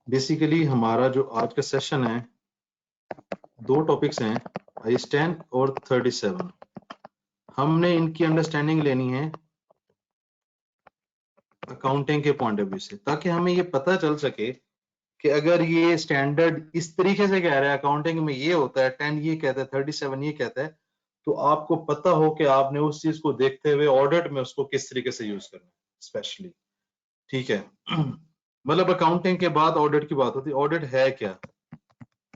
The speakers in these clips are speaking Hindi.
बेसिकली हमारा जो आज का सेशन है, दो टॉपिक्स हैं, IAS 10 और 37। हमने इनकी अंडरस्टैंडिंग लेनी है अकाउंटिंग के पॉइंट ऑफ व्यू से, ताकि हमें ये पता चल सके कि अगर ये स्टैंडर्ड इस तरीके से कह रहा है, अकाउंटिंग में ये होता है, 10 ये कहता है, 37 ये कहता है, तो आपको पता हो कि आपने उस चीज को देखते हुए ऑडिट में उसको किस तरीके से यूज करना है स्पेशली। ठीक है। मतलब अकाउंटिंग के बाद ऑडिट की बात होती है। ऑडिट है क्या?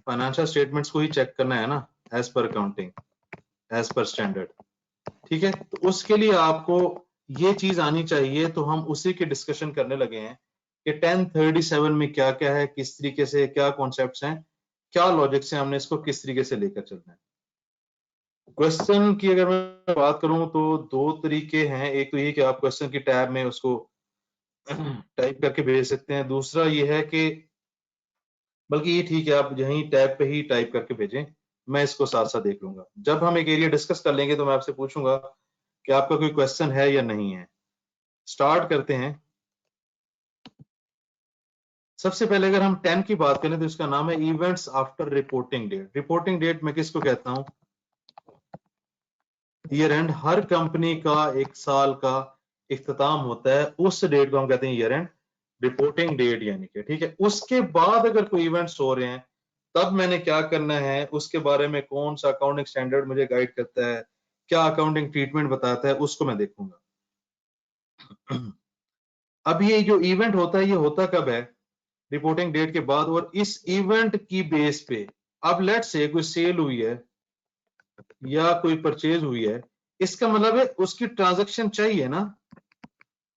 फाइनेंशियल स्टेटमेंट्स को ही चेक करना है ना, as per accounting, as per standard. ठीक है, तो उसके लिए आपको ये चीज आनी चाहिए, तो हम उसी की डिस्कशन करने लगे हैं कि 1037 में क्या क्या है, किस तरीके से, क्या कॉन्सेप्ट्स हैं, क्या लॉजिक से हमने इसको किस तरीके से लेकर चलना है। क्वेश्चन की अगर मैं बात करूं तो दो तरीके हैं। एक तो ये कि आप क्वेश्चन की टैब में उसको टाइप करके भेज सकते हैं। दूसरा ये है कि, बल्कि ये ठीक है, आप यहीं टैब पे ही टाइप करके भेजें, मैं इसको साथ साथ देख लूंगा। जब हम एक एरिया डिस्कस कर लेंगे तो मैं आपसे पूछूंगा कि आपका कोई क्वेश्चन है या नहीं है। स्टार्ट करते हैं। सबसे पहले अगर हम 10 की बात करें तो इसका नाम है events after reporting date. Reporting date मैं किसको कहता हूं? Year and. हर कंपनी का एक साल का इख्तिताम होता है, उस डेट को हम कहते हैं ईयर एंड रिपोर्टिंग डेट, यानी कि ठीक है। उसके बाद अगर कोई इवेंट्स हो रहे हैं, तब मैंने क्या करना है, उसके बारे में कौन सा अकाउंटिंग स्टैंडर्ड मुझे गाइड करता है, क्या अकाउंटिंग ट्रीटमेंट बताता है, उसको मैं देखूंगा। अब ये जो इवेंट होता है, ये होता कब है? रिपोर्टिंग डेट के बाद। और इस इवेंट की बेस पे, अब लेट से कोई सेल हुई है या कोई परचेज हुई है, इसका मतलब है उसकी ट्रांजैक्शन चाहिए ना।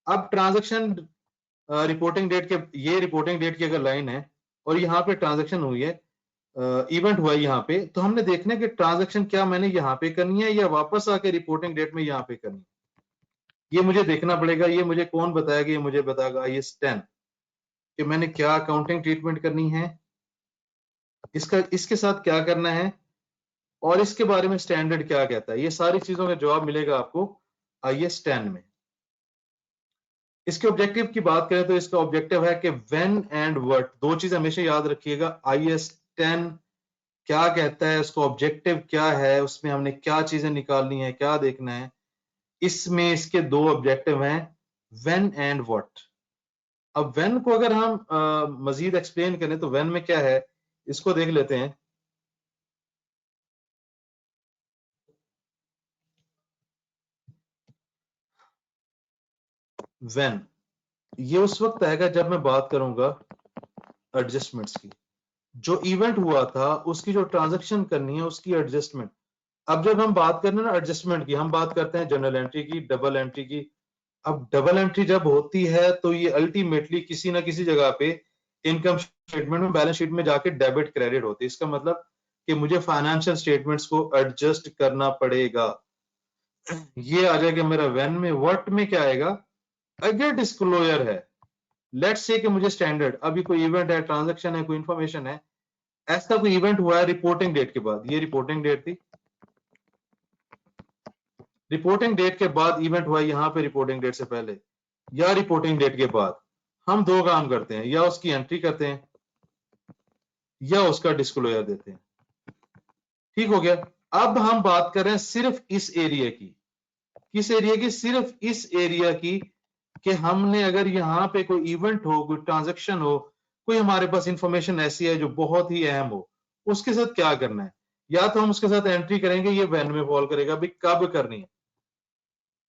अब ट्रांजैक्शन रिपोर्टिंग डेट के, ये रिपोर्टिंग डेट की अगर लाइन है और यहाँ पे ट्रांजैक्शन हुई है, इवेंट हुआ है यहाँ पे, तो हमने देखना है कि ट्रांजैक्शन क्या मैंने यहाँ पे करनी है या वापस आके रिपोर्टिंग डेट में यहाँ पे करनी है। ये मुझे देखना पड़ेगा। ये मुझे कौन बताएगा? ये मुझे बताएगा IAS 10 कि मैंने क्या अकाउंटिंग ट्रीटमेंट करनी है, इसका इसके साथ क्या करना है, और इसके बारे में स्टैंडर्ड क्या कहता है। ये सारी चीजों का जवाब मिलेगा आपको IAS 10 में। इसके ऑब्जेक्टिव की बात करें तो इसका ऑब्जेक्टिव है कि व्हेन एंड व्हाट, दो चीज हमेशा याद रखिएगा। IAS 10 क्या कहता है, उसका ऑब्जेक्टिव क्या है, उसमें हमने क्या चीजें निकालनी है, क्या देखना है। इसमें इसके दो ऑब्जेक्टिव हैं, व्हेन एंड व्हाट। अब व्हेन को अगर हम मजीद एक्सप्लेन करें तो व्हेन में क्या है, इसको देख लेते हैं। व्हेन ये उस वक्त आएगा जब मैं बात करूंगा एडजस्टमेंट्स की। जो इवेंट हुआ था उसकी जो ट्रांजैक्शन करनी है, उसकी एडजस्टमेंट। अब जब हम बात करते हैं ना एडजस्टमेंट की, हम बात करते हैं जनरल एंट्री की, डबल एंट्री की। अब डबल एंट्री जब होती है तो ये अल्टीमेटली किसी ना किसी जगह पे इनकम स्टेटमेंट में, बैलेंस शीट में जाके डेबिट क्रेडिट होती है। इसका मतलब कि मुझे फाइनेंशियल स्टेटमेंट्स को एडजस्ट करना पड़ेगा। ये आ जाएगा मेरा व्हेन में। व्हाट में क्या आएगा? अगर डिस्क्लोजर है, लेट्स से कि मुझे स्टैंडर्ड, अभी कोई इवेंट है, ट्रांजैक्शन है, कोई इंफॉर्मेशन है, ऐसा कोई इवेंट हुआ है रिपोर्टिंग डेट के बाद। ये रिपोर्टिंग डेट थी, रिपोर्टिंग डेट के बाद इवेंट हुआ यहाँ पे, रिपोर्टिंग डेट से पहले या रिपोर्टिंग डेट के बाद। हम दो काम करते हैं, या उसकी एंट्री करते हैं या उसका डिस्क्लोजर देते हैं। ठीक हो गया। अब हम बात कर रहे हैं सिर्फ इस एरिया की। किस एरिया की? सिर्फ इस एरिया की, कि हमने अगर यहाँ पे कोई इवेंट हो, कोई ट्रांजैक्शन हो, कोई हमारे पास इंफॉर्मेशन ऐसी है जो बहुत ही अहम हो, उसके साथ क्या करना है। या तो हम उसके साथ एंट्री करेंगे, ये व्हेन में फॉल करेगा, भाई कब करनी है।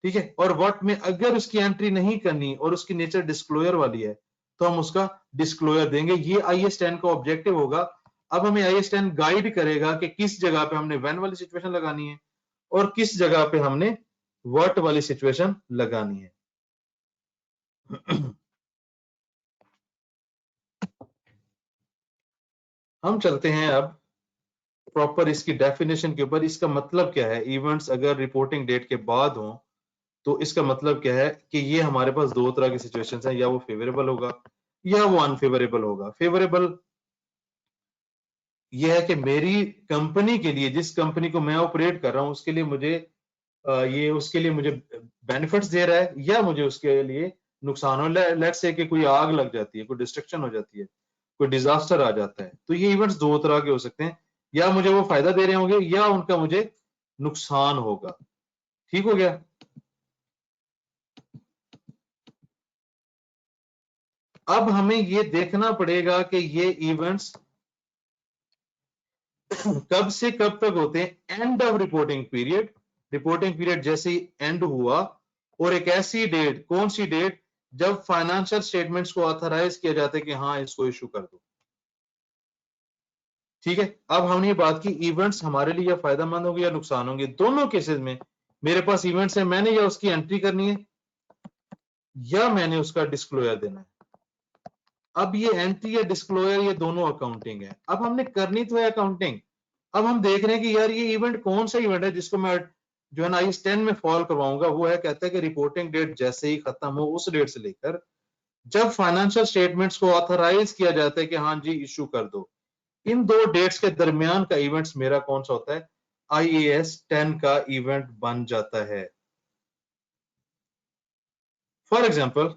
ठीक है। और व्हाट में अगर उसकी एंट्री नहीं करनी और उसकी नेचर डिस्क्लोजर वाली है, तो हम उसका डिस्क्लोजर देंगे। ये IAS 10 का ऑब्जेक्टिव होगा। अब हमें IAS 10 गाइड करेगा कि किस जगह पे हमने व्हेन वाली सिचुएशन लगानी है और किस जगह पे हमने व्हाट वाली सिचुएशन लगानी है। हम चलते हैं अब प्रॉपर इसकी डेफिनेशन के ऊपर। इसका मतलब क्या है? इवेंट्स अगर रिपोर्टिंग डेट के बाद हो तो इसका मतलब क्या है कि ये हमारे पास दो तरह की सिचुएशंस हैं, या वो फेवरेबल होगा या वो अनफेवरेबल होगा। फेवरेबल ये है कि मेरी कंपनी के लिए, जिस कंपनी को मैं ऑपरेट कर रहा हूं, उसके लिए मुझे ये उसके लिए मुझे बेनिफिट्स दे रहा है, या मुझे उसके लिए नुकसान हो। लेट्स से कि कोई आग लग जाती है, कोई डिस्ट्रक्शन हो जाती है, कोई डिजास्टर आ जाता है, तो ये इवेंट्स दो तरह के हो सकते हैं, या मुझे वो फायदा दे रहे होंगे या उनका मुझे नुकसान होगा। ठीक हो गया। अब हमें ये देखना पड़ेगा कि ये इवेंट्स कब से कब तक होते हैं। End of reporting period, reporting period जैसे ही एंड हुआ, और एक ऐसी डेट, कौन सी डेट, जब फाइनेंशियल स्टेटमेंट्स को ऑथराइज किया जाता है कि हाँ इसको इशू कर दो। ठीक है, अब हमने ये बात की इवेंट्स हमारे लिए या फायदेमंद होंगे या नुकसान होंगे। दोनों केसेस में मेरे पास इवेंट्स है, मैंने या उसकी एंट्री करनी है या मैंने उसका डिस्क्लोजर देना है। अब ये एंट्री या डिस्क्लोजर ये दोनों अकाउंटिंग है। अब हमने करनी तो है अकाउंटिंग। अब हम देख रहे हैं कि यार ये इवेंट कौन सा इवेंट है जिसको मैं जो है ना IAS 10 में फॉलो करवाऊंगा। वो है, कहता है कि रिपोर्टिंग डेट जैसे ही खत्म हो उस डेट से लेकर जब फाइनेंशियल स्टेटमेंट्स को ऑथराइज किया जाता है कि हाँ जी इशू कर दो, इन दो डेट्स के दरमियान का इवेंट्स मेरा कौन सा होता है, IAS 10 का इवेंट बन जाता है। फॉर एग्जाम्पल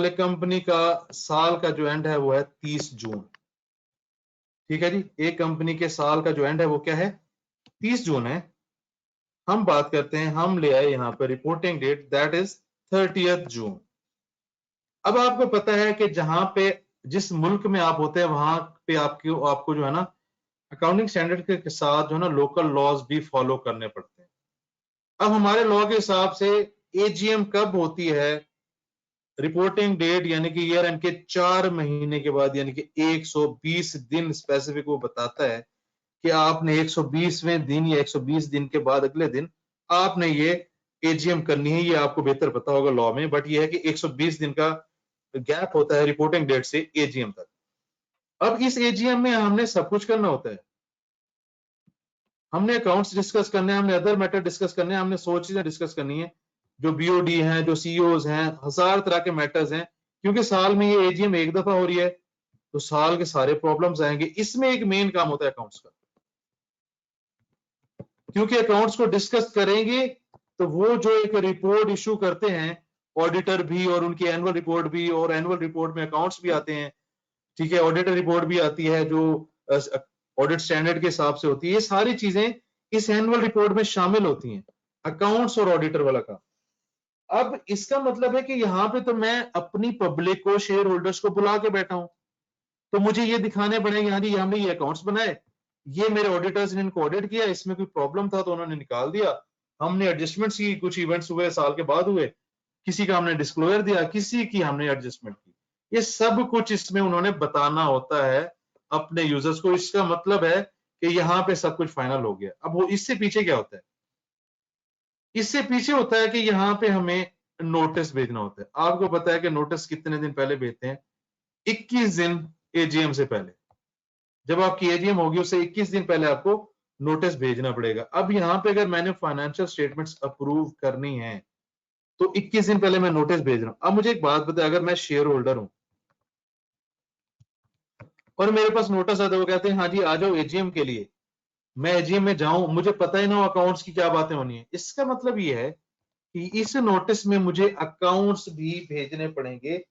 एक कंपनी का साल का जो एंड है वो है 30 जून। ठीक है जी, एक कंपनी के साल का जो एंड है वो क्या है, 30 जून है। हम बात करते हैं, हम ले आए यहां पर reporting date that is 30th June. अब आपको पता है कि जहां पे, जिस मुल्क में आप होते हैं वहां पे आपको आपको जो है ना अकाउंटिंग स्टैंडर्ड के साथ जो है ना लोकल लॉज भी फॉलो करने पड़ते हैं। अब हमारे लॉ के हिसाब से AGM कब होती है, रिपोर्टिंग डेट यानी कि ईयर एंड के 4 महीने के बाद, यानी कि 120 दिन स्पेसिफिक वो बताता है कि आपने 120वें दिन या 120 दिन के बाद अगले दिन आपने ये AGM करनी है। ये आपको बेहतर पता होगा लॉ में, बट ये है कि 120 दिन का गैप होता है रिपोर्टिंग डेट से AGM तक। अब इस AGM में हमने सब कुछ करना होता है। हमने अकाउंट्स डिस्कस करने हैं, हमने अदर मैटर डिस्कस करने हैं, हमने 100 चीजें डिस्कस करनी है, जो BOD हैं, जो CEOs हैं, हजार तरह के मैटर्स हैं। क्योंकि साल में ये AGM एक दफा हो रही है तो साल के सारे प्रॉब्लम्स आएंगे। इसमें एक मेन काम होता है अकाउंट्स का, क्योंकि अकाउंट्स को डिस्कस करेंगे तो वो जो एक रिपोर्ट इशू करते हैं ऑडिटर भी, और उनकी एनुअल रिपोर्ट भी, और एनुअल रिपोर्ट में अकाउंट्स भी आते हैं। ठीक है, ऑडिटर रिपोर्ट भी आती है जो ऑडिट स्टैंडर्ड के हिसाब से होती है। ये सारी चीजें इस एनुअल रिपोर्ट में शामिल होती हैं, अकाउंट्स और ऑडिटर वाला काम। अब इसका मतलब है कि यहाँ पे तो मैं अपनी पब्लिक को, शेयर होल्डर्स को बुला के बैठा हूं, तो मुझे ये दिखाने पड़ेंगे हाँ जी हमने ये अकाउंट्स बनाए, ये मेरे ऑडिटर्स ने इनको ऑडिट किया, इसमें कोई प्रॉब्लम था तो उन्होंने निकाल दिया, हमने एडजस्टमेंट्स की, कुछ इवेंट्स हुए साल के बाद हुए, किसी का हमने डिस्क्लोजर दिया, किसी की हमने एडजस्टमेंट की। ये सब कुछ इसमें उन्होंने बताना होता है अपने यूजर्स को। इसका मतलब है कि यहाँ पे सब कुछ फाइनल हो गया। अब वो इससे पीछे क्या होता है, इससे पीछे होता है कि यहाँ पे हमें नोटिस भेजना होता है। आपको पता है कि नोटिस कितने दिन पहले भेजते हैं, 21 दिन AGM से पहले। जब आपकी AGM होगी उससे 21 दिन पहले आपको नोटिस भेजना पड़ेगा। अब यहाँ पे अगर मैंने फाइनेंशियल स्टेटमेंट्स अप्रूव करनी है तो 21 दिन पहले मैं नोटिस भेज रहा हूं। अब मुझे एक बात बताए, अगर मैं शेयर होल्डर हूं और मेरे पास नोटिस आता है, वो कहते हैं हाँ जी आ जाओ AGM के लिए, मैं AGM में जाऊं, मुझे पता ही ना हो अकाउंट्स की क्या बातें होनी है, इसका मतलब ये है कि इस नोटिस में मुझे अकाउंट्स भी भेजने पड़ेंगे।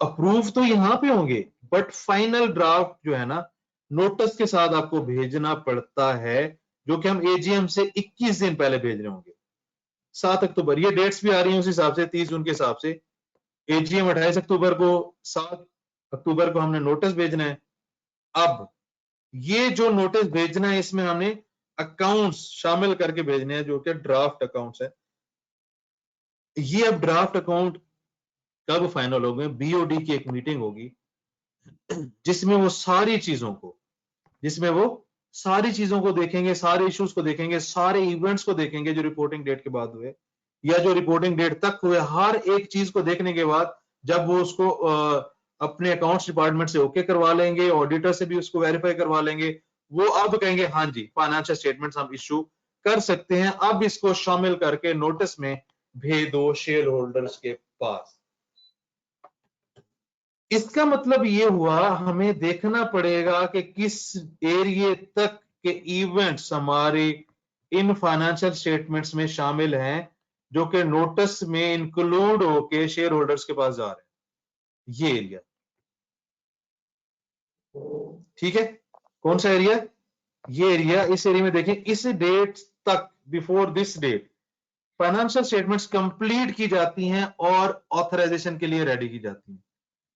अप्रूव तो यहां पे होंगे बट फाइनल ड्राफ्ट जो है ना नोटिस के साथ आपको भेजना पड़ता है, जो कि हम AGM से 21 दिन पहले भेज रहे होंगे। 7 अक्टूबर ये डेट्स भी आ रही हैं उस हिसाब से, 30 जून के हिसाब से AGM 28 अक्टूबर को, 7 अक्टूबर को हमने नोटिस भेजना है। अब ये जो नोटिस भेजना है इसमें हमने अकाउंट्स शामिल करके भेजने हैं जो कि ड्राफ्ट अकाउंट्स है। ये अब ड्राफ्ट अकाउंट कब फाइनल होंगे, BOD की एक मीटिंग होगी जिसमें वो सारी चीजों को, जिसमें वो सारी चीजों को देखेंगे, सारे इश्यूज को देखेंगे, सारे इवेंट्स को देखेंगे जो रिपोर्टिंग डेट के बाद हुए या जो रिपोर्टिंग डेट तक हुए। हर एक चीज को देखने के बाद जब वो उसको अपने अकाउंट्स डिपार्टमेंट से ओके करवा लेंगे, ऑडिटर से भी उसको वेरीफाई करवा लेंगे, वो अब कहेंगे हाँ जी फाइनेंशियल स्टेटमेंट्स हम इशू कर सकते हैं, अब इसको शामिल करके नोटिस में भेज दो शेयर होल्डर्स के पास। इसका मतलब ये हुआ हमें देखना पड़ेगा कि किस एरिए तक के इवेंट्स हमारे इन फाइनेंशियल स्टेटमेंट्स में शामिल हैं जो कि नोटिस में इंक्लूड होके शेयर होल्डर्स के पास जा रहे हैं, ये एरिया। ठीक है, कौन सा एरिया? ये एरिया, इस एरिया में देखें, इस डेट तक, before this date financial statements complete की जाती हैं और ऑथराइजेशन के लिए रेडी की जाती हैं।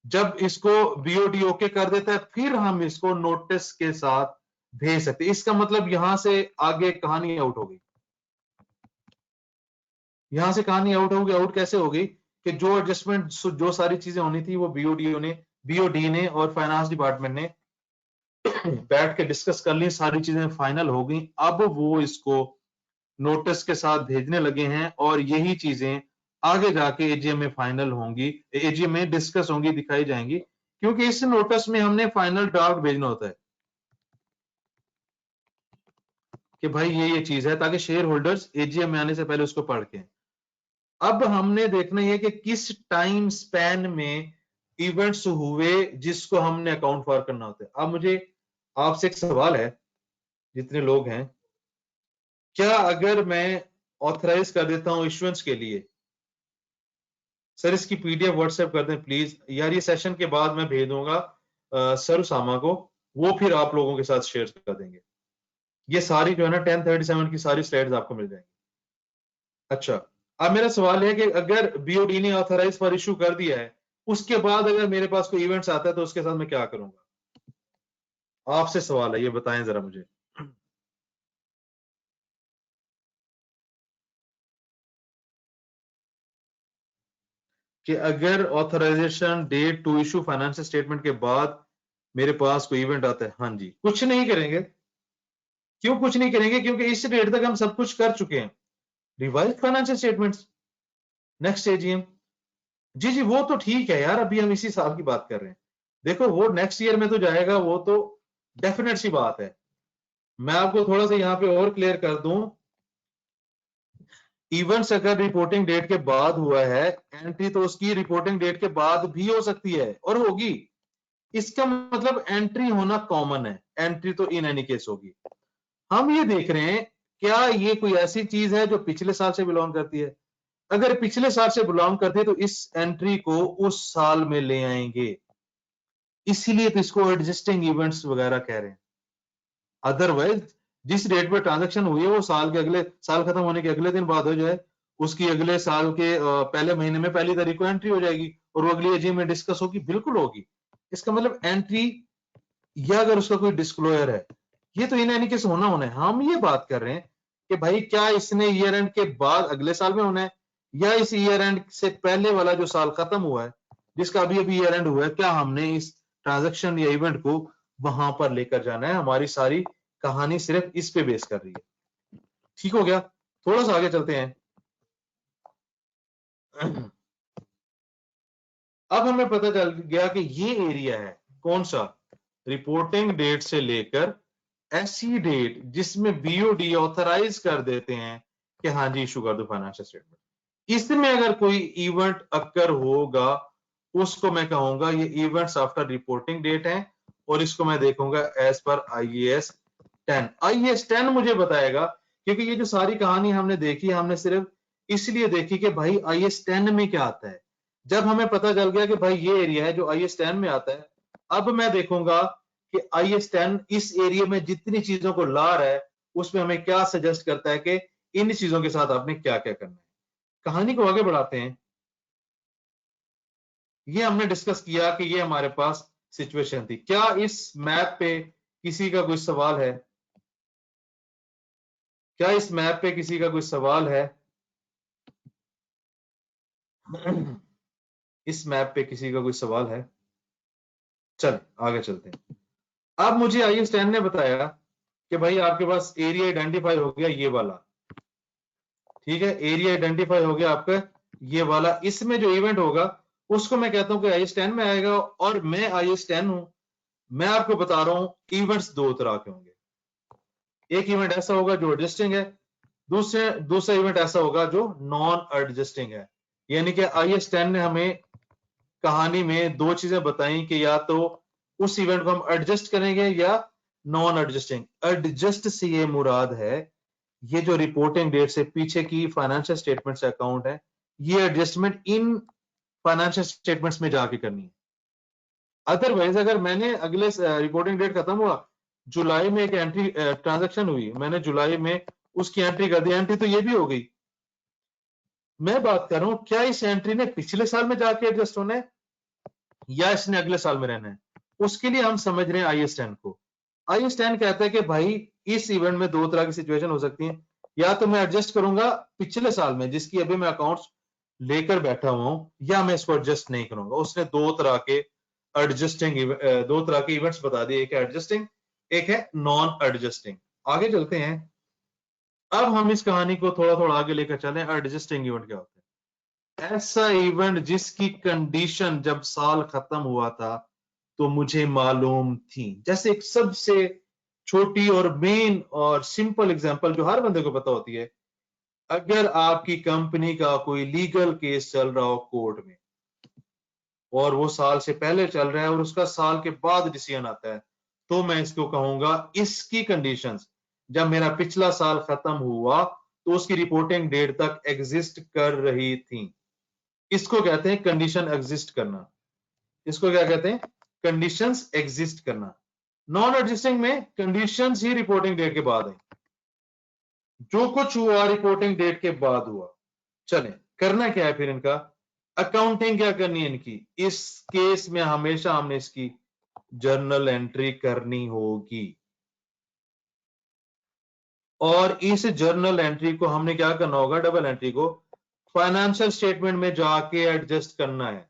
जब इसको बीओडी ओके कर देता है, फिर हम इसको नोटिस के साथ भेज सकते हैं। इसका मतलब यहां से आगे कहानी आउट हो गई। यहां से कहानी आउट होगी। आउट कैसे होगी कि जो एडजस्टमेंट, जो सारी चीजें होनी थी, वो बीओडी ने और फाइनेंस डिपार्टमेंट ने बैठ के डिस्कस कर ली, सारी चीजें फाइनल हो गई। अब वो इसको नोटिस के साथ भेजने लगे हैं और यही चीजें आगे जाके एजीएम में फाइनल होंगी, एजीएम में डिस्कस होंगी, दिखाई जाएंगी, क्योंकि इस नोटिस में हमने फाइनल ड्राफ्ट भेजना होता है कि भाई ये चीज है, ताकि शेयर होल्डर्स एजीएम में आने से पहले उसको पढ़ के। अब हमने देखना है कि किस टाइम स्पैन में इवेंट्स हुए जिसको हमने अकाउंट फॉर करना होता है। अब मुझे आपसे एक सवाल है, जितने लोग हैं, क्या अगर मैं ऑथराइज कर देता हूं इश्यूएंस के लिए, सर इसकी पीडीएफ व्हाट्सएप कर दें प्लीज यार, ये सेशन के बाद मैं भेज दूंगा सर उसामा को, वो फिर आप लोगों के साथ शेयर कर देंगे। ये सारी जो है ना 1037 की सारी स्लाइड्स आपको मिल जाएंगी। अच्छा, अब मेरा सवाल है कि अगर बीओडी ने ऑथराइज फॉर इशू कर दिया है, उसके बाद अगर मेरे पास कोई इवेंट्स आता है तो उसके साथ मैं क्या करूंगा? आपसे सवाल है, ये बताएं जरा मुझे। कि अगर authorization date to issue financial statement के बाद मेरे पास कोई इवेंट आता है, हाँ जी, कुछ नहीं करेंगे। क्यों कुछ नहीं करेंगे? क्योंकि इस डेट तक हम सब कुछ कर चुके हैं। Revise financial statements, next AGM. जी जी, वो तो ठीक है यार, अभी हम इसी साल की बात कर रहे हैं। देखो वो नेक्स्ट ईयर में तो जाएगा, वो तो डेफिनेट सी बात है। मैं आपको थोड़ा सा यहाँ पे और क्लियर कर दूं, इवेंट्स अगर रिपोर्टिंग डेट के बाद हुआ है, एंट्री तो उसकी रिपोर्टिंग डेट के बाद भी हो सकती है और होगी। इसका मतलब एंट्री होना कॉमन है, एंट्री तो इन एनी केस होगी। हम ये देख रहे हैं क्या ये कोई ऐसी चीज है जो पिछले साल से बिलोंग करती है। अगर पिछले साल से बिलोंग करती है तो इस एंट्री को उस साल में ले आएंगे, इसीलिए तो इसको एडजस्टिंग इवेंट्स वगैरह कह रहे हैं। अदरवाइज जिस डेट पे ट्रांजैक्शन हुई है वो साल के अगले साल खत्म होने के अगले दिन बाद हो जाए, उसकी अगले साल के पहले महीने में पहली तारीख को एंट्री हो जाएगी और वो अगली एजीएम में डिस्कस होगी, बिल्कुल होगी। इसका मतलब एंट्री, या अगर उसका कोई डिस्क्लोजर है, ये तो इन एनी केस होना होना है। हम ये बात कर रहे हैं कि भाई क्या इसने ईयर एंड के बाद अगले साल में होना है, या इस ईयर एंड से पहले वाला जो साल खत्म हुआ है, जिसका अभी अभी ईयर एंड हुआ है, क्या हमने इस ट्रांजेक्शन या इवेंट को वहां पर लेकर जाना है? हमारी सारी कहानी सिर्फ इस पे बेस कर रही है। ठीक हो गया? थोड़ा सा आगे चलते हैं। अब हमें पता चल गया कि ये एरिया है कौन सा, रिपोर्टिंग डेट से लेकर ऐसी डेट जिसमें बीओडी ऑथराइज कर देते हैं कि हाँ जी इशू कर दो फाइनेंशियल स्टेटमेंट। इसमें अगर कोई इवेंट अकर होगा, उसको मैं कहूंगा ये इवेंट्स आफ्टर रिपोर्टिंग डेट है, और इसको मैं देखूंगा एज पर IAS 10। IAS 10 मुझे बताएगा, क्योंकि ये जो सारी कहानी हमने देखी, हमने सिर्फ इसलिए देखी कि भाई IAS 10 में क्या आता है। जब हमें पता चल गया कि भाई ये एरिया है जो IAS 10 में आता है, अब मैं देखूंगा कि IAS 10 इस एरिया में जितनी चीजों को ला रहा है, उसमें हमें क्या सजेस्ट करता है कि इन चीजों के साथ आपने क्या क्या करना है। कहानी को आगे बढ़ाते हैं। ये हमने डिस्कस किया कि ये हमारे पास सिचुएशन थी। क्या इस मैप पे किसी का कोई सवाल है? क्या इस मैप पे किसी का कोई सवाल है? इस मैप पे किसी का कोई सवाल है? चल आगे चलते हैं। अब मुझे IAS 10 ने बताया कि भाई आपके पास एरिया आइडेंटिफाई हो गया, ये वाला, ठीक है, एरिया आइडेंटिफाई हो गया आपका ये वाला। इसमें जो इवेंट होगा उसको मैं कहता हूं कि IAS 10 में आएगा, और मैं IAS 10 हूं। मैं आपको बता रहा हूं इवेंट्स दो तरह के होंगे। एक इवेंट ऐसा होगा जो एडजस्टिंग है, दूसरा इवेंट ऐसा होगा जो नॉन एडजस्टिंग है। यानी कि IAS 10 ने हमें कहानी में दो चीजें बताई कि या तो उस इवेंट को हम एडजस्ट करेंगे या नॉन एडजस्टिंग। एडजस्ट से ये मुराद है ये जो रिपोर्टिंग डेट से पीछे की फाइनेंशियल स्टेटमेंट्स अकाउंट है, ये एडजस्टमेंट इन फाइनेंशियल स्टेटमेंट्स में जाके करनी है। अदरवाइज अगर मैंने अगले रिपोर्टिंग डेट खत्म हुआ, जुलाई में एक एंट्री ट्रांजैक्शन हुई, मैंने जुलाई में उसकी एंट्री कर दी, एंट्री तो ये भी हो गई। मैं बात कर रहा हूं क्या इस एंट्री ने पिछले साल में जाके एडजस्ट होना है या इसने अगले साल में रहना है। उसके लिए हम समझ रहे हैं IS10 को। IS10 कहता है कि भाई इस इवेंट में दो तरह की सिचुएशन हो सकती है, या तो मैं एडजस्ट करूंगा पिछले साल में जिसकी अभी मैं अकाउंट्स लेकर बैठा हुआ हूं, या मैं इसको एडजस्ट नहीं करूंगा। उसने दो तरह के इवेंट्स बता दिए, एक है एडजस्टिंग, एक है नॉन एडजस्टिंग। आगे चलते हैं, अब हम इस कहानी को थोड़ा थोड़ा आगे लेकर चलें। एडजस्टिंग इवेंट क्या होता है? ऐसा इवेंट जिसकी कंडीशन जब साल खत्म हुआ था तो मुझे मालूम थी। जैसे एक सबसे छोटी और मेन और सिंपल एग्जांपल जो हर बंदे को पता होती है, अगर आपकी कंपनी का कोई लीगल केस चल रहा हो कोर्ट में और वो साल से पहले चल रहा है और उसका साल के बाद डिसीजन आता है, तो मैं इसको कहूंगा इसकी कंडीशंस जब मेरा पिछला साल खत्म हुआ तो उसकी रिपोर्टिंग डेट तक एग्जिस्ट कर रही थी। इसको कहते हैं कंडीशन एग्जिस्ट करना। इसको क्या कहते हैं? कंडीशंस एग्जिस्ट करना। नॉन एडजस्टिंग में कंडीशंस ही रिपोर्टिंग डेट के बाद है, जो कुछ हुआ रिपोर्टिंग डेट के बाद हुआ। चलें, करना क्या है फिर इनका? अकाउंटिंग क्या करनी है इनकी? इस केस में हमेशा हमने इसकी जर्नल एंट्री करनी होगी, और इस जर्नल एंट्री को हमने क्या करना होगा? डबल एंट्री को फाइनेंशियल स्टेटमेंट में जाके एडजस्ट करना है।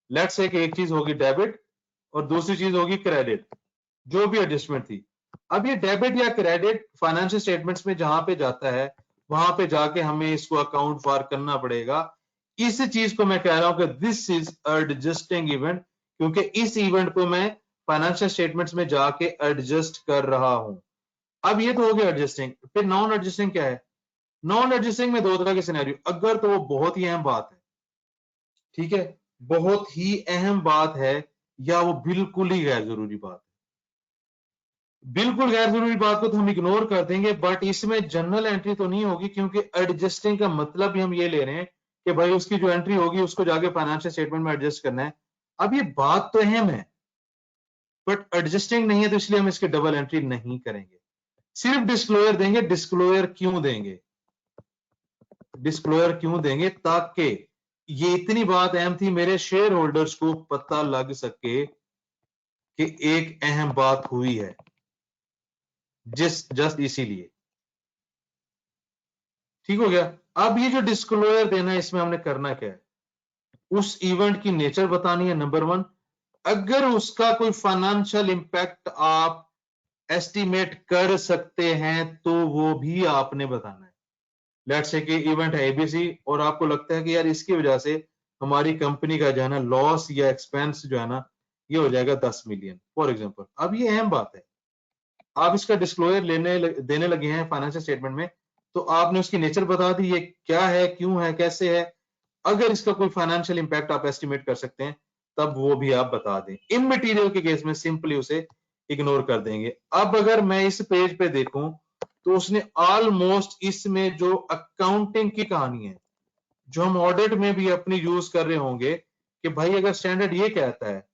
लेट्स से एक चीज होगी डेबिट और दूसरी चीज होगी क्रेडिट, जो भी एडजस्टमेंट थी। अब ये डेबिट या क्रेडिट फाइनेंशियल स्टेटमेंट्स में जहां पे जाता है वहां पे जाके हमें इसको अकाउंट फॉर करना पड़ेगा। इस चीज को मैं कह रहा हूं कि दिस इज एडजस्टिंग इवेंट, क्योंकि इस इवेंट को मैं फाइनेंशियल स्टेटमेंट्स में जाके एडजस्ट कर रहा हूं। अब ये तो हो गया एडजस्टिंग। फिर नॉन एडजस्टिंग क्या है? नॉन एडजस्टिंग में दो तरह के सिनेरियो, अगर तो वो बहुत ही अहम बात है, ठीक है, बहुत ही अहम बात है, या वो बिल्कुल ही गैर जरूरी बात है। बिल्कुल गैर जरूरी बात को तो हम इग्नोर कर देंगे, बट इसमें जनरल एंट्री तो नहीं होगी, क्योंकि एडजस्टिंग का मतलब भी हम ये ले रहे हैं कि भाई उसकी जो एंट्री होगी उसको जाके फाइनेंशियल स्टेटमेंट में एडजस्ट करना है। अब ये बात तो अहम है, बट एडजस्टिंग नहीं है, तो इसलिए हम इसकी डबल एंट्री नहीं करेंगे, सिर्फ डिस्क्लोजर देंगे। डिस्क्लोजर क्यों देंगे? डिस्क्लोजर क्यों देंगे? ताकि ये इतनी बात अहम थी, मेरे शेयर होल्डर्स को पता लग सके कि एक अहम बात हुई है, जस्ट इसीलिए। ठीक हो गया। अब ये जो डिस्क्लोजर देना है, इसमें हमने करना क्या है? उस इवेंट की नेचर बतानी है, नंबर वन। अगर उसका कोई फाइनेंशियल इंपैक्ट आप एस्टिमेट कर सकते हैं तो वो भी आपने बताना है। लेट्स से कि इवेंट है ABC और आपको लगता है कि यार इसकी वजह से हमारी कंपनी का जो है ना लॉस या एक्सपेंस जो है ना ये हो जाएगा 10 मिलियन फॉर एग्जांपल। अब ये अहम बात है, आप इसका डिस्क्लोजर देने लगे हैं फाइनेंशियल स्टेटमेंट में, तो आपने उसकी नेचर बता दी, ये क्या है, क्यों है, कैसे है। अगर इसका कोई फाइनेंशियल इंपैक्ट आप एस्टिमेट कर सकते हैं तब वो भी आप बता दें। इममटेरियल के केस में सिंपली उसे इग्नोर कर देंगे। अब अगर मैं इस पेज पे देखूं तो उसने ऑलमोस्ट इसमें जो अकाउंटिंग की कहानी है, जो हम ऑडिट में भी अपनी यूज कर रहे होंगे कि भाई अगर स्टैंडर्ड ये कहता है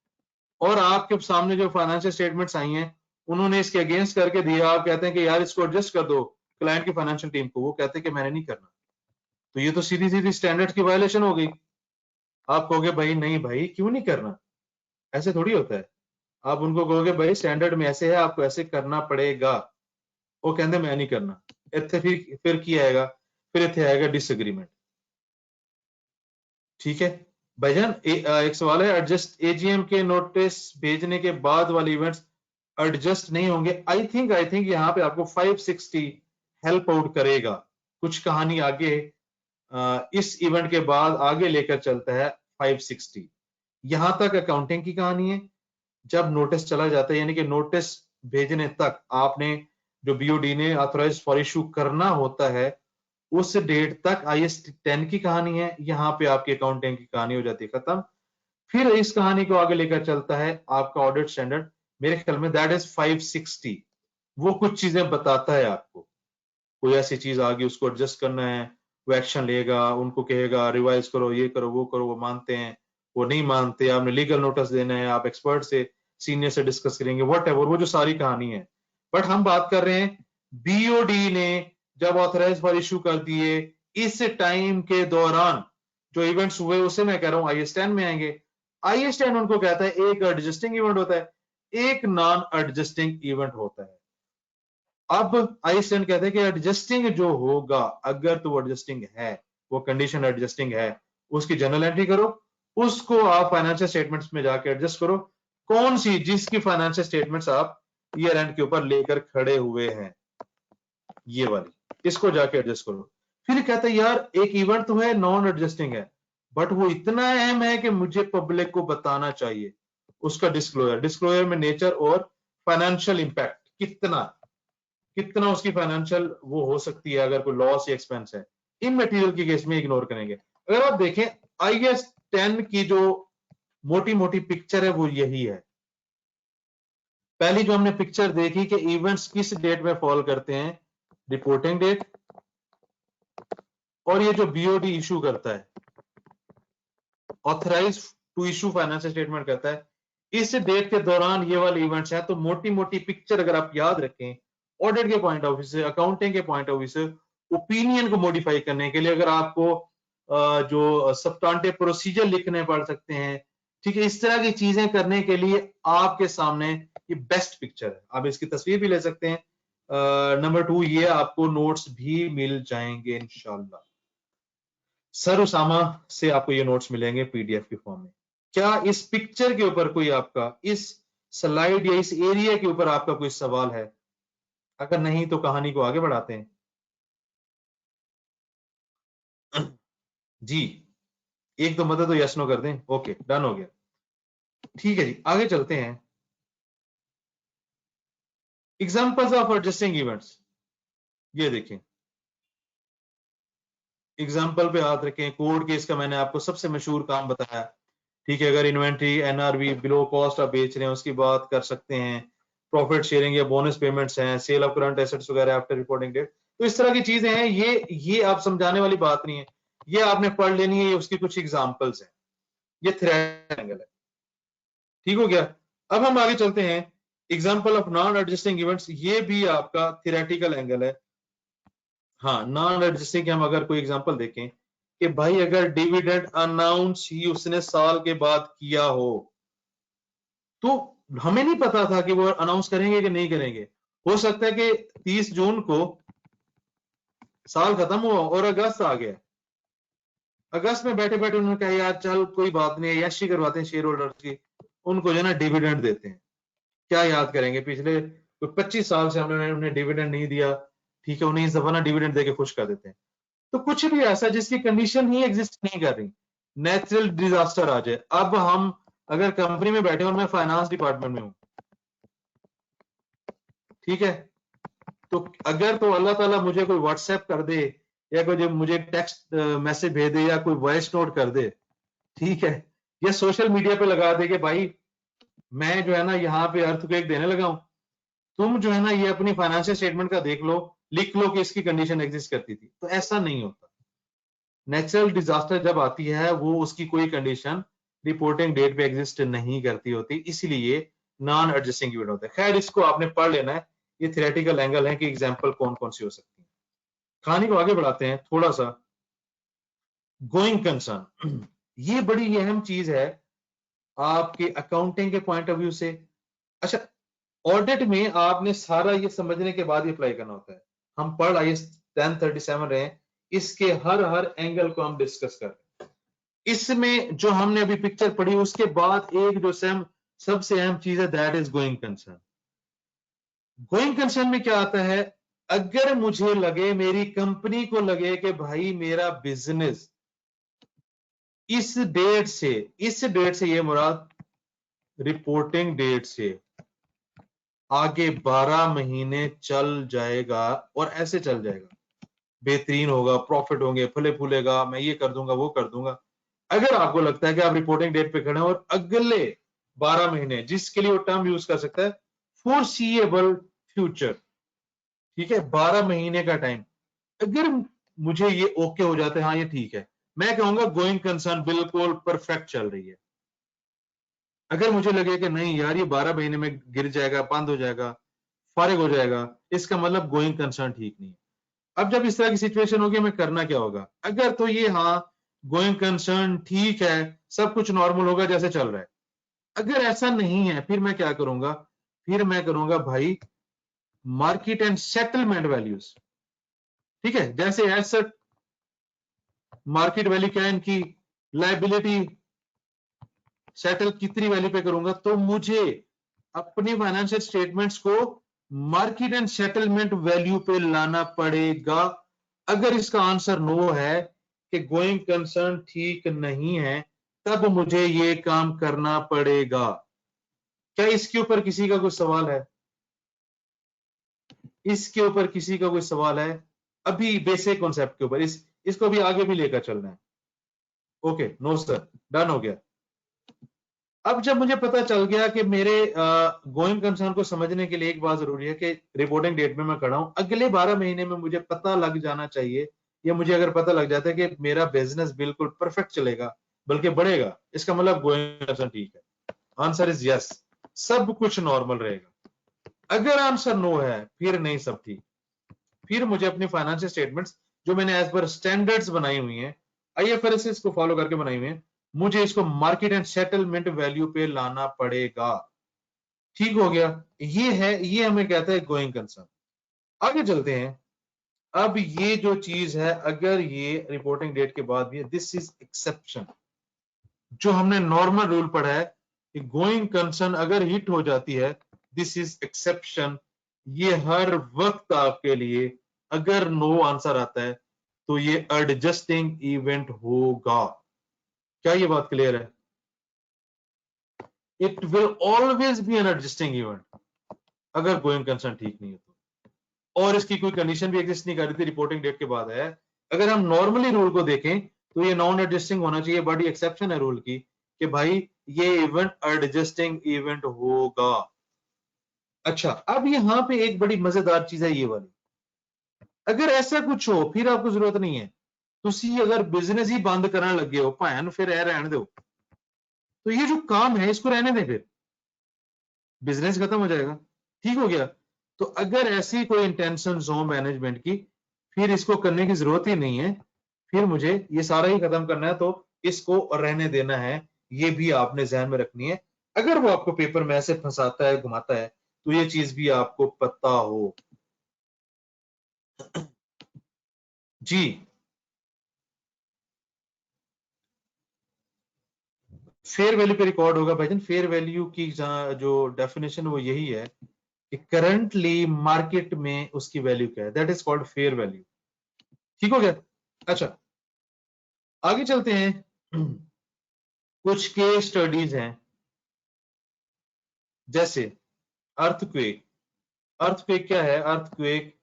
और आपके सामने जो फाइनेंशियल स्टेटमेंट्स आई हैं उन्होंने इसके अगेंस्ट करके दिया, आप कहते हैं कि यार इसको एडजस्ट कर दो क्लाइंट की फाइनेंशियल टीम को, वो कहते हैं कि मैंने नहीं करना, तो ये तो सीधी सीधी स्टैंडर्ड की वायलेशन हो गई। आप कहोगे भाई नहीं भाई क्यों नहीं करना, ऐसे थोड़ी होता है। आप उनको कहोगे भाई स्टैंडर्ड में ऐसे है, आपको ऐसे करना पड़ेगा, वो कहते मैं नहीं करना। इतने फिर किया आएगा, फिर इतने आएगा डिसएग्रीमेंट। ठीक है भाईजान, एक सवाल है, एडजस्ट AGM के नोटिस भेजने के बाद वाले इवेंट्स एडजस्ट नहीं होंगे? आई थिंक यहाँ पे आपको 560 हेल्प आउट करेगा। कुछ कहानी आगे इस इवेंट के बाद आगे लेकर चलता है 560। यहां तक अकाउंटिंग की कहानी है। जब नोटिस चला जाता है, यानी कि नोटिस भेजने तक आपने जो BOD ने ऑथराइज फॉर इशू करना होता है, उस डेट तक IS10 की कहानी है। यहां पे आपकी अकाउंटिंग की कहानी हो जाती है खत्म। फिर इस कहानी को आगे लेकर चलता है आपका ऑडिट स्टैंडर्ड, मेरे ख्याल में दैट इज 560। वो कुछ चीजें बताता है आपको, कोई ऐसी चीज आ गई उसको एडजस्ट करना है, वो एक्शन लेगा, उनको कहेगा रिवाइज करो, ये करो, वो करो, वो मानते हैं, वो नहीं मानते, आपने लीगल नोटिस देना है, आप एक्सपर्ट से सीनियर से डिस्कस करेंगे, वट एवर, वो जो सारी कहानी है। बट हम बात कर रहे हैं बीओडी ने जब ऑथराइज फॉर इशू कर दिए, इस टाइम के दौरान जो इवेंट्स हुए उसे मैं कह रहा हूं IS 10 में आएंगे। IS 10 उनको कहता है एक एडजस्टिंग इवेंट होता है, एक नॉन एडजस्टिंग इवेंट होता है। अब IS 10 कहते हैं कि एडजस्टिंग जो होगा, अगर तो वो एडजस्टिंग है, वो कंडीशन एडजस्टिंग है, उसकी जर्नल एंट्री करो, उसको आप फाइनेंशियल स्टेटमेंट्स में जाके एडजस्ट करो। कौन सी? जिसकी फाइनेंशियल स्टेटमेंट्स आप ईयर एंड के ऊपर लेकर खड़े हुए हैं, ये वाली, इसको जाके एडजस्ट करो। फिर कहता है यार एक इवेंट तो है नॉन एडजस्टिंग है, बट वो इतना अहम है कि मुझे पब्लिक को बताना चाहिए, उसका डिस्क्लोजर, डिस्क्लोजर में नेचर और फाइनेंशियल इंपैक्ट, कितना कितना उसकी फाइनेंशियल वो हो सकती है अगर कोई लॉस या एक्सपेंस है, इमटेरियल के केस में इग्नोर करेंगे। अगर आप देखें IS 10 की जो मोटी मोटी पिक्चर है वो यही है। पहली जो हमने पिक्चर देखी कि इवेंट्स किस डेट में फॉल करते हैं, रिपोर्टिंग डेट, और ये जो बीओडी इशू करता है, authorize to issue financial statement करता है, इस डेट के दौरान ये वाले इवेंट्स हैं। तो मोटी मोटी पिक्चर अगर आप याद रखें, ऑडिट के पॉइंट ऑफ व्यू से, अकाउंटिंग के पॉइंट ऑफ व्यू से, ओपिनियन को मॉडिफाई करने के लिए अगर आपको जो सब्सटेंटिव प्रोसीजर लिखने पड़ सकते हैं, ठीक है, इस तरह की चीजें करने के लिए आपके सामने ये बेस्ट पिक्चर है। आप इसकी तस्वीर भी ले सकते हैं। नंबर 2, ये आपको नोट्स भी मिल जाएंगे इंशाल्लाह। सर उसामा से आपको ये नोट्स मिलेंगे PDF के फॉर्म में। क्या इस पिक्चर के ऊपर कोई आपका, इस स्लाइड या इस एरिया के ऊपर आपका कोई सवाल है? अगर नहीं तो कहानी को आगे बढ़ाते हैं। जी, एक तो मदद तो यस नो कर दें। ओके, डन हो गया। ठीक है जी, आगे चलते हैं। एग्जांपल्स ऑफ एडजस्टिंग इवेंट्स, ये देखें, एग्जांपल पे हाथ रखें। कोड केस का मैंने आपको सबसे मशहूर काम बताया, ठीक है। अगर इन्वेंट्री NRV बिलो कॉस्ट आप बेच रहे हैं, उसकी बात कर सकते हैं। प्रॉफिट शेयरिंग या बोनस पेमेंट्स हैं, सेल ऑफ करंट एसेट्स वगैरह आफ्टर रिपोर्टिंग डेट, तो इस तरह की चीजें हैं। ये आप समझाने वाली बात नहीं है, ये आपने पढ़ लेनी है, ये उसकी कुछ एग्जांपल्स हैं। ये थ्रेड एंगल है, ठीक हो गया। अब हम आगे चलते हैं। Example of non adjusting events, ये भी आपका थियोरेटिकल एंगल है। हाँ, नॉन एडजस्टिंग के हम अगर कोई एग्जांपल देखें कि भाई अगर डिविडेंड अनाउंस ही उसने साल के बाद किया हो, तो हमें नहीं पता था कि वो अनाउंस करेंगे कि नहीं करेंगे। हो सकता है कि 30 जून को साल खत्म हुआ और अगस्त आ गया, अगस्त में बैठे बैठे उन्होंने कहा यार चल कोई बात नहीं है, यशी करवाते हैं शेयर होल्डर की, उनको जो है ना डिविडेंड देते हैं। क्या याद करेंगे, पिछले 25 साल से हमने उन्हें डिविडेंड नहीं दिया, ठीक है, उन्हें इस दफा ना डिविडेंड देके खुश कर देते हैं। तो कुछ भी ऐसा जिसकी कंडीशन ही एग्जिस्ट नहीं कर रही, नेचुरल डिजास्टर आ जाए। अब हम अगर कंपनी में बैठे और मैं फाइनेंस डिपार्टमेंट में हूं, ठीक है, तो अगर तो अल्लाह ताला मुझे कोई व्हाट्सएप कर दे या कोई मुझे टेक्स्ट मैसेज भेज दे या कोई वॉइस नोट कर दे, ठीक है, या सोशल मीडिया पे लगा दे कि भाई मैं जो है ना यहाँ पे अर्थक्वेक देने लगा हूं, तुम जो है ना ये अपनी फाइनेंशियल स्टेटमेंट का देख लो, लिख लो कि इसकी कंडीशन एग्जिस्ट करती थी, तो ऐसा नहीं होता। नेचुरल डिजास्टर जब आती है वो उसकी कोई कंडीशन रिपोर्टिंग डेट पे एग्जिस्ट नहीं करती होती, इसीलिए नॉन एडजस्टिंग इवेंट होता है। खैर, इसको आपने पढ़ लेना है, ये थियोरेटिकल एंगल है कि एग्जांपल कौन कौन सी हो सकती है। कहानी को आगे बढ़ाते हैं थोड़ा सा। गोइंग कंसर्न, ये बड़ी अहम चीज है आपके अकाउंटिंग के पॉइंट ऑफ व्यू से। अच्छा, ऑडिट में आपने सारा ये समझने के बाद ये अप्लाई करना होता है। हम पढ़ IS 1037 रहे हैं, इसके हर एंगल को हम डिस्कस कर रहे हैं। इसमें जो हमने अभी पिक्चर पढ़ी उसके बाद एक जो सबसे अहम चीज है, that is going concern. Going concern में क्या आता है, अगर मुझे लगे, मेरी कंपनी को लगे कि भाई मेरा बिजनेस इस डेट से ये मुराद रिपोर्टिंग डेट से आगे 12 महीने चल जाएगा और ऐसे चल जाएगा, बेहतरीन होगा, प्रॉफिट होंगे, फले फूलेगा, मैं ये कर दूंगा वो कर दूंगा। अगर आपको लगता है कि आप रिपोर्टिंग डेट पे खड़े हैं और अगले 12 महीने, जिसके लिए वो टर्म यूज कर सकता है फोरसीएबल फ्यूचर, ठीक है, 12 महीने का टाइम, अगर मुझे ये ओके हो जाता है, हाँ ये ठीक है, मैं कहूंगा गोइंग कंसर्न बिल्कुल परफेक्ट चल रही है। अगर मुझे लगे कि नहीं यार ये 12 महीने में गिर जाएगा, बंद हो जाएगा, फारिग हो जाएगा, इसका मतलब गोइंग कंसर्न ठीक नहीं है। अब जब इस तरह की सिचुएशन होगी हमें करना क्या होगा? अगर तो ये हाँ गोइंग कंसर्न ठीक है, सब कुछ नॉर्मल होगा जैसे चल रहा है, अगर ऐसा नहीं है फिर मैं क्या करूंगा? फिर मैं करूंगा भाई मार्केट एंड सेटलमेंट वैल्यूज। ठीक है, जैसे एसेट मार्केट वैल्यू क्या है इनकी, लाइबिलिटी सेटल कितनी वैल्यू पे करूंगा, तो मुझे अपनी फाइनेंशियल स्टेटमेंट्स को मार्केट एंड सेटलमेंट वैल्यू पे लाना पड़ेगा। अगर इसका आंसर नो है कि गोइंग कंसर्न ठीक नहीं है, तब मुझे ये काम करना पड़ेगा। क्या इसके ऊपर किसी का कोई सवाल है? इसके ऊपर किसी का कोई सवाल है? अभी बेसिक कॉन्सेप्ट के ऊपर इसको अभी आगे भी लेकर चलना है। ओके, नो सर, डन हो गया। अब जब मुझे पता चल गया कि मेरे गोइंग कंसर्न को समझने के लिए एक बात जरूरी है कि रिपोर्टिंग डेट में मैं खड़ा हूं, अगले 12 महीने में मुझे पता लग जाना चाहिए, या मुझे अगर पता लग जाता है कि मेरा बिजनेस बिल्कुल परफेक्ट चलेगा बल्कि बढ़ेगा, इसका मतलब गोइंग कंसर्न ठीक है। आंसर इज यस, सब कुछ नॉर्मल रहेगा। अगर आंसर नो है फिर नहीं सब ठीक, फिर मुझे अपनी फाइनेंशियल स्टेटमेंट्स जो मैंने एज पर स्टैंडर्ड्स बनाई हुई हैं, आईएफआरएस को फॉलो करके बनाई हुई हैं, मुझे इसको मार्केट एंड सेटलमेंट वैल्यू पे लाना पड़ेगा। ठीक हो गया, ये है, ये हमें कहता है गोइंग कंसर्न। आगे चलते हैं। अब ये जो चीज है, अगर ये रिपोर्टिंग डेट के बाद भी, दिस इज एक्सेप्शन। जो हमने नॉर्मल रूल पढ़ा है कि गोइंग कंसर्न अगर हिट हो जाती है, दिस इज एक्सेप्शन। ये हर वक्त आपके लिए, अगर नो आंसर आता है तो ये एडजस्टिंग इवेंट होगा। क्या ये बात क्लियर है? It will always be an adjusting event अगर गोइंग कंसर्न ठीक नहीं है तो। और इसकी कोई कंडीशन भी एग्जिस्ट नहीं कर रही थी, रिपोर्टिंग डेट के बाद है। अगर हम नॉर्मली रूल को देखें तो ये नॉन एडजस्टिंग होना चाहिए, बड़ी एक्सेप्शन है रूल की कि भाई ये इवेंट एडजस्टिंग इवेंट होगा। अच्छा, अब यहां पे एक बड़ी मजेदार चीज है ये वाली। अगर ऐसा कुछ हो फिर आपको जरूरत नहीं है, तुसी अगर बिजनेस ही बंद करने लगे हो भैन फिर रहने दो, तो ये जो काम है इसको रहने दें, फिर बिजनेस खत्म हो जाएगा। ठीक हो गया। तो अगर ऐसी कोई इंटेंशन हो मैनेजमेंट की, फिर इसको करने की जरूरत ही नहीं है, फिर मुझे ये सारा ही खत्म करना है, तो इसको रहने देना है। ये भी आपने ध्यान में रखनी है। अगर वो आपको पेपर में ऐसे फंसाता है, घुमाता है, तो ये चीज भी आपको पता हो। जी, फेयर वैल्यू पे रिकॉर्ड होगा भाईजान। फेयर वैल्यू की जो डेफिनेशन वो यही है कि करंटली मार्केट में उसकी वैल्यू क्या है, that is called fair value. ठीक हो गया। अच्छा, आगे चलते हैं। कुछ केस स्टडीज हैं, जैसे अर्थक्वेक। अर्थक्वेक क्या है? Earthquake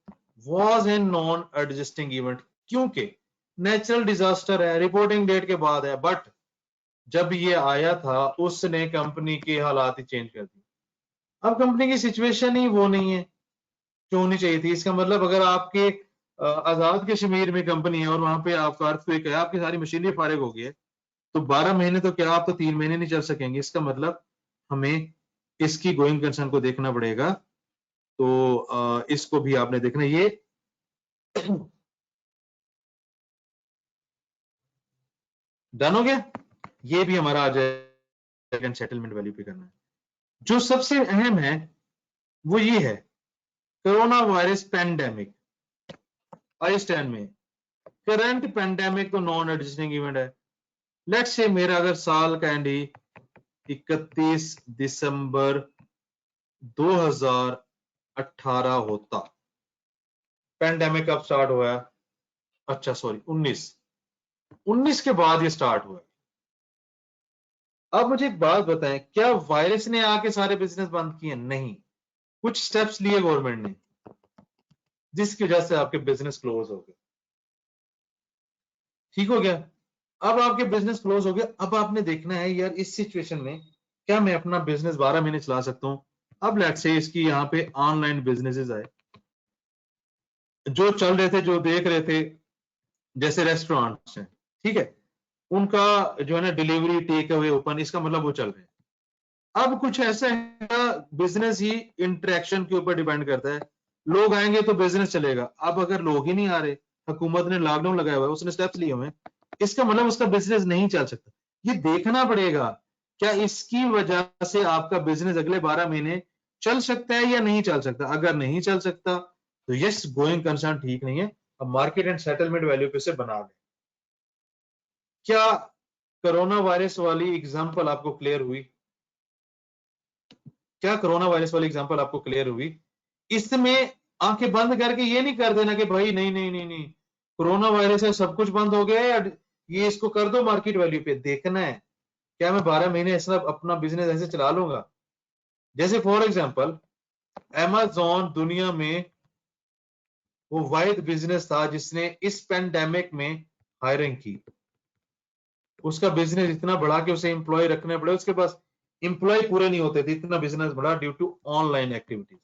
was a non adjusting event, क्योंकि नेचुरल डिजास्टर है, रिपोर्टिंग डेट के बाद है, बट जब ये आया था उसने कंपनी के हालात ही चेंज कर दिए। अब कंपनी की सिचुएशन ही वो नहीं है जो होनी चाहिए थी। इसका मतलब अगर आपके आजाद कश्मीर में कंपनी है और वहां पे आपका अर्थक्वेक है, आपकी सारी मशीनरी फारिग हो गई है, तो 12 महीने तो क्या, आप तो 3 महीने नहीं चल सकेंगे। इसका मतलब हमें इसकी गोइंग कंसर्न को देखना पड़ेगा। तो इसको भी आपने देखना, ये डन हो गया। ये भी हमारा आ जाएगा सेटलमेंट वैल्यू पे करना है। जो सबसे अहम है वो ये है, corona virus pandemic. I stand में करंट पेंडेमिक तो नॉन एडजस्टिंग इवेंट है। लेट्स से मेरा अगर साल का एंड ही 31 दिसंबर 2018 होता, पेंडेमिक कब स्टार्ट हुआ है? अच्छा सॉरी, 19 के बाद ये स्टार्ट हुआ है। अब मुझे एक बात बताएं, क्या वायरस ने आके सारे बिजनेस बंद किए? नहीं, कुछ स्टेप्स लिए गवर्नमेंट ने जिसकी वजह से आपके बिजनेस क्लोज हो गए। ठीक हो गया। अब आपके बिजनेस क्लोज हो गया, अब आपने देखना है यार इस सिचुएशन में क्या मैं अपना बिजनेस 12 महीने चला सकता हूं? अब लेट्स से इसकी यहाँ पे ऑनलाइन बिजनेसेस आए, जो चल रहे थे, जो देख रहे थे, जैसे रेस्टोरेंट्स हैं, ठीक है, उनका जो है ना डिलीवरी टेक अवे ओपन, इसका मतलब वो चल रहे हैं। अब कुछ ऐसा है, बिजनेस ही इंटरेक्शन के ऊपर डिपेंड करता है। लोग आएंगे तो बिजनेस चलेगा। अब अगर लोग ही नहीं आ रहे, हुकूमत ने लॉकडाउन लगाया हुआ है, उसने स्टेप्स लिए हुए हैं, इसका मतलब उसका बिजनेस नहीं चल सकता। ये देखना पड़ेगा क्या इसकी वजह से आपका बिजनेस अगले 12 महीने चल सकता है या नहीं चल सकता। अगर नहीं चल सकता तो यस, गोइंग कंसर्न ठीक नहीं है। अब मार्केट एंड सेटलमेंट वैल्यू पे से बना दें। क्या कोरोना वायरस वाली एग्जांपल आपको क्लियर हुई? क्या कोरोना वायरस वाली एग्जांपल आपको क्लियर हुई? इसमें आंखें बंद करके ये नहीं कर देना कि भाई नहीं नहीं नहीं नहीं, कोरोना वायरस है, सब कुछ बंद हो गया है, ये इसको कर दो मार्केट वैल्यू पे। देखना है क्या मैं 12 महीने ऐसा अपना बिजनेस ऐसे चला लूंगा। जैसे फॉर एग्जांपल अमेज़न दुनिया में वो वाहिद बिजनेस था जिसने इस पेंडेमिक में हायरिंग की। उसका बिजनेस इतना बढ़ा कि उसे एम्प्लॉय रखने पड़े, उसके पास एम्प्लॉय पूरे नहीं होते थे, इतना बिजनेस बढ़ा ड्यू टू ऑनलाइन एक्टिविटीज।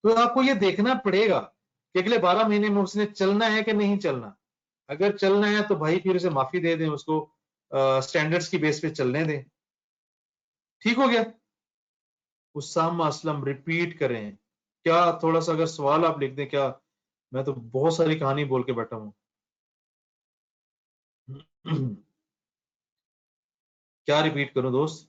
तो आपको ये देखना पड़ेगा कि अगले 12 महीने में उसने चलना है कि नहीं चलना। अगर चलना है तो भाई फिर उसे माफी दे दें, उसको स्टैंडर्ड्स की बेस पे चलने दें। ठीक हो गया? उस्सामा असलम रिपीट करें क्या? थोड़ा सा अगर सवाल आप लिख दें क्या? मैं तो बहुत सारी कहानी बोल के बैठा हूं। क्या रिपीट करूं दोस्त?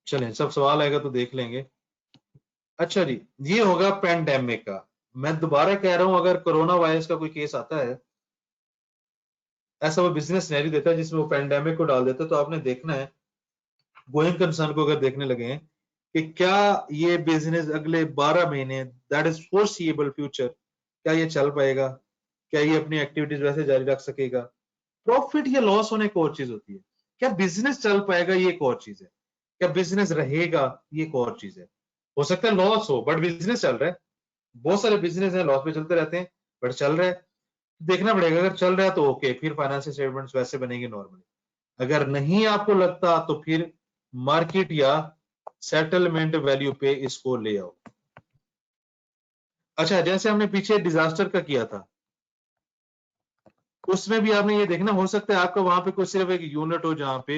चलें, सब सवाल आएगा तो देख लेंगे। अच्छा जी, ये होगा पेंडेमिक का। मैं दोबारा कह रहा हूं, अगर कोरोना वायरस का कोई केस आता है, ऐसा वो बिजनेस सिनेरियो देता है जिसमें वो पेंडेमिक को डाल देता है, तो आपने देखना है गोइंग कंसर्न को अगर देखने लगे हैं कि क्या ये बिजनेस अगले 12 महीने, दैट इज फोर्सिएबल फ्यूचर, क्या ये चल पाएगा? क्या ये अपनी एक्टिविटीज वैसे जारी रख सकेगा? प्रॉफिट या लॉस होने एक और चीज होती है, क्या बिजनेस चल पाएगा ये एक और चीज है, क्या बिजनेस रहेगा ये एक और चीज है। हो सकता है लॉस हो बट बिजनेस चल रहा है। बहुत सारे बिजनेस हैं लॉस पे चलते रहते हैं बट चल रहा है। देखना पड़ेगा, अगर चल रहा है तो ओके, फिर फाइनेंशियल स्टेटमेंट्स वैसे बनेंगे नॉर्मली। अगर नहीं आपको लगता तो फिर मार्केट या सेटलमेंट वैल्यू पे इसको ले आओ। अच्छा, जैसे हमने पीछे डिजास्टर का किया था, उसमें भी आपने ये देखना, हो सकता है आपका वहां पे कोई सिर्फ एक यूनिट हो जहां पे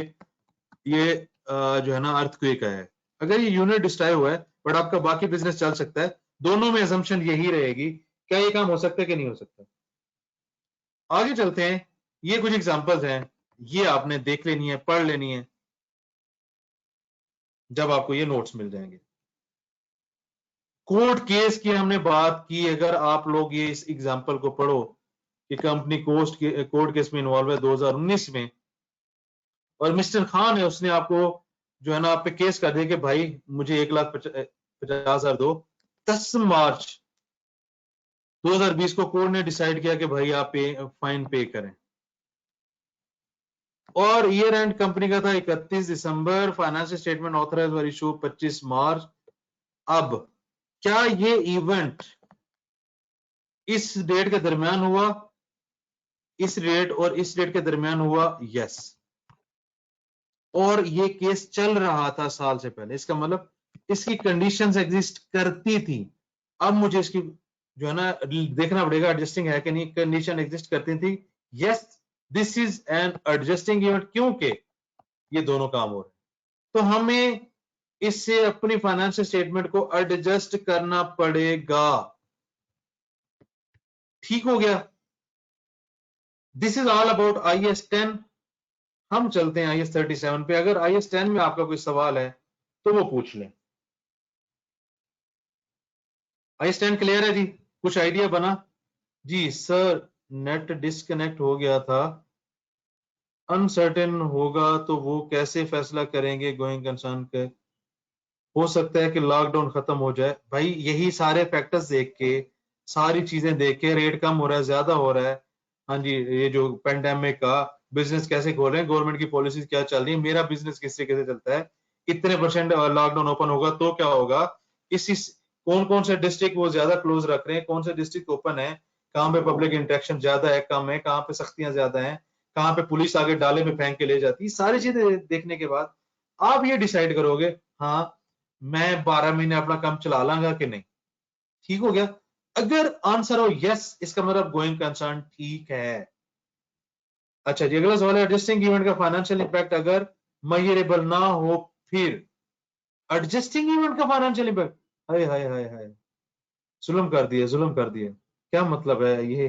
ये जो है ना अर्थक्वेक है। अगर ये यूनिट डिस्ट्रॉय हुआ है बट आपका बाकी बिजनेस चल सकता है, दोनों में असम्पशन यही रहेगी, क्या ये काम हो सकता है कि नहीं हो सकता। आगे चलते हैं, ये कुछ एग्जांपल्स हैं, ये आपने देख लेनी है, पढ़ लेनी है, जब आपको ये नोट्स मिल जाएंगे। कोर्ट केस की हमने बात की, अगर आप लोग ये इस एग्जांपल को पढ़ो कि कंपनी कोर्ट केस में इन्वॉल्व है 2019 में, और मिस्टर खान है उसने आपको जो है ना आप पे केस कर दिया कि भाई मुझे 1,50,000 दो। 10 मार्च 2020 को कोर्ट ने डिसाइड किया कि भाई आप फाइन पे करें, और ईयर एंड कंपनी का था 31 दिसंबर, फाइनेंशियल स्टेटमेंट ऑथराइज वर इशू 25 मार्च। अब क्या ये इवेंट इस डेट के दरमियान हुआ? इस डेट और इस डेट के दरमियान हुआ? यस। और ये केस चल रहा था साल से पहले, इसका मतलब इसकी कंडीशंस एग्जिस्ट करती थी। अब मुझे इसकी जो है ना देखना पड़ेगा एडजस्टिंग है कि नहीं। कंडीशन एग्जिस्ट करती थी, yes, this is an adjusting event, क्योंकि ये दोनों काम हो रहे हैं। तो हमें इससे अपनी फाइनेंशियल स्टेटमेंट को एडजस्ट करना पड़ेगा। ठीक हो गया? This is all about IS 10। हम चलते हैं IS 37 पे। अगर IS 10 में आपका कोई सवाल है तो वो पूछ लें। IS 10 क्लियर है जी? कुछ आइडिया बना? जी सर, नेट डिस्कनेक्ट हो गया था। अनसर्टेन होगा तो वो कैसे फैसला करेंगे गोइंग कंसर्न के? हो सकता है कि लॉकडाउन खत्म हो जाए। भाई यही सारे फैक्टर्स देख के, सारी चीजें देख के, रेट कम हो रहा है, ज्यादा हो रहा है, हाँ जी, ये जो पेंडेमिक का, बिजनेस कैसे खोल रहे हैं, गवर्नमेंट की पॉलिसीज क्या चल रही है, मेरा बिजनेस किस तरीके से चलता है, कितने परसेंट लॉकडाउन ओपन होगा तो क्या होगा, इस कौन कौन से डिस्ट्रिक्ट वो ज्यादा क्लोज रख रहे हैं, कौन से डिस्ट्रिक्ट ओपन है, कहाँ पे पब्लिक इंटरेक्शन ज्यादा है कम है, कहाँ पे सख्तियां ज्यादा है, कहाँ पे पुलिस आगे डाले में फेंक के ले जाती है, सारी चीजें देखने के बाद आप ये डिसाइड करोगे, हाँ मैं 12 महीने अपना काम चला लांगा कि नहीं। ठीक हो गया? अगर आंसर हो यस, इसका मतलब गोइंग कंसर्न ठीक है। अच्छा जी, अगला सवाल है एडजस्टिंग इवेंट का फाइनेंशियल इंपैक्ट अगर मेजरेबल ना हो फिर। एडजस्टिंग इवेंट का फाइनेंशियल इंपैक्ट, हाय हाय हाय हाय, जुल्म कर दिया, जुल्म कर दिया। क्या मतलब है ये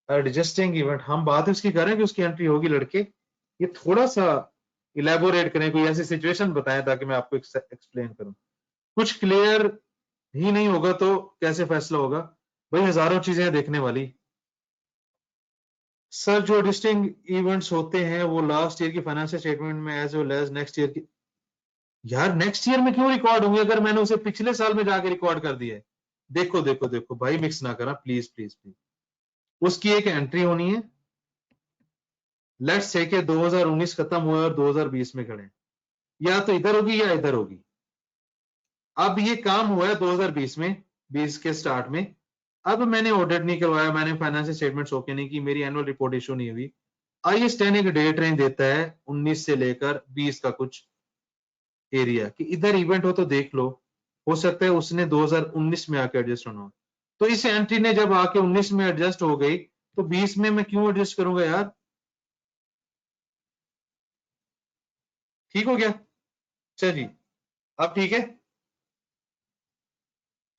एडजस्टिंग इवेंट? हम बात उसकी करें कि उसकी एंट्री होगी लड़के, ये थोड़ा सा इलेबोरेट करें, कोई ऐसी सिचुएशन बताएं ताकि मैं आपको एक्सप्लेन करूं। कुछ क्लियर ही नहीं होगा तो कैसे फैसला होगा भाई, हजारों चीजें हैं देखने वाली। सर जो एडजस्टिंग इवेंट्स होते हैं वो लास्ट ईयर की फाइनेंशियल स्टेटमेंट में as well as next year की, यार नेक्स्ट ईयर में क्यों रिकॉर्ड होंगे अगर मैंने उसे पिछले साल में जाके रिकॉर्ड कर दिया है? देखो देखो देखो भाई, मिक्स ना करा प्लीज प्लीज प्लीज। उसकी एक एंट्री होनी है, लेट्स से कि 2019 खत्म हुआ और 2020 में खड़े हैं, या तो इधर होगी या इधर होगी। अब ये काम हुआ है 2020 में, 20 के स्टार्ट में। अब मैंने ऑडिट नहीं करवाया, मैंने फाइनेंशियल स्टेटमेंट्स ओके नहीं की, मेरी एनुअल रिपोर्ट इशू नहीं हुई। IAS 10 एक डेट रेंज देता है 19 से लेकर 20 का कुछ एरिया कि इधर इवेंट हो तो देख लो, हो सकता है उसने 2019 में आके एडजस्ट होना हो। तो इस एंट्री ने जब आके 19 में एडजस्ट हो गई तो 20 में मैं क्यों एडजस्ट करूंगा यार? ठीक हो गया? अच्छा जी, अब ठीक है,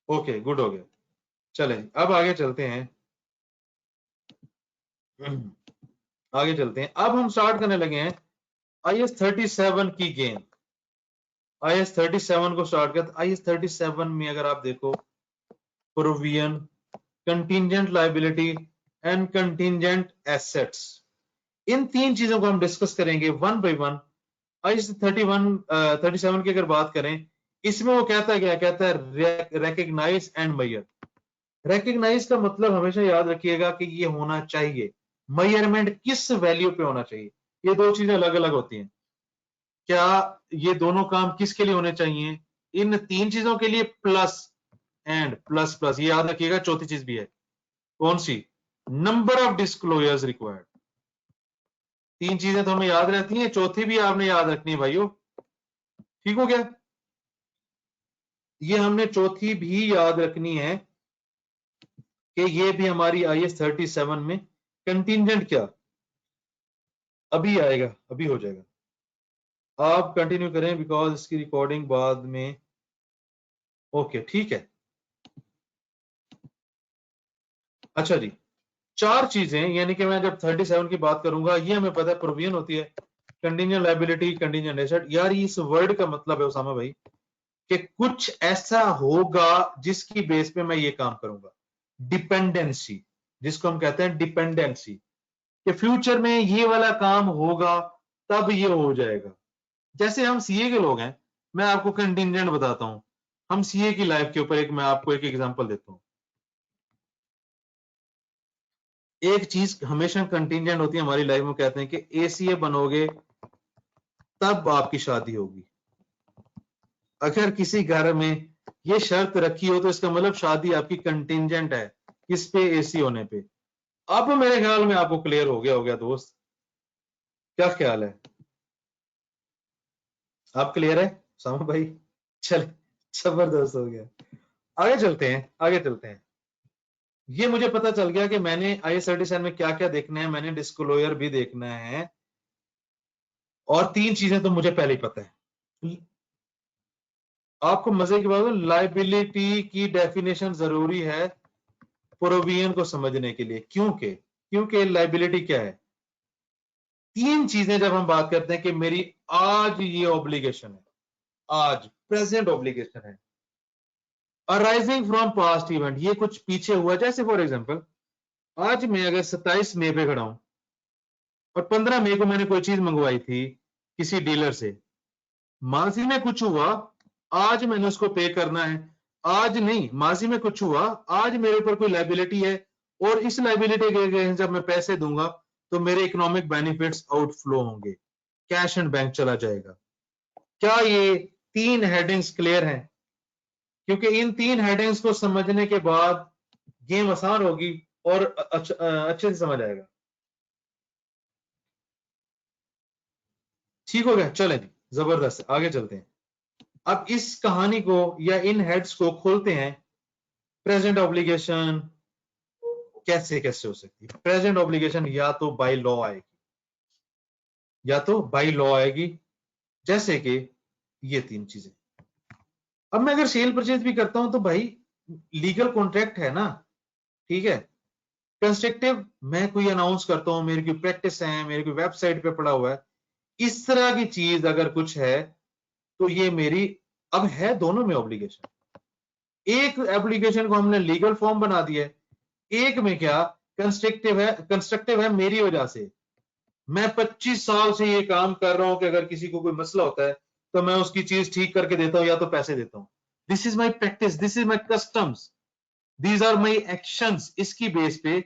ओके गुड हो गया। चलें अब आगे चलते हैं, आगे चलते हैं। अब हम स्टार्ट करने लगे हैं IAS 37 की गेम। IAS 37 को स्टार्ट कर, IAS 37 में अगर आप देखो provision, contingent liability and contingent assets, इन तीन चीजों को हम डिस्कस करेंगे वन बाय वन। IAS 37 की अगर बात करें, इसमें वो कहता है, क्या कहता है, रिकग्नाइज एंड मेजर। रिकग्नाइज का मतलब हमेशा याद रखिएगा कि ये होना चाहिए, मेजरमेंट किस वैल्यू पे होना चाहिए। ये दो चीजें अलग अलग होती हैं। क्या ये दोनों काम किसके लिए होने चाहिए? इन तीन चीजों के लिए, प्लस एंड प्लस प्लस, ये याद रखिएगा। चौथी चीज भी है, कौन सी? Number of disclosures required. तीन चीजें तो हमें याद रहती हैं, चौथी भी आपने याद रखनी है भाइयों। ठीक हो गया? ये हमने चौथी भी याद रखनी है कि ये भी हमारी IAS 37 में कंटिंजेंट, क्या अभी आएगा, अभी हो जाएगा। आप कंटिन्यू करें बिकॉज इसकी रिकॉर्डिंग बाद में, ओके ठीक है। अच्छा जी, चार चीजें, यानी कि मैं जब 37 की बात करूंगा, ये हमें पता है प्रोविजन होती है, कंटिंजेंट लायबिलिटी, कंटिंजेंट एसेट। यार इस वर्ड का मतलब है उसामा भाई कि कुछ ऐसा होगा जिसकी बेस पे मैं ये काम करूंगा। डिपेंडेंसी, जिसको हम कहते हैं डिपेंडेंसी, कि फ्यूचर में ये वाला काम होगा तब ये हो जाएगा। जैसे हम सीए के लोग हैं, मैं आपको कंटिंजेंट बताता हूं। हम सीए की लाइफ के ऊपर एक, मैं आपको एक एग्जांपल देता हूं। एक चीज हमेशा कंटिंजेंट होती है हमारी लाइफ में, कहते हैं कि ACA बनोगे तब आपकी शादी होगी। अगर किसी घर में ये शर्त रखी हो तो इसका मतलब शादी आपकी कंटिंजेंट है, किस पे? AC होने पे। अब मेरे ख्याल में आपको क्लियर हो गया दोस्त, क्या ख्याल है? आप क्लियर है सामा भाई? चल, जबरदस्त हो गया। आगे चलते हैं, आगे चलते हैं। ये मुझे पता चल गया कि मैंने IAS 37 में क्या क्या देखना है, मैंने डिस्क्लोजर भी देखना है, और तीन चीजें तो मुझे पहले ही पता है। आपको मजे की बात, लाइबिलिटी की डेफिनेशन जरूरी है प्रोविजन को समझने के लिए। क्योंकि लाइबिलिटी क्या है? तीन चीजें जब हम बात करते हैं कि मेरी आज ये ऑब्लिगेशन है, आज प्रेजेंट ऑब्लिगेशन है, अराइजिंग फ्रॉम पास्ट इवेंट, ये कुछ पीछे हुआ। जैसे फॉर एग्जांपल, आज मैं अगर 27 मई पे खड़ा हूं और 15 मई को मैंने कोई चीज मंगवाई थी किसी डीलर से, माजी में कुछ हुआ, आज मैंने उसको पे करना है। आज नहीं, माजी में कुछ हुआ, आज मेरे ऊपर कोई लाइबिलिटी है, और इस लाइबिलिटी के अगेंस्ट जब मैं पैसे दूंगा तो मेरे इकोनॉमिक बेनिफिट्स आउटफ्लो होंगे, कैश एंड बैंक चला जाएगा। क्या ये तीन हेडिंग्स क्लियर हैं? क्योंकि इन तीन हेडिंग्स को समझने के बाद गेम आसान होगी और अच्छे से समझ आएगा। ठीक हो गया? चलें जी, जबरदस्त, आगे चलते हैं। अब इस कहानी को या इन हेड्स को खोलते हैं। प्रेजेंट ऑब्लिगेशन कैसे कैसे हो सकती है? प्रेजेंट ऑब्लिगेशन या तो बाय लॉ आएगी, या तो बाई लॉ आएगी, जैसे कि ये तीन चीजें। अब मैं अगर सेल परचेज भी करता हूं तो भाई लीगल कॉन्ट्रैक्ट है ना, ठीक है। कंस्ट्रक्टिव मैं कोई अनाउंस करता हूं, मेरी कोई प्रैक्टिस है, मेरी कोई वेबसाइट पे पड़ा हुआ है, इस तरह की चीज अगर कुछ है तो ये मेरी अब है दोनों में ऑब्लिगेशन। एक एप्लीकेशन को हमने लीगल फॉर्म बना दिया है, एक में क्या कंस्ट्रक्टिव है मेरी वजह से। मैं 25 साल से ये काम कर रहा हूं कि अगर किसी को कोई मसला होता है तो मैं उसकी चीज ठीक करके देता हूं या तो पैसे देता हूं। This is my practice, this is my customs, these are my actions. इसकी बेस पे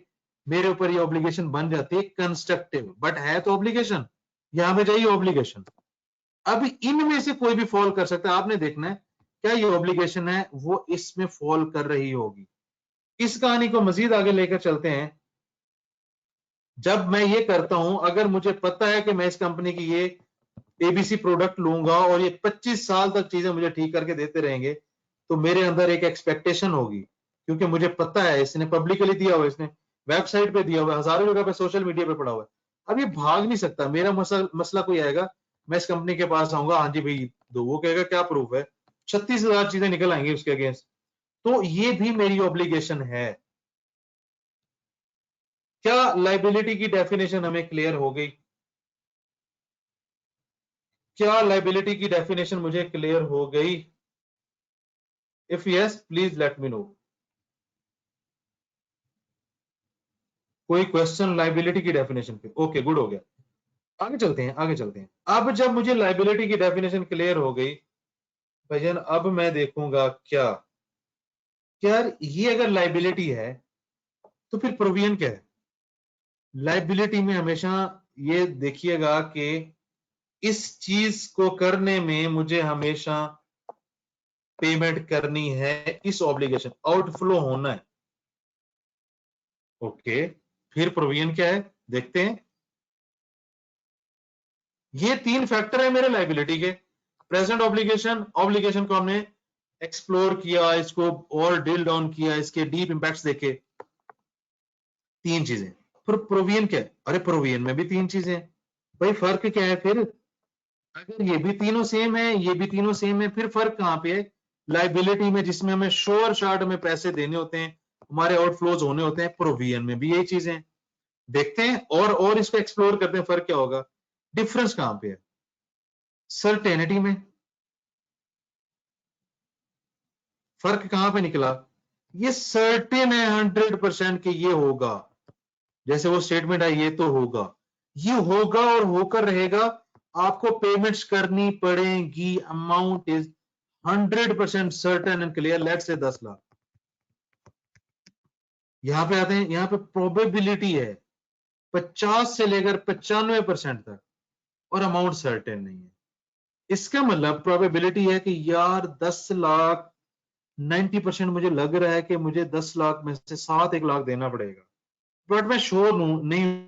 मेरे ऊपर ये ऑब्लिगेशन बन जाती है कंस्ट्रक्टिव, बट है तो ऑब्लिगेशन। यहां पे जाइए ऑब्लिगेशन। अब इनमें से कोई भी फॉल कर सकता है, आपने देखना है क्या ये ऑब्लिगेशन है वो इसमें फॉल कर रही होगी। इस कहानी को मजीद आगे लेकर चलते हैं। जब मैं ये करता हूं, अगर मुझे पता है कि मैं इस कंपनी की ये एबीसी प्रोडक्ट लूंगा और ये 25 साल तक चीजें मुझे ठीक करके देते रहेंगे, तो मेरे अंदर एक एक्सपेक्टेशन होगी, क्योंकि मुझे पता है इसने पब्लिकली दिया हुआ है, इसने वेबसाइट पे दिया हुआ है, हजारों जगह पे सोशल मीडिया पे पड़ा हुआ है। अब ये भाग नहीं सकता। मेरा मसला कोई आएगा, मैं इस कंपनी के पास आऊंगा, हाँ जी भाई दो, वो कहेगा क्या प्रूफ है, 36,000 चीजें निकल आएंगी उसके अगेंस्ट। तो ये भी मेरी ऑब्लिगेशन है। क्या लाइबिलिटी की डेफिनेशन हमें क्लियर हो गई? क्या लाइबिलिटी की डेफिनेशन मुझे क्लियर हो गई? If yes please let me know. कोई क्वेश्चन लाइबिलिटी की डेफिनेशन पे? ओके, गुड हो गया। आगे चलते हैं, आगे चलते हैं। अब जब मुझे लाइबिलिटी की डेफिनेशन क्लियर हो गई भाईजान, अब मैं देखूंगा क्या, यार ये अगर लाइबिलिटी है तो फिर प्रोविजन क्या है। लाइबिलिटी में हमेशा ये देखिएगा कि इस चीज को करने में मुझे हमेशा पेमेंट करनी है, इस ऑब्लिगेशन आउटफ्लो होना है। ओके, फिर प्रोविजन क्या है देखते हैं। ये तीन फैक्टर है मेरे लाइबिलिटी के। प्रेजेंट ऑब्लिगेशन, ऑब्लिगेशन को हमने एक्सप्लोर किया, इसको और डिल डाउन किया, इसके डीप इंपैक्ट्स देखे। तीन चीजें। फिर प्रोविजन क्या है? अरे प्रोविजन में भी तीन चीजें हैं। भाई फर्क क्या है फिर? अगर ये भी तीनों सेम है, ये भी तीनों सेम है, फिर फर्क कहां पे है? लाइबिलिटी में जिसमें हमें श्योर शॉर्ट में पैसे देने होते हैं, हमारे आउटफ्लोज होने होते हैं, प्रोविजन में भी यही चीजें हैं। देखते हैं और इसको एक्सप्लोर करते हैं, फर्क क्या होगा, डिफरेंस कहां पे है। सर्टेनिटी में फर्क कहां पे निकला? ये सर्टेन है 100% कि ये होगा, जैसे वो स्टेटमेंट है ये तो होगा, ये होगा और होकर रहेगा। आपको पेमेंट्स करनी पड़ेगी, amount is 100% certain and clear. Let's say 10 lakh. यहां पे आते हैं, यहां पे प्रोबेबिलिटी है 50 से लेकर 95% तक, और अमाउंट सर्टेन नहीं है। इसका मतलब प्रोबेबिलिटी है कि यार 10 लाख, 90% मुझे लग रहा है कि मुझे 10 लाख में से 7 1 लाख देना पड़ेगा, बट मैं श्योर नहीं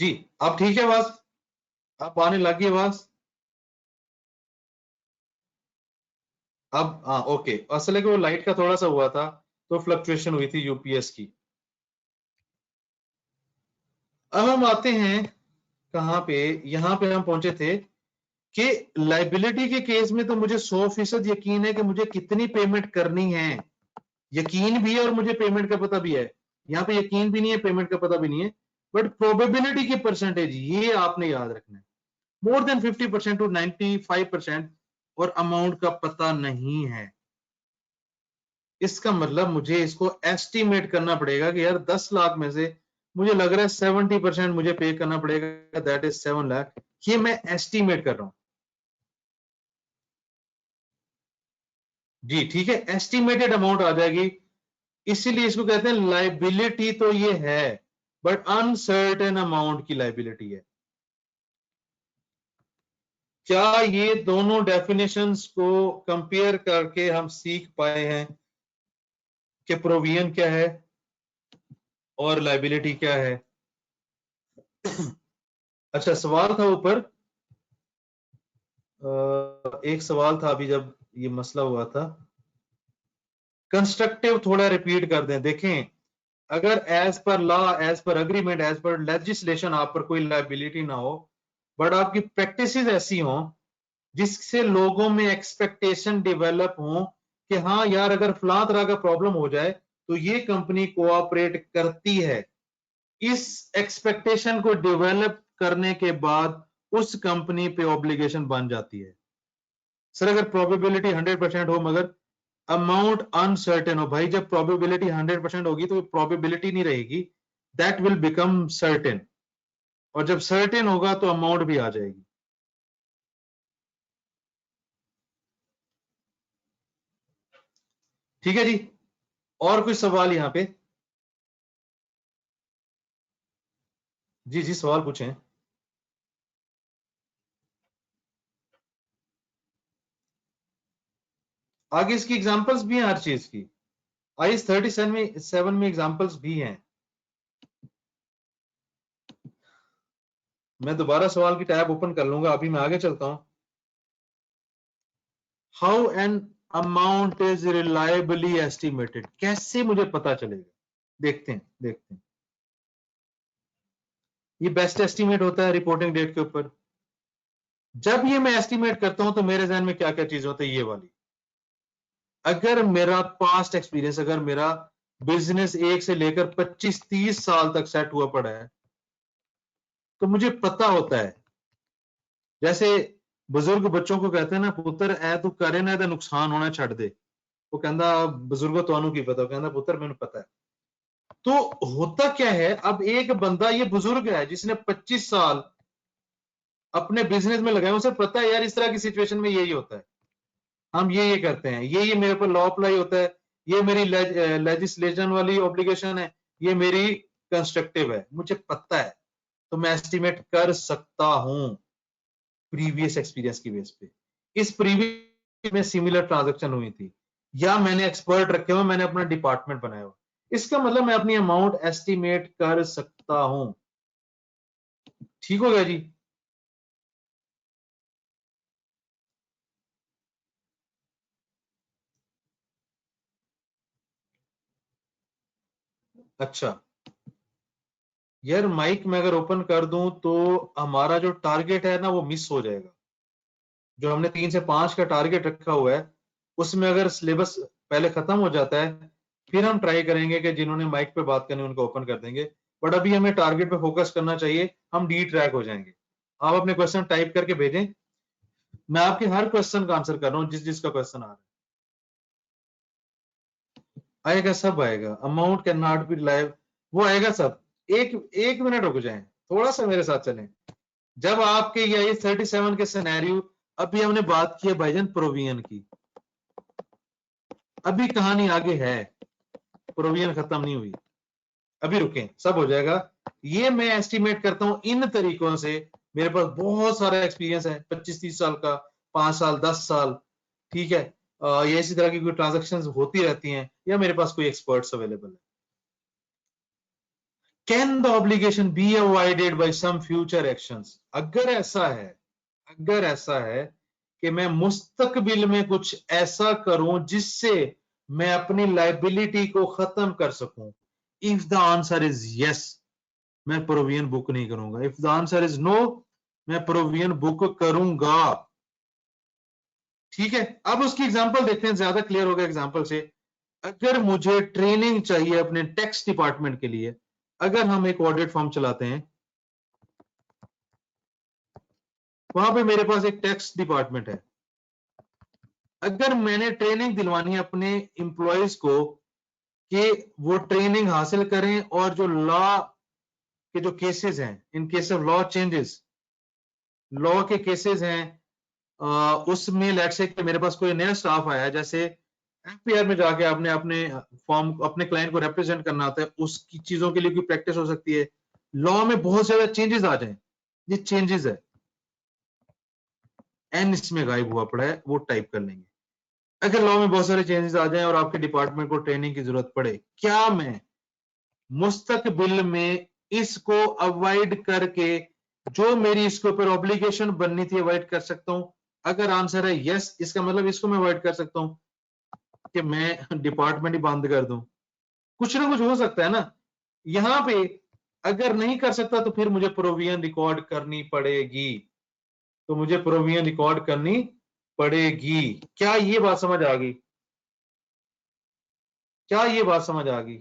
जी अब ठीक है आवाज, अब आने लगी आवाज। अब हाँ ओके, असल है कि वो लाइट का थोड़ा सा हुआ था तो फ्लक्चुएशन हुई थी यूपीएस की। अब हम आते हैं कहां पे, यहां पे हम पहुंचे थे कि लाइबिलिटी के केस में तो मुझे 100% यकीन है कि मुझे कितनी पेमेंट करनी है, यकीन भी है और मुझे पेमेंट का पता भी है। यहाँ पे यकीन भी नहीं है, पेमेंट का पता भी नहीं है, बट प्रोबेबिलिटी की परसेंटेज ये आपने याद रखना है, मोर देन 50% टू 95%, और अमाउंट का पता नहीं है। इसका मतलब मुझे इसको एस्टिमेट करना पड़ेगा कि यार 10 लाख में से मुझे लग रहा है 70% मुझे पे करना पड़ेगा, दैट इज 7 लाख। ये मैं एस्टिमेट कर रहा हूं। जी ठीक है, एस्टिमेटेड अमाउंट आ जाएगी, इसीलिए इसको कहते हैं लाइबिलिटी तो ये है, बट अनसर्टेन अमाउंट की लाइबिलिटी है। क्या ये दोनों डेफिनेशंस को कंपेयर करके हम सीख पाए हैं कि प्रोविजन क्या है और लाइबिलिटी क्या है? अच्छा सवाल था ऊपर, एक सवाल था अभी जब ये मसला हुआ था, कंस्ट्रक्टिव थोड़ा रिपीट कर दें। देखें, अगर as per law, as per agreement, as per legislation आप पर कोई लाइबिलिटी ना हो, बट आपकी प्रैक्टिसेस ऐसी हो जिससे लोगों में एक्सपेक्टेशन डेवलप हो कि हाँ यार अगर फलां तरह का प्रॉब्लम हो जाए तो ये कंपनी कोऑपरेट करती है, इस एक्सपेक्टेशन को डेवलप करने के बाद उस कंपनी पे ऑब्लिगेशन बन जाती है। सर अगर प्रोबेबिलिटी 100% हो मगर अमाउंट अनसर्टेन हो, भाई जब प्रोबेबिलिटी 100% होगी तो प्रोबेबिलिटी नहीं रहेगी, दैट विल बिकम सर्टेन, और जब सर्टेन होगा तो अमाउंट भी आ जाएगी। ठीक है जी, और कोई सवाल यहां पे? जी जी सवाल पूछें। आगे इसकी एग्जांपल्स भी हैं हर चीज की, आईएस 37 में एग्जांपल्स भी हैं। मैं दोबारा सवाल की टैब ओपन कर लूंगा, अभी मैं आगे चलता हूं। How an amount is reliably estimated, कैसे मुझे पता चलेगा? देखते हैं देखते हैं। ये बेस्ट एस्टिमेट होता है रिपोर्टिंग डेट के ऊपर। जब ये मैं एस्टिमेट करता हूं तो मेरे जहन में क्या क्या चीज होती है, ये वाली। अगर मेरा पास्ट एक्सपीरियंस, अगर मेरा बिजनेस 1 से लेकर 25-30 साल तक सेट हुआ पड़ा है, तो मुझे पता होता है, जैसे बुजुर्ग बच्चों को कहते हैं ना, पुत्र ऐ तू करे ना तो नुकसान होना छड़ दे, वो कहता बुजुर्गो तो की पता, कहता पुत्र मैंने पता है। तो होता क्या है, अब एक बंदा ये बुजुर्ग है जिसने 25 साल अपने बिजनेस में लगाए, उसे पता है यार इस तरह की सिचुएशन में यही होता है, हम ये करते हैं, ये मेरे पर लॉ अप्लाई होता है, ये मेरी लेजिस्लेशन वाली ऑब्लिगेशन है, ये मेरी कंस्ट्रक्टिव है, मुझे पता है, तो मैं एस्टिमेट कर सकता हूं प्रीवियस एक्सपीरियंस की बेस पे। इस प्रीवियस में सिमिलर ट्रांजैक्शन हुई थी, या मैंने एक्सपर्ट रखे हुए, मैंने अपना डिपार्टमेंट बनाया हुआ, इसका मतलब मैं अपनी अमाउंट एस्टिमेट कर सकता हूं। ठीक हो गया जी? अच्छा यार माइक में अगर ओपन कर दूं तो हमारा जो टारगेट है ना वो मिस हो जाएगा। जो हमने 3 से 5 का टारगेट रखा हुआ है उसमें अगर सिलेबस पहले खत्म हो जाता है, फिर हम ट्राई करेंगे कि जिन्होंने माइक पे बात करनी उनको ओपन कर देंगे, बट अभी हमें टारगेट पे फोकस करना चाहिए, हम डी ट्रैक हो जाएंगे। आप अपने क्वेश्चन टाइप करके भेजें, मैं आपके हर क्वेश्चन का आंसर कर रहा हूं, जिस जिसका क्वेश्चन आ रहा है। आएगा, सब आएगा, amount can not be live, वो आएगा सब। एक एक मिनट रुक जाएं, थोड़ा सा मेरे साथ चलें। जब आपके ये 37 के सिनेरियो, अभी हमने बात की है भाईजान प्रोविजन की, अभी कहानी आगे है, प्रोविजन खत्म नहीं हुई, अभी रुकें, सब हो जाएगा। ये मैं एस्टिमेट करता हूं इन तरीकों से, मेरे पास बहुत सारा एक्सपीरियंस है 25-30 साल का, 5 साल 10 साल, ठीक है। ये इसी तरह की कोई ट्रांजेक्शन होती रहती हैं, या मेरे पास कोई एक्सपर्ट्स अवेलेबल है। Can the obligation be avoided by some future actions? अगर ऐसा है कि मैं मुस्तकबिल में कुछ ऐसा करूं जिससे मैं अपनी लाइबिलिटी को खत्म कर सकूं, if the answer is yes, मैं प्रोविजन बुक नहीं करूंगा। If the answer is no, मैं प्रोविजन बुक करूंगा। ठीक है, अब उसकी एग्जांपल देखते हैं, ज्यादा क्लियर होगा एग्जांपल से। अगर मुझे ट्रेनिंग चाहिए अपने टैक्स डिपार्टमेंट के लिए, अगर हम एक ऑडिट फॉर्म चलाते हैं, वहां पे मेरे पास एक टैक्स डिपार्टमेंट है, अगर मैंने ट्रेनिंग दिलवानी है अपने एम्प्लॉयज को कि वो ट्रेनिंग हासिल करें और जो लॉ के जो केसेस हैं, in case of law changes, law के केसेस हैं, उसमें लेट्स से कि मेरे पास कोई नया स्टाफ आया है, जैसे एफपीआर में जाके आपने अपने फॉर्म अपने क्लाइंट को रिप्रेजेंट करना होता है, उसकी चीजों के लिए कोई प्रैक्टिस हो सकती है, लॉ में बहुत ज्यादा चेंजेस आ जाए, ये चेंजेस है, एन इसमें गायब हुआ पड़ा है, वो टाइप कर लेंगे। अगर लॉ में बहुत सारे चेंजेस आ जाएं और आपके डिपार्टमेंट को ट्रेनिंग की जरूरत पड़े, क्या मैं मुस्तकबिल में इसको अवॉइड करके जो मेरी इसके ऊपर ऑब्लिगेशन बननी थी अवॉइड कर सकता हूं? अगर आंसर है यस, इसका मतलब इसको मैं अवॉइड कर सकता हूं कि मैं डिपार्टमेंट ही बंद कर दूं। कुछ ना कुछ हो सकता है ना यहां पे। अगर नहीं कर सकता तो फिर मुझे प्रोविजन रिकॉर्ड करनी पड़ेगी, तो मुझे प्रोविजन रिकॉर्ड करनी पड़ेगी। क्या ये बात समझ आ गई? क्या ये बात समझ आ गई?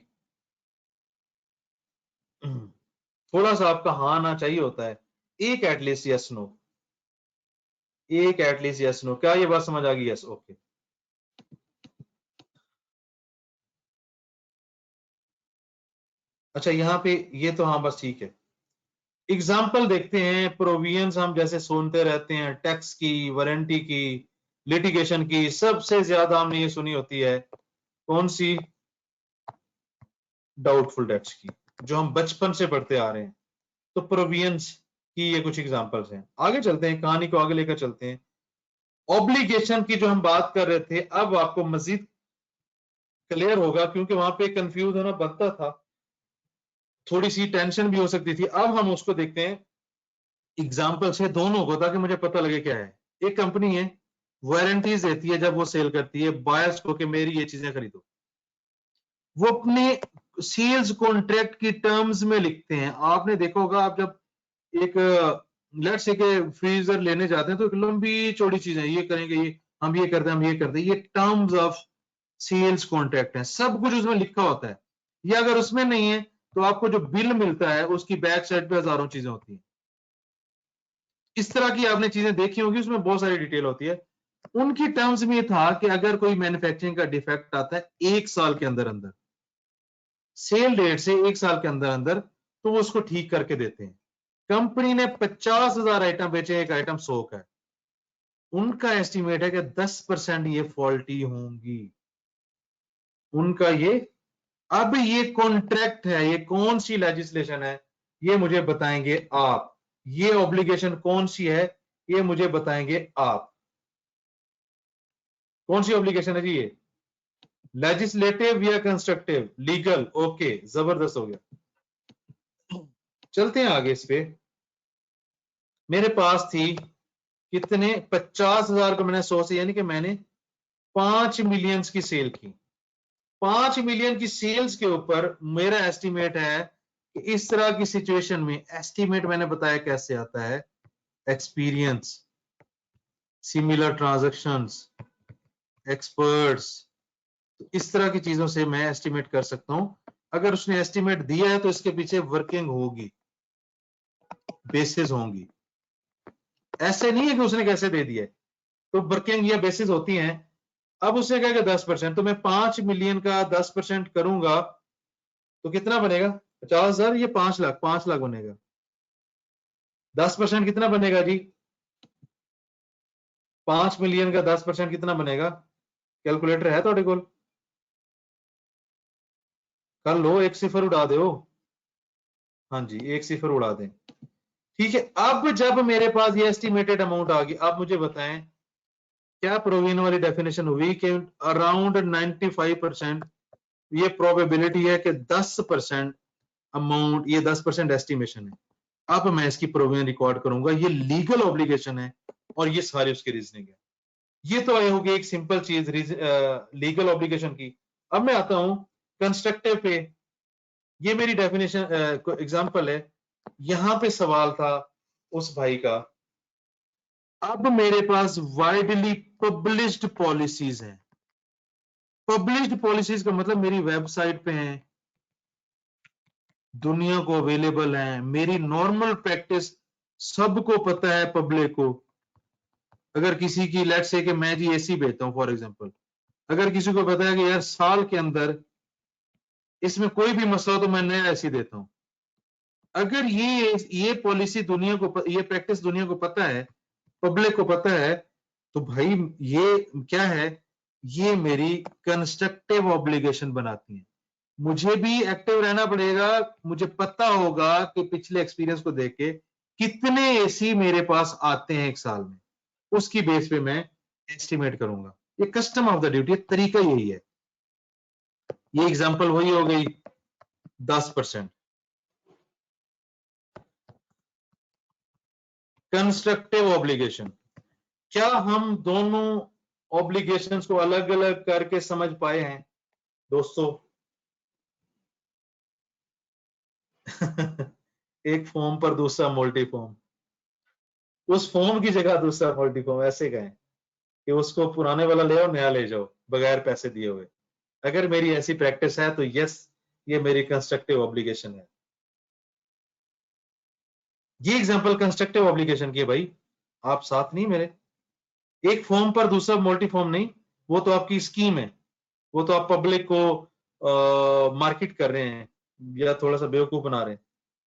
थोड़ा सा आपका हाँ ना चाहिए होता है, एक एटलीस्ट यस नो, एक एटलीस्ट यस नो। क्या ये बात समझ आ गई? Yes, okay. अच्छा यहां पे ये तो हाँ बस ठीक है। एग्जाम्पल देखते हैं, प्रोविजंस हम जैसे सुनते रहते हैं, टैक्स की, वारंटी की, लिटिगेशन की, सबसे ज्यादा हमने ये सुनी होती है कौन सी? डाउटफुल डेट्स की, जो हम बचपन से पढ़ते आ रहे हैं। तो प्रोविजंस की ये कुछ एग्जांपल्स हैं। आगे चलते हैं, कहानी को आगे लेकर चलते हैं। ऑब्लिगेशन की जो हम बात कर रहे थे, अब आपको मजीद क्लियर होगा, क्योंकि वहां पे कंफ्यूज होना बनता था, थोड़ी सी टेंशन भी हो सकती थी। अब हम उसको देखते हैं एग्जाम्पल से दोनों को, ताकि मुझे पता लगे क्या है। एक कंपनी है, वारंटीज देती है जब वो सेल करती है बायर्स को कि मेरी ये चीजें खरीदो, वो अपने सेल्स कॉन्ट्रैक्ट की टर्म्स में लिखते हैं। आपने देखा होगा, आप जब एक लेट्स से के फ्रीजर लेने जाते हैं तो एक लंबी चौड़ी चीजें, ये करेंगे, ये हम ये करते हैं, हम ये करते हैं, ये टर्म्स ऑफ सेल्स कॉन्ट्रैक्ट है, सब कुछ उसमें लिखा होता है। ये अगर उसमें नहीं है तो आपको जो बिल मिलता है उसकी बैक साइड पे हजारों चीजें होती हैं। इस तरह की आपने चीजें देखी होगी, उसमें बहुत सारी डिटेल होती है। उनकी टर्म्स में ये था कि अगर कोई मैन्युफैक्चरिंग का डिफेक्ट आता है 1 साल के अंदर अंदर, सेल डेट से 1 साल के अंदर अंदर, तो वो उसको ठीक करके देते हैं। कंपनी ने 50,000 आइटम बेचे, एक आइटम 100 का है, उनका एस्टिमेट है कि 10% ये फॉल्टी होंगी, उनका ये। अब ये कॉन्ट्रैक्ट है, ये कौन सी लेजिस्लेशन है, ये मुझे बताएंगे आप। ये ऑब्लिगेशन कौन सी है, ये मुझे बताएंगे आप। कौन सी ऑब्लिगेशन है जी ये? लेजिस्लेटिव या कंस्ट्रक्टिव? लीगल, ओके, जबरदस्त हो गया। चलते हैं आगे इस पे। मेरे पास थी कितने? 50,000 को मैंने 100 से, यानी कि मैंने 5 मिलियन की सेल की। 5 मिलियन की सेल्स के ऊपर मेरा एस्टिमेट है कि इस तरह की सिचुएशन में, एस्टिमेट मैंने बताया कैसे आता है, एक्सपीरियंस, सिमिलर ट्रांजैक्शंस, एक्सपर्ट्स, इस तरह की चीजों से मैं एस्टिमेट कर सकता हूं। अगर उसने एस्टिमेट दिया है तो इसके पीछे वर्किंग होगी, बेसिस होंगी। ऐसे नहीं है कि उसने कैसे दे दिया है, तो वर्किंग या बेसिस होती हैं। अब उसने कहा कि 10%, तो मैं 5 मिलियन का 10% करूंगा तो कितना बनेगा? 50,000, ये 5 लाख, 5 लाख बनेगा। 10% कितना बनेगा जी? 5 मिलियन का 10% कितना बनेगा? कैलकुलेटर है थोड़े को? कर लो, एक सिफर उड़ा दो। हाँ जी, एक सिफर उड़ा दें। ठीक है, अब जब मेरे पास ये एस्टिमेटेड अमाउंट आ गई, आप मुझे बताएं क्या प्रोविजन वाली डेफिनेशन हुई कि अराउंड 95% ये प्रोबेबिलिटी है कि 10% अमाउंट, ये 10% एस्टिमेशन है। अब मैं इसकी प्रोविजन रिकॉर्ड करूंगा, ये लीगल ऑब्लिगेशन है और ये सारे उसकी रीजनिंग है। ये तो आए होगी एक सिंपल चीज लीगल ऑब्लिगेशन की। अब मैं आता हूं कंस्ट्रक्टिव पे। ये मेरी डेफिनेशन एग्जांपल है। यहां पे सवाल था उस भाई का, अब मेरे पास वाइडली पब्लिश्ड पॉलिसीज हैं। पब्लिश्ड पॉलिसीज का मतलब मेरी वेबसाइट पे हैं, दुनिया को अवेलेबल है, मेरी नॉर्मल प्रैक्टिस सबको पता है, पब्लिक को। अगर किसी की लेट्स से कि मैं जी एसी बेचता हूं फॉर एग्जांपल, अगर किसी को पता है कि यार साल के अंदर इसमें कोई भी मसला हो तो मैं नया एसी देता हूं, अगर ये पॉलिसी दुनिया को, ये प्रैक्टिस दुनिया को पता है, पब्लिक को पता है, तो भाई ये क्या है, ये मेरी कंस्ट्रक्टिव ऑब्लिगेशन बनाती है। मुझे भी एक्टिव रहना पड़ेगा, मुझे पता होगा कि पिछले एक्सपीरियंस को देख के कितने एसी मेरे पास आते हैं एक साल में, उसकी बेस पे मैं एस्टिमेट करूंगा। ये कस्टम ऑफ द ड्यूटी, तरीका यही है। ये एग्जांपल वही हो गई 10%। कंस्ट्रक्टिव ऑब्लिगेशन, क्या हम दोनों ऑब्लिगेशंस को अलग अलग करके समझ पाए हैं दोस्तों? एक फॉर्म पर दूसरा मल्टी फॉर्म, उस फॉर्म की जगह दूसरा मल्टी फॉर्म, ऐसे कहें कि उसको पुराने वाला ले आओ, नया ले जाओ बगैर पैसे दिए हुए। अगर मेरी ऐसी प्रैक्टिस है तो यस, ये मेरी कंस्ट्रक्टिव ऑब्लिगेशन है। ये एग्जांपल कंस्ट्रक्टिव ऑब्लिगेशन की है भाई, आप साथ नहीं मेरे। एक फॉर्म पर दूसरा मल्टी फॉर्म नहीं, वो तो आपकी स्कीम है, वो तो आप पब्लिक को मार्केट कर रहे हैं या थोड़ा सा बेवकूफ बना रहे हैं।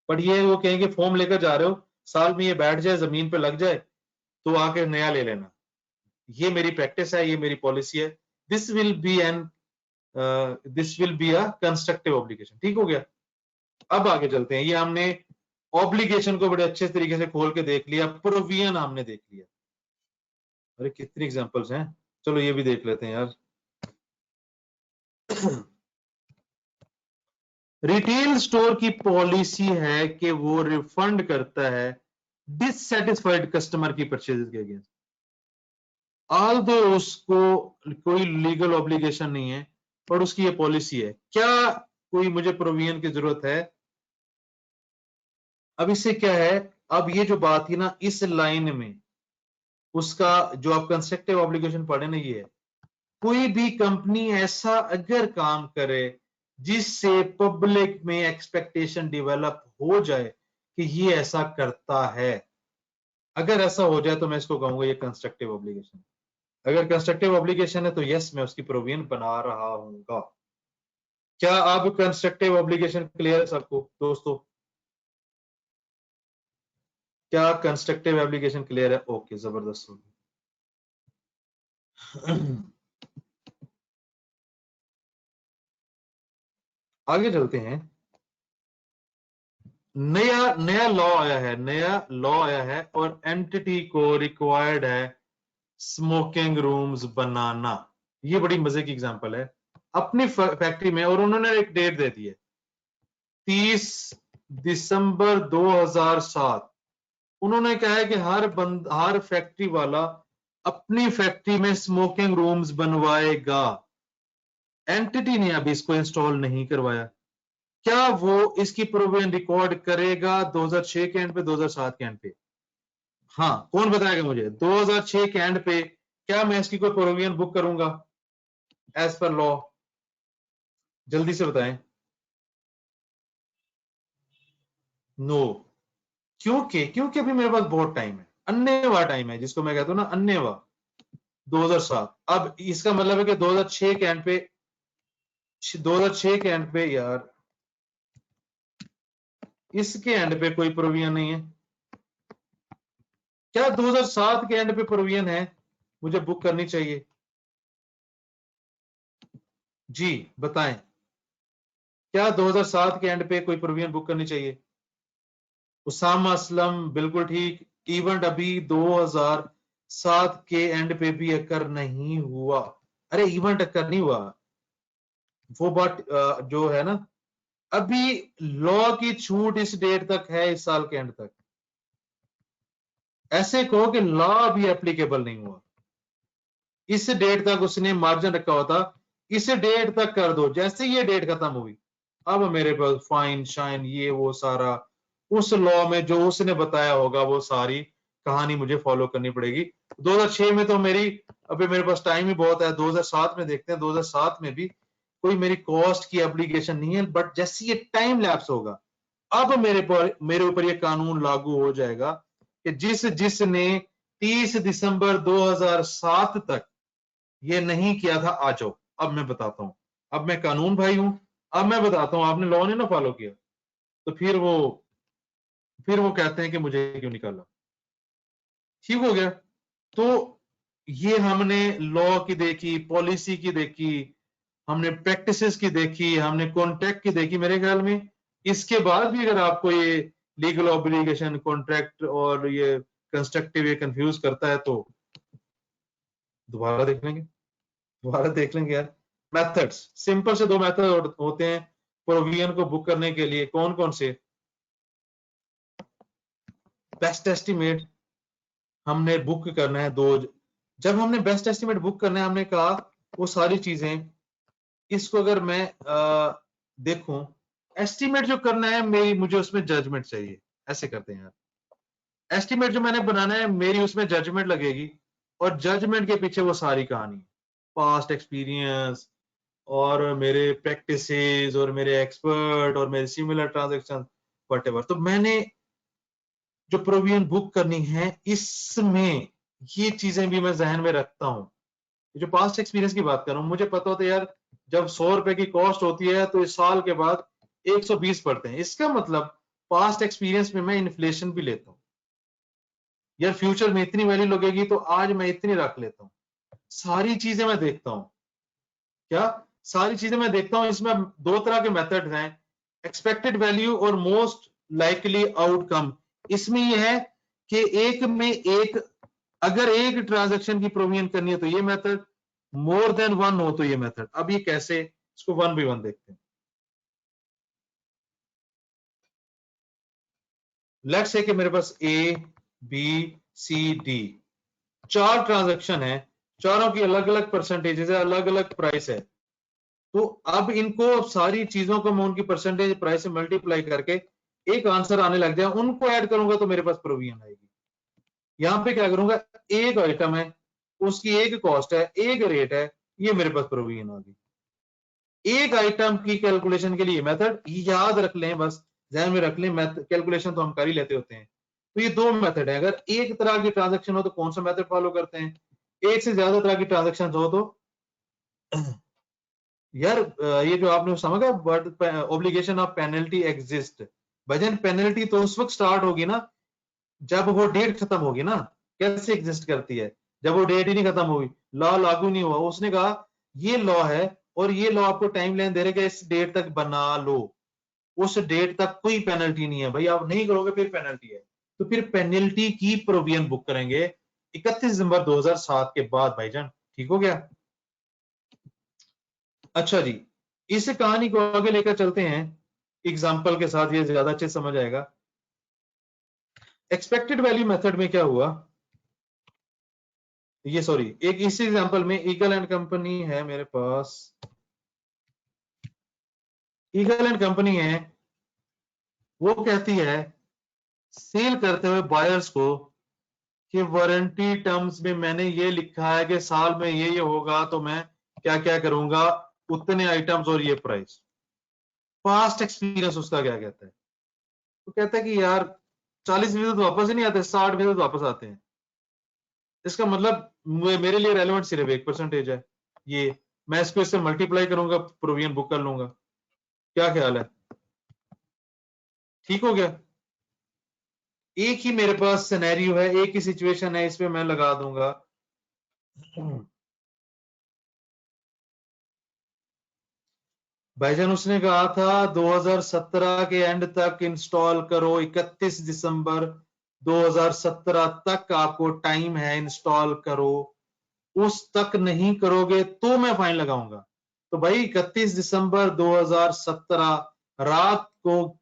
बट ये वो कहेंगे फॉर्म लेकर जा रहे हो, साल में ये बैठ जाए, जमीन पे लग जाए, तो आके नया ले लेना। ये मेरी प्रैक्टिस है, ये मेरी पॉलिसी है। This will be a constructive obligation. ठीक हो गया? अब आगे चलते हैं। ये हमने ऑब्लिगेशन को बड़े अच्छे तरीके से खोल के देख लिया, प्रोविजन हमने देख लिया। अरे कितनी एग्जांपल्स हैं, चलो ये भी देख लेते हैं यार। रिटेल स्टोर की पॉलिसी है कि वो रिफंड करता है डिससेटिस्फाइड कस्टमर की परचेज के अगेंस्ट, ऑल दो उसको कोई लीगल ऑब्लिगेशन नहीं है, पर उसकी ये पॉलिसी है। क्या कोई मुझे प्रोविजन की जरूरत है? अब इससे क्या है, अब ये जो बात थी ना इस लाइन में, उसका जो आप कंस्ट्रक्टिव ऑब्लिगेशन पढ़े ना, ये है कोई भी कंपनी ऐसा अगर काम करे जिससे पब्लिक में एक्सपेक्टेशन डेवलप हो जाए कि ये ऐसा करता है, अगर ऐसा हो जाए तो मैं इसको कहूंगा ये कंस्ट्रक्टिव ऑब्लिगेशन। अगर कंस्ट्रक्टिव ऑब्लिगेशन है तो यस, मैं उसकी प्रोविजन बना रहा हूंगा। क्या अब कंस्ट्रक्टिव ऑब्लिगेशन क्लियर है सबको दोस्तों? क्या कंस्ट्रक्टिव एप्लीकेशन क्लियर है? ओके, जबरदस्त होगी। आगे चलते हैं। नया नया लॉ आया है, नया लॉ आया है और एंटिटी को रिक्वायर्ड है स्मोकिंग रूम्स बनाना। ये बड़ी मजे की एग्जांपल है। अपनी फैक्ट्री में, और उन्होंने एक डेट दे दी है 30 दिसंबर 2007। उन्होंने कहा है कि हर फैक्ट्री वाला अपनी फैक्ट्री में स्मोकिंग रूम्स बनवाएगा। एंटिटी ने अभी इसको इंस्टॉल नहीं करवाया। क्या वो इसकी प्रोविजन रिकॉर्ड करेगा 2006 के एंड पे, 2007 के एंड पे? हाँ, कौन बताएगा मुझे 2006 के एंड पे क्या मैं इसकी कोई प्रोविजन बुक करूंगा एज पर लॉ? जल्दी से बताएं। नो। क्योंकि अभी मेरे पास बहुत टाइम है, अन्यवा टाइम है, जिसको मैं कहता हूं ना अन्यवा। 2007, अब इसका मतलब है कि 2006 के एंड पे, 2006 के एंड पे यार, इसके एंड पे कोई प्रोविजन नहीं है। क्या 2007 के एंड पे प्रोविजन है? मुझे बुक करनी चाहिए जी, बताएं। क्या 2007 के एंड पे कोई प्रोविजन बुक करनी चाहिए? उसामा असलम बिल्कुल ठीक। इवेंट अभी 2007 के एंड पे भी अकर नहीं हुआ। अरे इवेंट अकर नहीं हुआ, वो बात जो है ना, अभी लॉ की छूट इस डेट तक है, इस साल के एंड तक। ऐसे कहो कि लॉ अभी एप्लीकेबल नहीं हुआ, इस डेट तक उसने मार्जिन रखा होता, इस डेट तक कर दो, जैसे ये डेट खत्म हुई अब मेरे पास फाइन शाइन ये वो सारा उस लॉ में जो उसने बताया होगा वो सारी कहानी मुझे फॉलो करनी पड़ेगी। 2006 में तो मेरी, अभी मेरे पास टाइम ही बहुत है, 2007 में देखते हैं, 2007 में भी कोई मेरी कॉस्ट की एप्लीकेशन नहीं है, बट जैसे ये टाइम लैप्स होगा अब मेरे ऊपर ये कानून लागू हो जाएगा कि जिसने 30 दिसंबर 2007 तक ये नहीं किया था आ जाओ। अब मैं बताता हूं, अब मैं कानून भाई हूं, अब मैं बताता हूं, आपने लॉ ने ना फॉलो किया तो फिर वो कहते हैं कि मुझे क्यों निकाला। ठीक हो गया। तो ये हमने लॉ की देखी, पॉलिसी की देखी, हमने प्रैक्टिसेस की देखी, हमने कॉन्ट्रैक्ट की देखी। मेरे ख्याल में इसके बाद भी अगर आपको ये लीगल ऑब्लिगेशन, कॉन्ट्रैक्ट और ये कंस्ट्रक्टिव ये कंफ्यूज करता है तो दोबारा देख लेंगे, दोबारा देख लेंगे यार। मेथड्स, सिंपल से दो मेथड होते हैं प्रोविजन को बुक करने के लिए। कौन कौन से? बेस्ट एस्टिमेट हमने बुक करना है दो। जब हमने बेस्ट एस्टिमेट बुक करना है, हमने कहा वो सारी चीजें, इसको अगर मैं देखूं, एस्टिमेट जो करना है मुझे उसमें जजमेंट चाहिए। ऐसे करते हैं यार, एस्टिमेट जो मैंने बनाना है मेरी उसमें जजमेंट लगेगी, और जजमेंट के पीछे वो सारी कहानी, पास्ट एक्सपीरियंस और मेरे प्रैक्टिसेस और मेरे एक्सपर्ट और मेरे सिमिलर ट्रांजैक्शन व्हाटएवर। तो मैंने जो प्रोविजन बुक करनी है इसमें ये चीजें भी मैं जहन में रखता हूं। जो पास्ट एक्सपीरियंस की बात कर रहा हूं, मुझे पता होता है यार जब 100 रुपए की कॉस्ट होती है तो इस साल के बाद 120 पड़ते हैं, इसका मतलब पास्ट एक्सपीरियंस में मैं इन्फ्लेशन भी लेता हूं। यार फ्यूचर में इतनी वैल्यू लगेगी तो आज मैं इतनी रख लेता हूं। सारी चीजें मैं देखता हूं। क्या? सारी चीजें मैं देखता हूं। इसमें दो तरह के मेथड हैं, एक्सपेक्टेड वैल्यू और मोस्ट लाइकली आउटकम। इसमें यह है कि एक में एक, अगर एक ट्रांजैक्शन की प्रोविजन करनी है तो ये मेथड, मोर देन वन हो तो ये मेथड। अब ये कैसे, इसको वन बाय वन देखते हैं। लेट्स से कि मेरे पास ए बी सी डी चार ट्रांजैक्शन है, चारों की अलग अलग परसेंटेजेस है, अलग अलग प्राइस है। तो अब इनको सारी चीजों को मैं उनकी परसेंटेज प्राइस से मल्टीप्लाई करके एक आंसर आने लग जाए, उनको ऐड करूंगा तो मेरे पास प्रोविजन आएगी। यहां पे क्या करूंगा, एक आइटम है, उसकी एक कॉस्ट है, एक रेट है, ये मेरे पास प्रोविजन आ गई। एक आइटम की कैलकुलेशन के लिए मेथड याद रख लें, बस ध्यान में रख लें, कैलकुलेशन तो हम कर ही लेते होते हैं। तो ये दो मेथड है। अगर एक तरह की ट्रांजेक्शन हो तो कौन सा मेथड फॉलो करते हैं, एक से ज्यादा तरह की ट्रांजेक्शन हो तो यार ये जो आपने समझा word obligation of penalty exist, bhajan penalty तो उस वक्त स्टार्ट होगी ना जब वो डेट खत्म होगी ना। कैसे एग्जिस्ट करती है? जब वो डेट ही नहीं खत्म हुई, लॉ लागू नहीं हुआ, उसने कहा ये लॉ है और ये लॉ आपको टाइम लाइन दे रहे कि इस डेट तक बना लो, उस डेट तक कोई पेनल्टी नहीं है भाई, आप नहीं करोगे फिर पेनल्टी है। तो फिर पेनल्टी की प्रोविजन बुक करेंगे 31 दिसंबर 2007 के बाद भाईजान। ठीक हो गया? अच्छा जी, इस कहानी को आगे लेकर चलते हैं एग्जाम्पल के साथ, ये ज्यादा अच्छे समझ आएगा। एक्सपेक्टेड वैल्यू मेथड में क्या हुआ, ये सॉरी, एक इस एग्जांपल में ईगल एंड कंपनी है मेरे पास, ईगल एंड कंपनी है, वो कहती है सेल करते हुए बायर्स को कि वारंटी टर्म्स में मैंने ये लिखा है कि साल में ये होगा तो मैं क्या क्या करूंगा, उतने आइटम्स और ये प्राइस। पास्ट एक्सपीरियंस उसका क्या कहता है? तो कहता है कि यार 40% वापस ही नहीं आते, 60% वापस आते हैं। इसका मतलब मेरे लिए रेलेवेंट सिर्फ 1% है ये, मैं इसको इससे मल्टीप्लाई करूंगा, प्रोविजन बुक कर लूंगा। क्या ख्याल है? ठीक हो गया? एक ही मेरे पास सिनेरियो है, एक ही सिचुएशन है, इसमें मैं लगा दूंगा भाईजान उसने कहा था 2017 के एंड तक इंस्टॉल करो, 31 दिसंबर 2017 तक आपको टाइम है, इंस्टॉल करो। उस तक नहीं करोगे तो मैं फाइन लगाऊंगा। तो भाई 31 दिसंबर 2017 रात को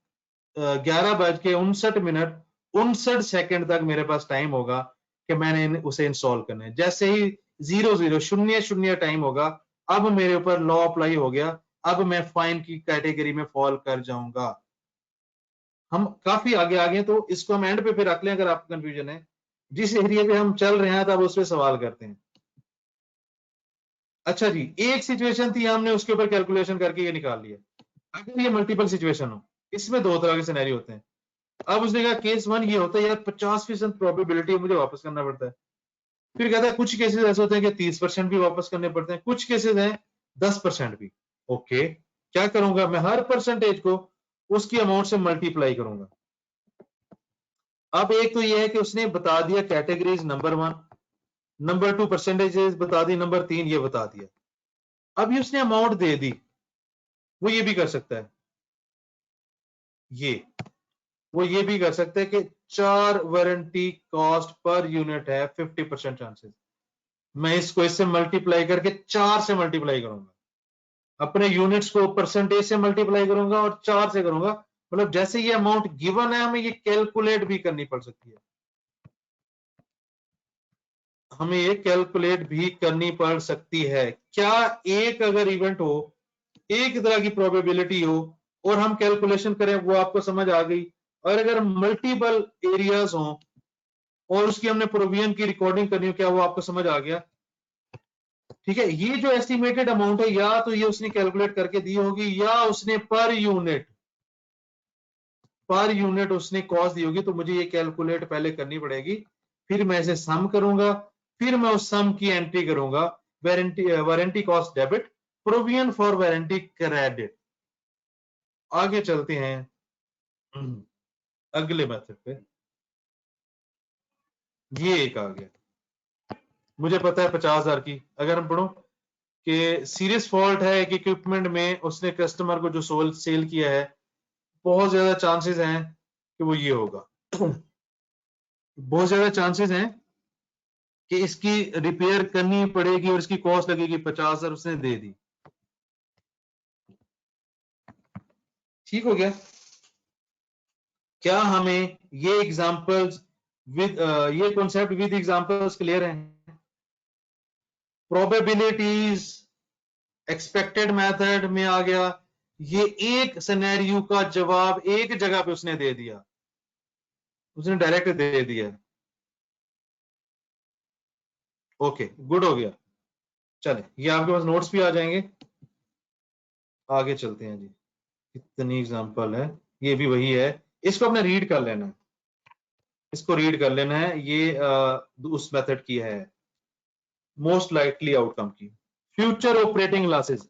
11:59 तक मेरे पास टाइम होगा कि मैंने उसे इंस्टॉल करना है। जैसे ही 00:00 टाइम होगा, अब मेरे ऊपर लॉ अप्लाई हो गया, अब मैं फाइन की कैटेगरी में फॉल कर जाऊंगा। हम काफी आगे आ गए, तो इसको हम एंड पे फिर रख लें अगर आपको कंफ्यूजन है। जिस एरिया पे हम चल रहे हैं तब उस पर सवाल करते हैं। अच्छा जी, एक सिचुएशन थी, हमने उसके ऊपर कैलकुलेशन करके ये निकाल लिया। अगर ये मल्टीपल सिचुएशन हो, इसमें दो तरह के सिनेरियो होते हैं। अब उसने कहा केस 1 ये होता है यार 50% प्रोबेबिलिटी मुझे वापस करना पड़ता है। फिर कहता है कुछ केसेस ऐसे होते हैं कि 30% भी वापस करने पड़ते हैं, कुछ केसेस हैं 10% भी। ओके, क्या करूंगा मैं, हर परसेंटेज को उसकी अमाउंट से मल्टीप्लाई करूंगा। अब एक तो ये है कि उसने बता दिया कैटेगरीज नंबर 1, नंबर 2 परसेंटेजेस बता दी, नंबर 3 ये बता दिया। अब ये उसने अमाउंट दे दी, वो ये भी कर सकता है, वो ये भी कर सकते हैं कि 4 वारंटी कॉस्ट पर यूनिट है, 50% चांसेस। मैं इसको इससे मल्टीप्लाई करके 4 से मल्टीप्लाई करूंगा, अपने यूनिट्स को परसेंटेज से मल्टीप्लाई करूंगा और 4 से करूंगा। मतलब जैसे ये अमाउंट गिवन है, हमें ये कैलकुलेट भी करनी पड़ सकती है, हमें ये कैलकुलेट भी करनी पड़ सकती है। क्या एक अगर इवेंट हो, एक तरह की प्रोबेबिलिटी हो और हम कैलकुलेशन करें, वो आपको समझ आ गई। और अगर मल्टीपल एरियाज हों और उसकी हमने प्रोविजन की रिकॉर्डिंग करनी हो, क्या वो आपको समझ आ गया? ठीक है, ये जो एस्टिमेटेड अमाउंट है, या तो ये उसने कैलकुलेट करके दी होगी, या उसने पर यूनिट उसने कॉस्ट दी होगी। तो मुझे ये कैलकुलेट पहले करनी पड़ेगी, फिर मैं इसे सम करूंगा, फिर मैं उस सम की एंट्री करूंगा, warranty cost debit, provision for warranty credit. आगे चलते हैं अगले मेथड पे। ये एक आ गया, मुझे पता है 50,000 की, अगर हम पढ़ो कि सीरियस फॉल्ट है एक इक्विपमेंट में, उसने कस्टमर को जो सेल किया है, बहुत ज्यादा चांसेस हैं कि वो ये होगा बहुत ज्यादा चांसेस हैं कि इसकी रिपेयर करनी पड़ेगी और इसकी कॉस्ट लगेगी 50,000, उसने दे दी। ठीक हो गया? क्या हमें ये एग्जांपल्स विद ये कॉन्सेप्ट विद एग्जांपल्स क्लियर हैं? प्रोबेबिलिटीज एक्सपेक्टेड मेथड में आ गया, ये एक सिनेरियो का जवाब एक जगह पे उसने दे दिया, उसने डायरेक्ट दे दिया। ओके, गुड हो गया। चले, ये आपके पास नोट्स भी आ जाएंगे। आगे चलते हैं जी, कितनी एग्जांपल है, ये भी वही है, इसको आपने रीड कर लेना है, इसको रीड कर लेना है। ये उस मेथड की है, मोस्ट लाइकली आउटकम की। फ्यूचर ऑपरेटिंग लॉसेस,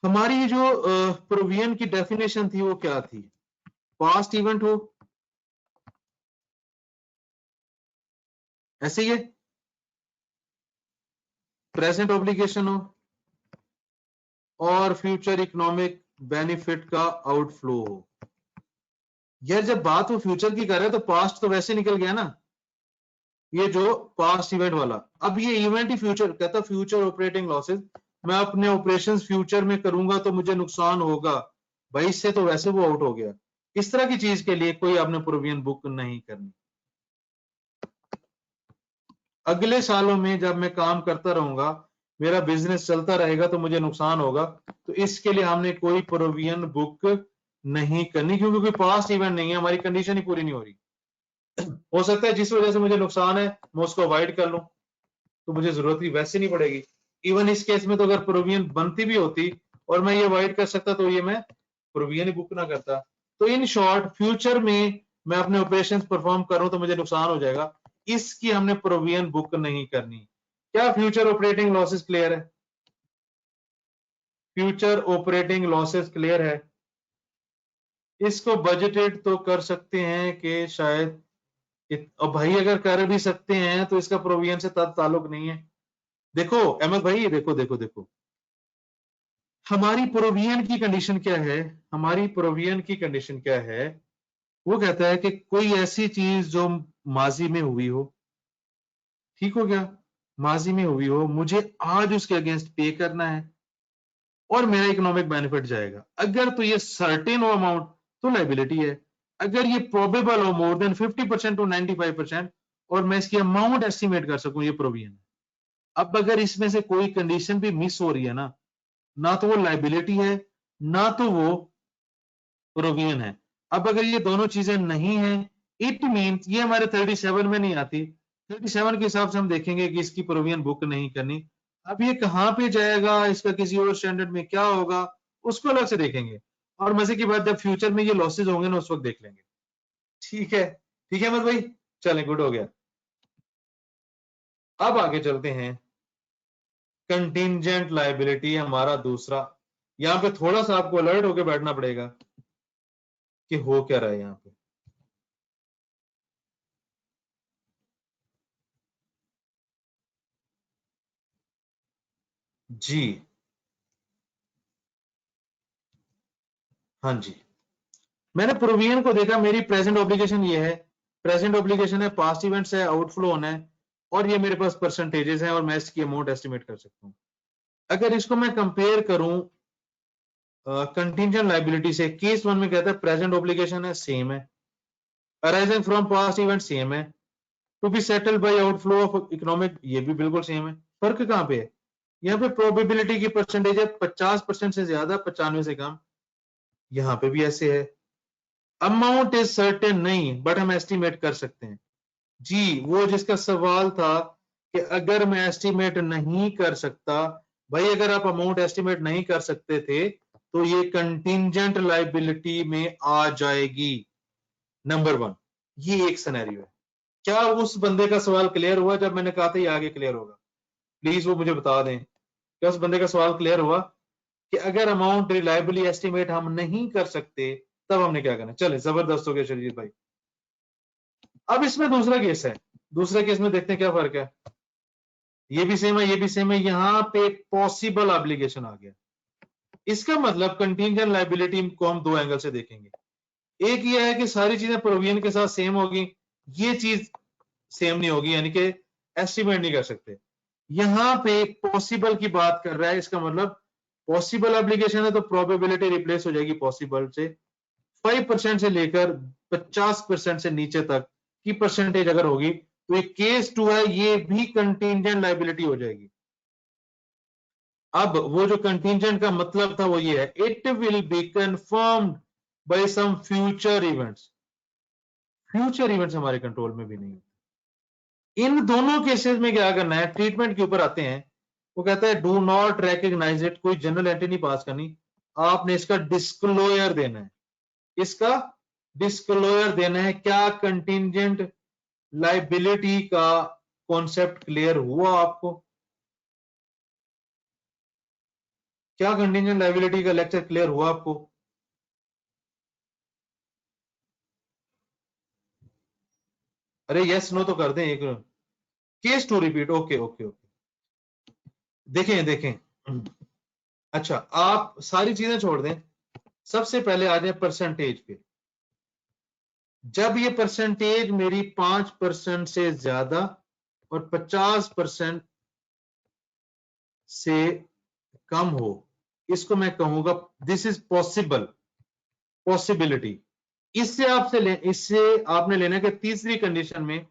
हमारी जो प्रोविजन की डेफिनेशन थी वो क्या थी? पास्ट इवेंट हो, ऐसे ही है, प्रेजेंट ऑब्लिगेशन हो, और फ्यूचर इकोनॉमिक बेनिफिट का आउटफ्लो हो। यार जब बात वो फ्यूचर की कर रहे हैं तो पास्ट तो वैसे निकल गया ना, ये जो पास्ट इवेंट वाला। अब ये इवेंट ही फ्यूचर कहता, फ्यूचर ऑपरेटिंग लॉसेस, मैं अपने ऑपरेशंस फ्यूचर में करूंगा तो मुझे नुकसान होगा, भाई इससे तो वैसे वो आउट हो गया। इस तरह की चीज के लिए कोई आपने प्रोविजन बुक नहीं करनी। अगले सालों में जब मैं काम करता रहूंगा, मेरा बिजनेस चलता रहेगा तो मुझे नुकसान होगा, तो इसके लिए हमने कोई प्रोविजन बुक नहीं करनी, क्योंकि कोई पास्ट इवेंट नहीं है, हमारी कंडीशन ही पूरी नहीं हो रही। हो सकता है जिस वजह से मुझे नुकसान है मैं उसको अवॉइड कर लूं, तो मुझे जरूरत ही वैसे नहीं पड़ेगी। इवन इस केस में तो अगर प्रोविजन बनती भी होती और मैं ये अवॉइड कर सकता, तो ये मैं प्रोविजन ही बुक ना करता। तो इन शॉर्ट, फ्यूचर में मैं अपने ऑपरेशन परफॉर्म करूं तो मुझे नुकसान हो जाएगा, इसकी हमने प्रोविजन बुक नहीं करनी। क्या फ्यूचर ऑपरेटिंग लॉसेस क्लियर है? फ्यूचर ऑपरेटिंग लॉसेस क्लियर है? इसको बजटेड तो कर सकते हैं कि शायद और भाई अगर कर भी सकते हैं तो इसका प्रोविजन से ताल्लुक नहीं है। देखो अहमद भाई, देखो देखो देखो, हमारी प्रोविजन की कंडीशन क्या है? हमारी प्रोविजन की कंडीशन क्या है? वो कहता है कि कोई ऐसी चीज जो माजी में हुई हो, ठीक हो गया, माजी में हुई हो, मुझे आज उसके अगेंस्ट पे करना है, और मेरा इकोनॉमिक बेनिफिट जाएगा। अगर तो ये सर्टेन हो अमाउंट तो लाइबिलिटी है, अगर ये प्रोबेबल हो मोर देन 50% टू 95% और मैं इसकी अमाउंट एस्टिमेट कर सकूं, ये प्रोविजन है। अब अगर इसमें से कोई कंडीशन भी मिस हो रही है ना तो वो लाइबिलिटी है ना तो वो प्रोविजन है। अब अगर ये दोनों चीजें नहीं है, इट मींस ये हमारे 37 में नहीं आती। 37 के हिसाब से हम देखेंगे कि इसकी प्रोविजन बुक नहीं करनी। अब ये कहां पे जाएगा, इसका किसी और स्टैंडर्ड में क्या होगा, उसको अलग से देखेंगे। और मजे की बात, जब फ्यूचर में ये लॉसेज होंगे ना, उस वक्त देख लेंगे। ठीक है, ठीक है अहमद भाई, चलें, गुड हो गया। अब आगे चलते हैं, कंटिंजेंट लायबिलिटी हमारा दूसरा। यहां पे थोड़ा सा आपको अलर्ट होकर बैठना पड़ेगा कि हो क्या रहा है यहां पे। जी हाँ जी, मैंने प्रोविजन को देखा, मेरी प्रेजेंट ऑब्लिगेशन ये है, प्रेजेंट ऑब्लिगेशन है, पास्ट इवेंट्स है, आउटफ्लो होना है, और ये मेरे पास परसेंटेजेस हैं और मैं इसकी अमाउंट एस्टिमेट कर सकता हूं। अगर इसको मैं कंपेयर करूं कंटिंजेंट लायबिलिटी से, केस वन में कहता है प्रेजेंट ऑब्लिगेशन है, सेम है, arising from past event same है, to be settled by outflow of economic, ये भी बिल्कुल सेम है। फर्क कहां पे है, यहाँ पे प्रोबेबिलिटी की परसेंटेज है 50% से ज्यादा, 95 से कम, यहां पे भी ऐसे है। अमाउंट इज सर्टेन नहीं, बट हम एस्टिमेट कर सकते हैं। जी, वो जिसका सवाल था कि अगर मैं एस्टिमेट नहीं कर सकता, भाई अगर आप अमाउंट एस्टिमेट नहीं कर सकते थे तो ये कंटिंजेंट लायबिलिटी में आ जाएगी। नंबर वन, ये एक सिनेरियो है। क्या उस बंदे का सवाल क्लियर हुआ जब मैंने कहा था ये आगे क्लियर होगा? प्लीज वो मुझे बता दें, क्या उस बंदे का सवाल क्लियर हुआ कि अगर अमाउंट रिलायबली एस्टिमेट हम नहीं कर सकते तब हमने क्या करना? चले, जबरदस्त हो गया शरीर भाई। अब इसमें दूसरा केस है, दूसरे केस में देखते हैं क्या फर्क है। ये भी सेम है, ये भी सेम है, यहां पे पॉसिबल ऑब्लिगेशन आ गया। इसका मतलब कंटिंजेंट लायबिलिटी को हम दो एंगल से देखेंगे। एक ये है कि सारी चीजें प्रोविजन के साथ सेम होगी, ये चीज सेम नहीं होगी, यानी कि एस्टिमेट नहीं कर सकते। यहां पे पॉसिबल की बात कर रहा है, इसका मतलब पॉसिबल ऑब्लिगेशन है तो प्रोबेबिलिटी रिप्लेस हो जाएगी पॉसिबल से। 5% से लेकर 50% से नीचे तक की परसेंटेज अगर होगी तो ये केस टू है, ये भी कंटिंजेंट लायबिलिटी हो जाएगी। अब वो जो कंटिंजेंट का मतलब था वो ये है, it will be confirmed by some future events. Future events हमारे कंट्रोल में भी नहीं होते। इन दोनों केसेस में क्या करना है, ट्रीटमेंट के ऊपर आते हैं। वो कहता है डू नॉट रिकॉग्नाइज इट, कोई जनरल एंट्री नहीं पास करनी, आपने इसका डिस्क्लोजर देना है। इसका डिस्क्लोजर देना है। क्या कंटिंजेंट लायबिलिटी का कॉन्सेप्ट क्लियर हुआ आपको? क्या कंटिंजेंट लायबिलिटी का लेक्चर क्लियर हुआ आपको? अरे यस नो तो कर दें एक। Case to repeat, okay okay okay, देखें देखें। अच्छा, आप सारी चीजें छोड़ दें, सबसे पहले आ जाए परसेंटेज पे। जब ये परसेंटेज मेरी 5% से ज्यादा और 50% से कम हो, इसको मैं कहूंगा दिस इज पॉसिबल, पॉसिबिलिटी। इससे आपने लेना कि तीसरी कंडीशन में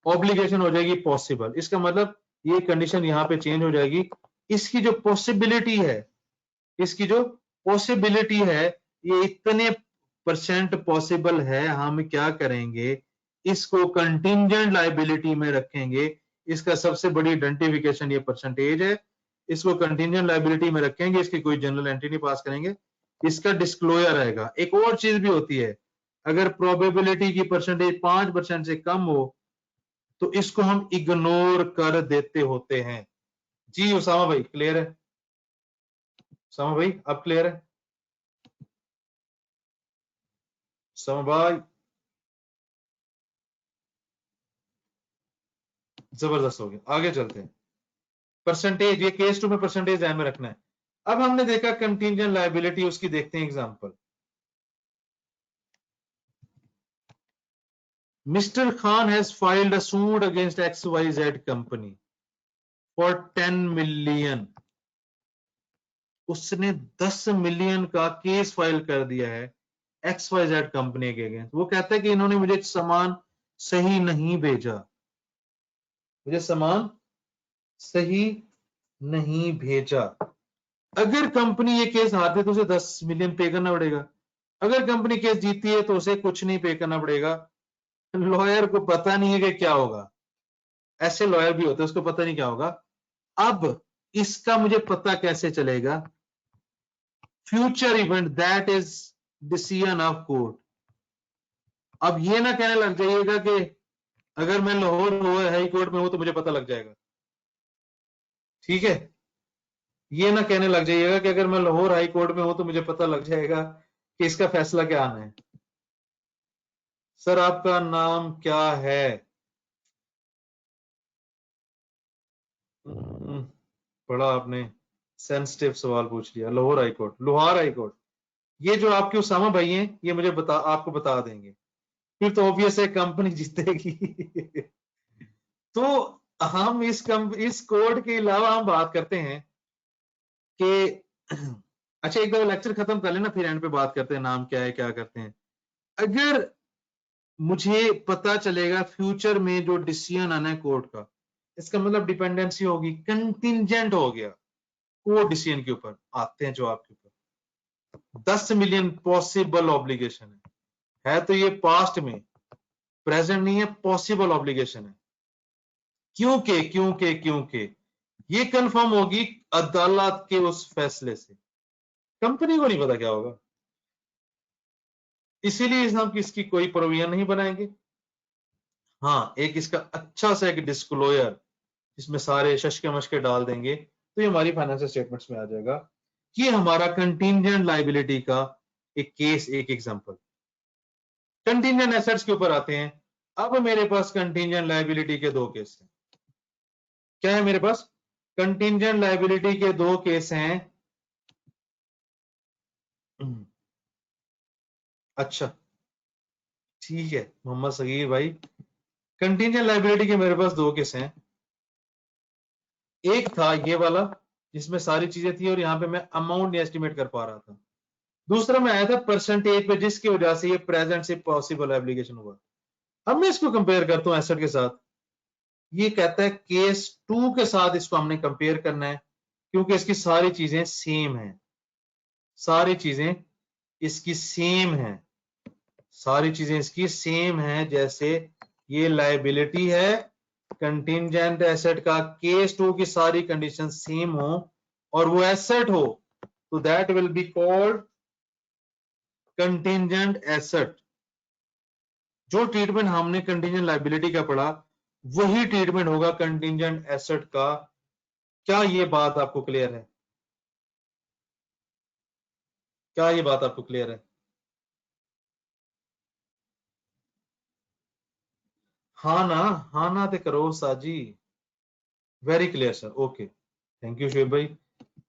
ऑब्लिगेशन हो जाएगी पॉसिबल। इसका मतलब ये कंडीशन यहां पे चेंज हो जाएगी। इसकी जो पॉसिबिलिटी है, इसकी जो पॉसिबिलिटी है, ये इतने परसेंट पॉसिबल है, हम क्या करेंगे, इसको कंटिंजेंट लायबिलिटी में रखेंगे। इसका सबसे बड़ी आइडेंटिफिकेशन ये परसेंटेज है, इसको कंटिंजेंट लायबिलिटी में रखेंगे, इसकी कोई जनरल एंट्री नहीं पास करेंगे, इसका डिस्क्लोजर आएगा। एक और चीज भी होती है, अगर प्रोबेबिलिटी की परसेंटेज 5% से कम हो तो इसको हम इग्नोर कर देते होते हैं। जी उसामा भाई क्लियर है? उसामा भाई अब क्लियर है? उसामा भाई जबरदस्त हो गया। आगे चलते हैं, परसेंटेज, ये केस टू में परसेंटेज ध्यान में रखना है। अब हमने देखा कंटिंजेंट लायबिलिटी, उसकी देखते हैं example. Mister Khan has filed a suit against XYZ company for 10 million उसने 10 मिलियन का केस फाइल कर दिया है XYZ कंपनी के अगेंस्ट। वो कहता है कि इन्होंने मुझे सामान सही नहीं भेजा, मुझे सामान सही नहीं भेजा। अगर कंपनी ये केस हारती तो उसे 10 मिलियन पे करना पड़ेगा, अगर कंपनी केस जीती है तो उसे कुछ नहीं पे करना पड़ेगा। लॉयर को पता नहीं है कि क्या होगा, ऐसे लॉयर भी होते हैं, उसको पता नहीं क्या होगा। अब इसका मुझे पता कैसे चलेगा? Future event that is decision of court. अब ये ना कहने लग जाइएगा कि अगर मैं लाहौर हाई कोर्ट में हूं तो मुझे पता लग जाएगा, ठीक है? ये ना कहने लग जाइएगा कि अगर मैं लाहौर हाई कोर्ट में हूं तो मुझे पता लग जाएगा कि इसका फैसला क्या आना है। सर आपका नाम क्या है? बड़ा आपने सेंसिटिव सवाल पूछ लिया। लाहौर हाई कोर्ट, लोहार हाई कोर्ट, ये जो आपके उसामा भाई हैं ये मुझे आपको बता देंगे, फिर तो ऑब्वियस है कंपनी जीतेगी। तो हम इस कोर्ट के अलावा हम बात करते हैं कि अच्छा एक बार लेक्चर खत्म कर लेना, फिर एंड पे बात करते हैं नाम क्या है क्या करते हैं। अगर मुझे पता चलेगा फ्यूचर में जो डिसीजन आना है कोर्ट का, इसका मतलब डिपेंडेंसी होगी, कंटिंजेंट हो गया कोर्ट डिसीजन के ऊपर। आते हैं जो आपके ऊपर 10 मिलियन पॉसिबल ऑब्लिगेशन है तो ये पास्ट में, प्रेजेंट नहीं है, पॉसिबल ऑब्लिगेशन है। क्योंकि क्योंकि क्योंकि ये कंफर्म होगी अदालत के उस फैसले से, कंपनी को नहीं पता क्या होगा, इसीलिए हम इसकी कोई प्रोविजन नहीं बनाएंगे। हाँ एक इसका अच्छा सा एक डिस्क्लोजर इसमें सारे शशके मशके डाल देंगे तो ये हमारी फाइनेंशियल स्टेटमेंट्स में आ जाएगा कि हमारा कंटिंजेंट लायबिलिटी का एक केस, एक एग्जांपल। कंटिंजेंट एसेट्स के ऊपर आते हैं। अब मेरे पास कंटिंजेंट लायबिलिटी के दो केस हैं। क्या है मेरे पास? कंटिंजेंट लायबिलिटी के दो केस हैं। अच्छा ठीक है मोहम्मद सगीर भाई, कंटिंजेंट लायबिलिटी के मेरे पास दो केस हैं। एक था ये वाला जिसमें सारी चीजें थी और यहां पे मैं अमाउंट नहीं एस्टिमेट कर पा रहा था। दूसरा में आया था परसेंटेज पे जिसकी वजह से ये प्रेजेंट से पॉसिबल एप्लीकेशन हुआ। अब मैं इसको कंपेयर करता हूं एसेट के साथ। ये कहता है केस 2 के साथ इसको हमने कंपेयर करना है क्योंकि इसकी सारी चीजें सेम है, सारी चीजें इसकी सेम है, सारी चीजें इसकी सेम है। जैसे ये लायबिलिटी है कंटिंजेंट एसेट का, केस 2 की सारी कंडीशन सेम हो और वो एसेट हो तो that will be called contingent asset. जो ट्रीटमेंट हमने कंटिंजेंट लायबिलिटी का पढ़ा वही ट्रीटमेंट होगा कंटिंजेंट एसेट का। क्या ये बात आपको क्लियर है? क्या ये बात आपको क्लियर है? हाँ ना, हाँ ना ते करो साजी। Very clear sir, okay thank you Shoaib भाई।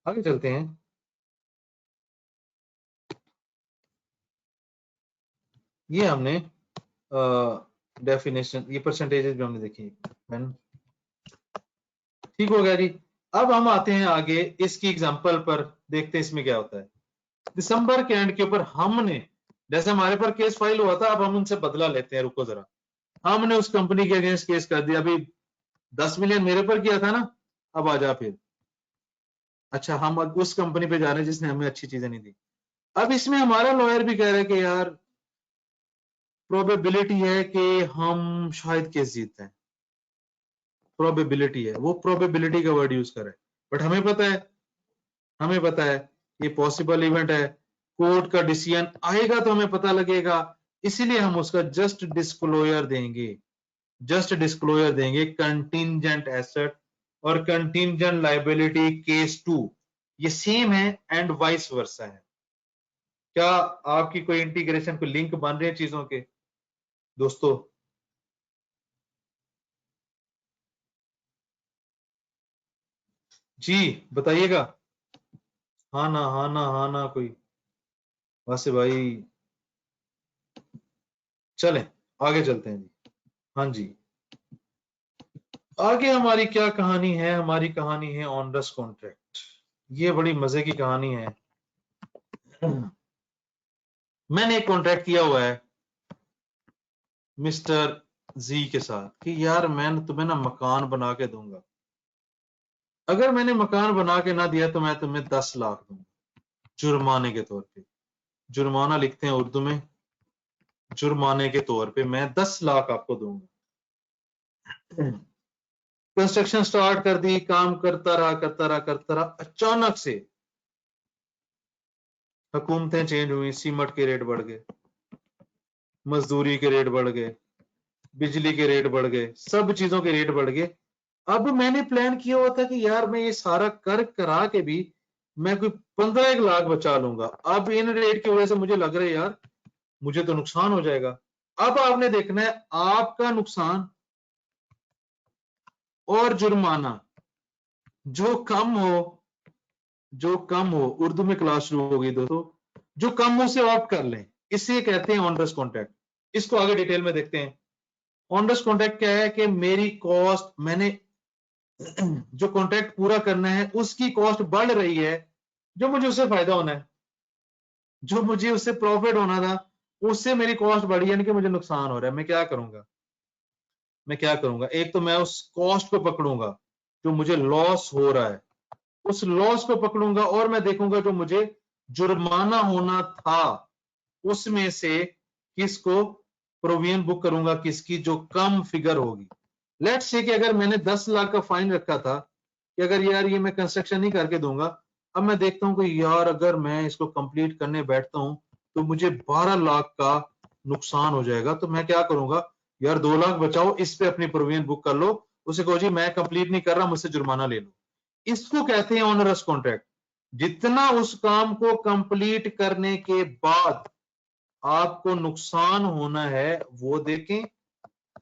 आगे चलते हैं। ये हमने डेफिनेशन, ये परसेंटेजेस भी हमने देखी, ठीक हो गया जी। अब हम आते हैं आगे इसकी एग्जांपल पर, देखते हैं इसमें क्या होता है। दिसंबर के एंड के ऊपर हमने, जैसे हमारे पर केस फाइल हुआ था, अब हम उनसे बदला लेते हैं। रुको जरा, हमने उस कंपनी के अगेंस्ट केस कर दिया। अभी 10 मिलियन मेरे पर किया था ना, अब आ जा फिर। अच्छा हम उस कंपनी पे जा रहे हैं जिसने हमें अच्छी चीजें नहीं दी। अब इसमें हमारा लॉयर भी कह रहा है कि यार प्रोबेबिलिटी है कि हम शायद केस जीतते हैं, प्रोबेबिलिटी है, वो प्रोबेबिलिटी का वर्ड यूज कर रहा है। बट हमें पता है, हमें पता है ये पॉसिबल इवेंट है, कोर्ट का डिसीजन आएगा तो हमें पता लगेगा, इसीलिए हम उसका जस्ट डिस्क्लोजर देंगे, जस्ट डिस्क्लोजर देंगे कंटिंजेंट एसेट और कंटिंजेंट लायबिलिटी केस 2 ये सेम है एंड वाइस वर्सा है। क्या आपकी कोई इंटीग्रेशन, कोई लिंक बन रहे हैं चीजों के दोस्तों? जी बताइएगा, हाँ ना हाँ ना हाँ ना कोई, वैसे भाई चलें आगे चलते हैं जी। हाँ जी, आगे हमारी क्या कहानी है? हमारी कहानी है ऑनरस कॉन्ट्रैक्ट। ये बड़ी मजे की कहानी है। मैंने एक कॉन्ट्रैक्ट किया हुआ है मिस्टर जी के साथ कि यार मैं तुम्हें ना मकान बना के दूंगा, अगर मैंने मकान बना के ना दिया तो मैं तुम्हें 10 लाख दूंगा जुर्माने के तौर पे। जुर्माना लिखते हैं उर्दू में, जुर्माने के तौर पे मैं 10 लाख आपको दूंगा। कंस्ट्रक्शन स्टार्ट कर दी, काम करता रहा, अचानक से हुकूमतें चेंज हुई, सीमेंट के रेट बढ़ गए, मजदूरी के रेट बढ़ गए, बिजली के रेट बढ़ गए, सब चीजों के रेट बढ़ गए। अब मैंने प्लान किया हुआ था कि यार मैं ये सारा कर करा के भी मैं कोई 15 लाख बचा लूंगा। अब इन रेट की वजह से मुझे लग रहा है यार मुझे तो नुकसान हो जाएगा। अब आपने देखना है आपका नुकसान और जुर्माना जो कम हो, जो कम हो, उर्दू में क्लास शुरू हो गई दोस्तों, जो कम हो उसे ऑप्ट कर लें, इसे कहते हैं ऑनरस कॉन्ट्रैक्ट। इसको आगे डिटेल में देखते हैं। ऑनरस कॉन्ट्रैक्ट क्या है कि मेरी कॉस्ट, मैंने जो कॉन्ट्रैक्ट पूरा करना है उसकी कॉस्ट बढ़ रही है, जो मुझे उससे फायदा होना है, जो मुझे उससे प्रॉफिट होना था उससे मेरी कॉस्ट बढ़ी, यानी कि मुझे नुकसान हो रहा है। मैं क्या करूंगा, मैं क्या करूंगा, एक तो मैं उस कॉस्ट को पकड़ूंगा जो मुझे लॉस हो रहा है, उस लॉस को पकड़ूंगा और मैं देखूंगा जो मुझे जुर्माना होना था उसमें से किसको प्रोविजन बुक करूंगा, किसकी जो कम फिगर होगी। लेट्स से कि अगर मैंने 10 लाख का फाइन रखा था कि अगर यार ये मैं कंस्ट्रक्शन नहीं करके दूंगा, अब मैं देखता हूं कि यार अगर मैं इसको कंप्लीट करने बैठता हूं तो मुझे 12 लाख का नुकसान हो जाएगा। तो मैं क्या करूंगा, यार 2 लाख बचाओ, इस पे अपनी प्रोविजन बुक कर लो, उसे कहो जी मैं कंप्लीट नहीं कर रहा, मुझसे जुर्माना ले लो। इसको कहते हैं ऑनरस कॉन्ट्रैक्ट। जितना उस काम को कंप्लीट करने के बाद आपको नुकसान होना है वो देखें,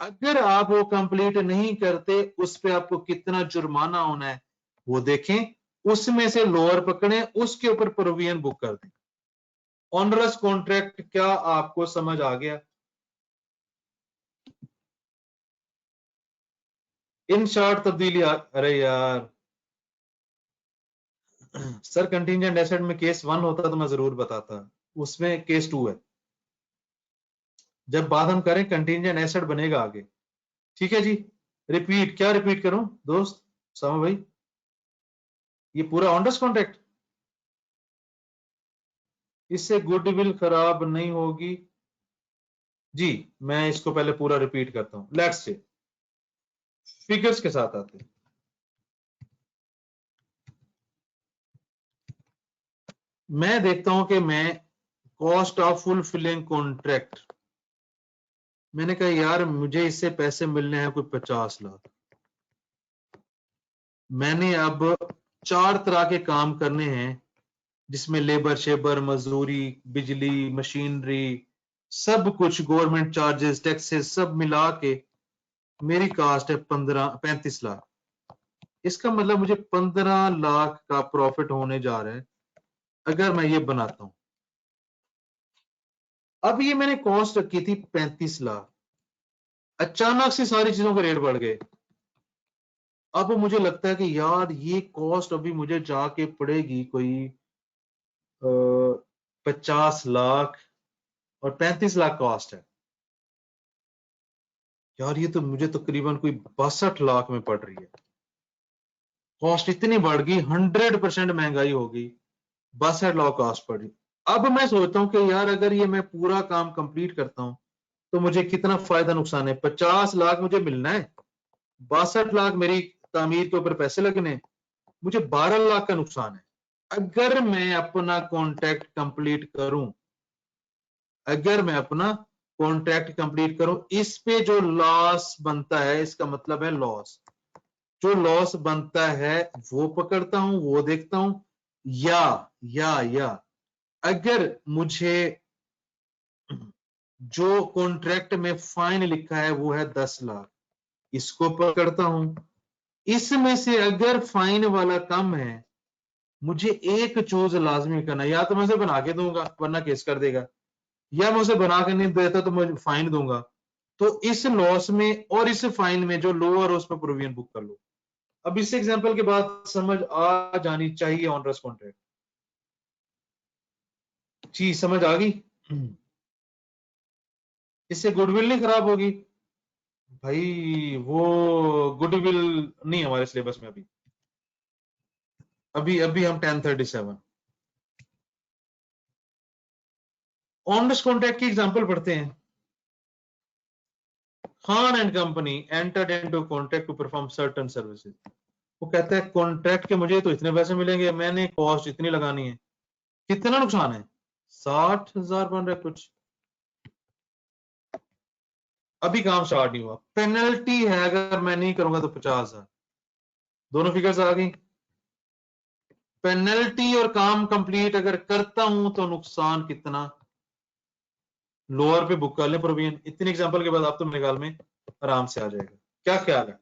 अगर आप वो कंप्लीट नहीं करते उस पे आपको कितना जुर्माना होना है वो देखें, उसमें से लोअर पकड़ें, उसके ऊपर प्रोविजन बुक कर दें। ऑनरस कॉन्ट्रैक्ट क्या आपको समझ आ गया? इन शॉर्ट तब्दीली अरे यार सर कंटिजेंट एसेट में केस 1 होता तो मैं जरूर बताता, उसमें केस 2 है। जब बात हम करें कंटिजेंट एसेट बनेगा आगे, ठीक है जी। रिपीट, क्या रिपीट करूं दोस्त सामा भाई, ये पूरा ऑनरस कॉन्ट्रैक्ट, इससे गुडविल खराब नहीं होगी जी। मैं इसको पहले पूरा रिपीट करता हूं, लेट्स से फिगर्स के साथ आते हैं। मैं देखता हूं कि मैं कॉस्ट ऑफ फुलफिलिंग कॉन्ट्रैक्ट, मैंने कहा यार मुझे इससे पैसे मिलने हैं कोई 50 लाख। मैंने अब 4 तरह के काम करने हैं जिसमें लेबर शेबर, मजदूरी, बिजली, मशीनरी, सब कुछ, गवर्नमेंट चार्जेस, टैक्सेस सब मिला के मेरी कास्ट है 35 लाख। इसका मतलब मुझे 15 लाख का प्रॉफिट होने जा रहा है अगर मैं ये बनाता हूं। अब ये मैंने कॉस्ट रखी थी 35 लाख, अचानक से सारी चीजों के रेट बढ़ गए। अब मुझे लगता है कि यार ये कॉस्ट अभी मुझे जाके पड़ेगी कोई 50 लाख, और 35 लाख कॉस्ट है। यार ये तो मुझे तकरीबन कोई 62 लाख में पड़ रही है। कॉस्ट इतनी बढ़ गई, 100% महंगाई होगी, 62 लाख कॉस्ट पड़ रही। अब मैं सोचता हूँ कि यार अगर ये मैं पूरा काम कंप्लीट करता हूँ तो मुझे कितना फायदा नुकसान है। 50 लाख मुझे मिलना है, 62 लाख मेरी तामीर के ऊपर पैसे लगने, मुझे 12 लाख का नुकसान है। अगर मैं अपना कॉन्ट्रैक्ट कंप्लीट करूं, अगर मैं अपना कॉन्ट्रैक्ट कंप्लीट करूं, इस पे जो लॉस बनता है इसका मतलब है लॉस, जो लॉस बनता है वो पकड़ता हूं, वो देखता हूं, या अगर मुझे जो कॉन्ट्रैक्ट में फाइन लिखा है वो है 10 लाख, इसको पकड़ता हूं। इसमें से अगर फाइन वाला कम है मुझे एक चूज लाजमी करना, या तो मैं उसे बना के दूंगा वरना केस कर देगा, या मैं उसे बना के नहीं देता तो मैं फाइन दूंगा। तो इस लॉस में और इस फाइन में जो लोअर हो उस पर प्रोविजन बुक कर लो। अब इस एग्जांपल के बाद समझ आ जानी चाहिए ऑनरस कॉन्ट्रैक्ट। चीज समझ आ गई? इससे गुडविल नहीं खराब होगी भाई, वो गुडविल नहीं हमारे सिलेबस में अभी। अभी अभी हम 1037 ऑनरस कॉन्ट्रैक्ट की एग्जांपल पढ़ते हैं। Khan and company entered into contract to perform certain services. वो कहता है कॉन्ट्रैक्ट के मुझे तो इतने पैसे मिलेंगे, मैंने कॉस्ट इतनी लगानी है। कितना नुकसान है? 60,000 बन रहा है कुछ। अभी काम स्टार्ट नहीं हुआ, पेनल्टी है अगर मैं नहीं करूंगा तो 50,000। दोनों फिगर्स आ गई। पेनल्टी और काम कंप्लीट अगर करता हूं तो नुकसान कितना, लोअर पे बुक कर ले प्रोविजन। इतनी एग्जांपल के बाद आप तो मेरे ख्याल में आराम से आ जाएगा। क्या ख्याल है?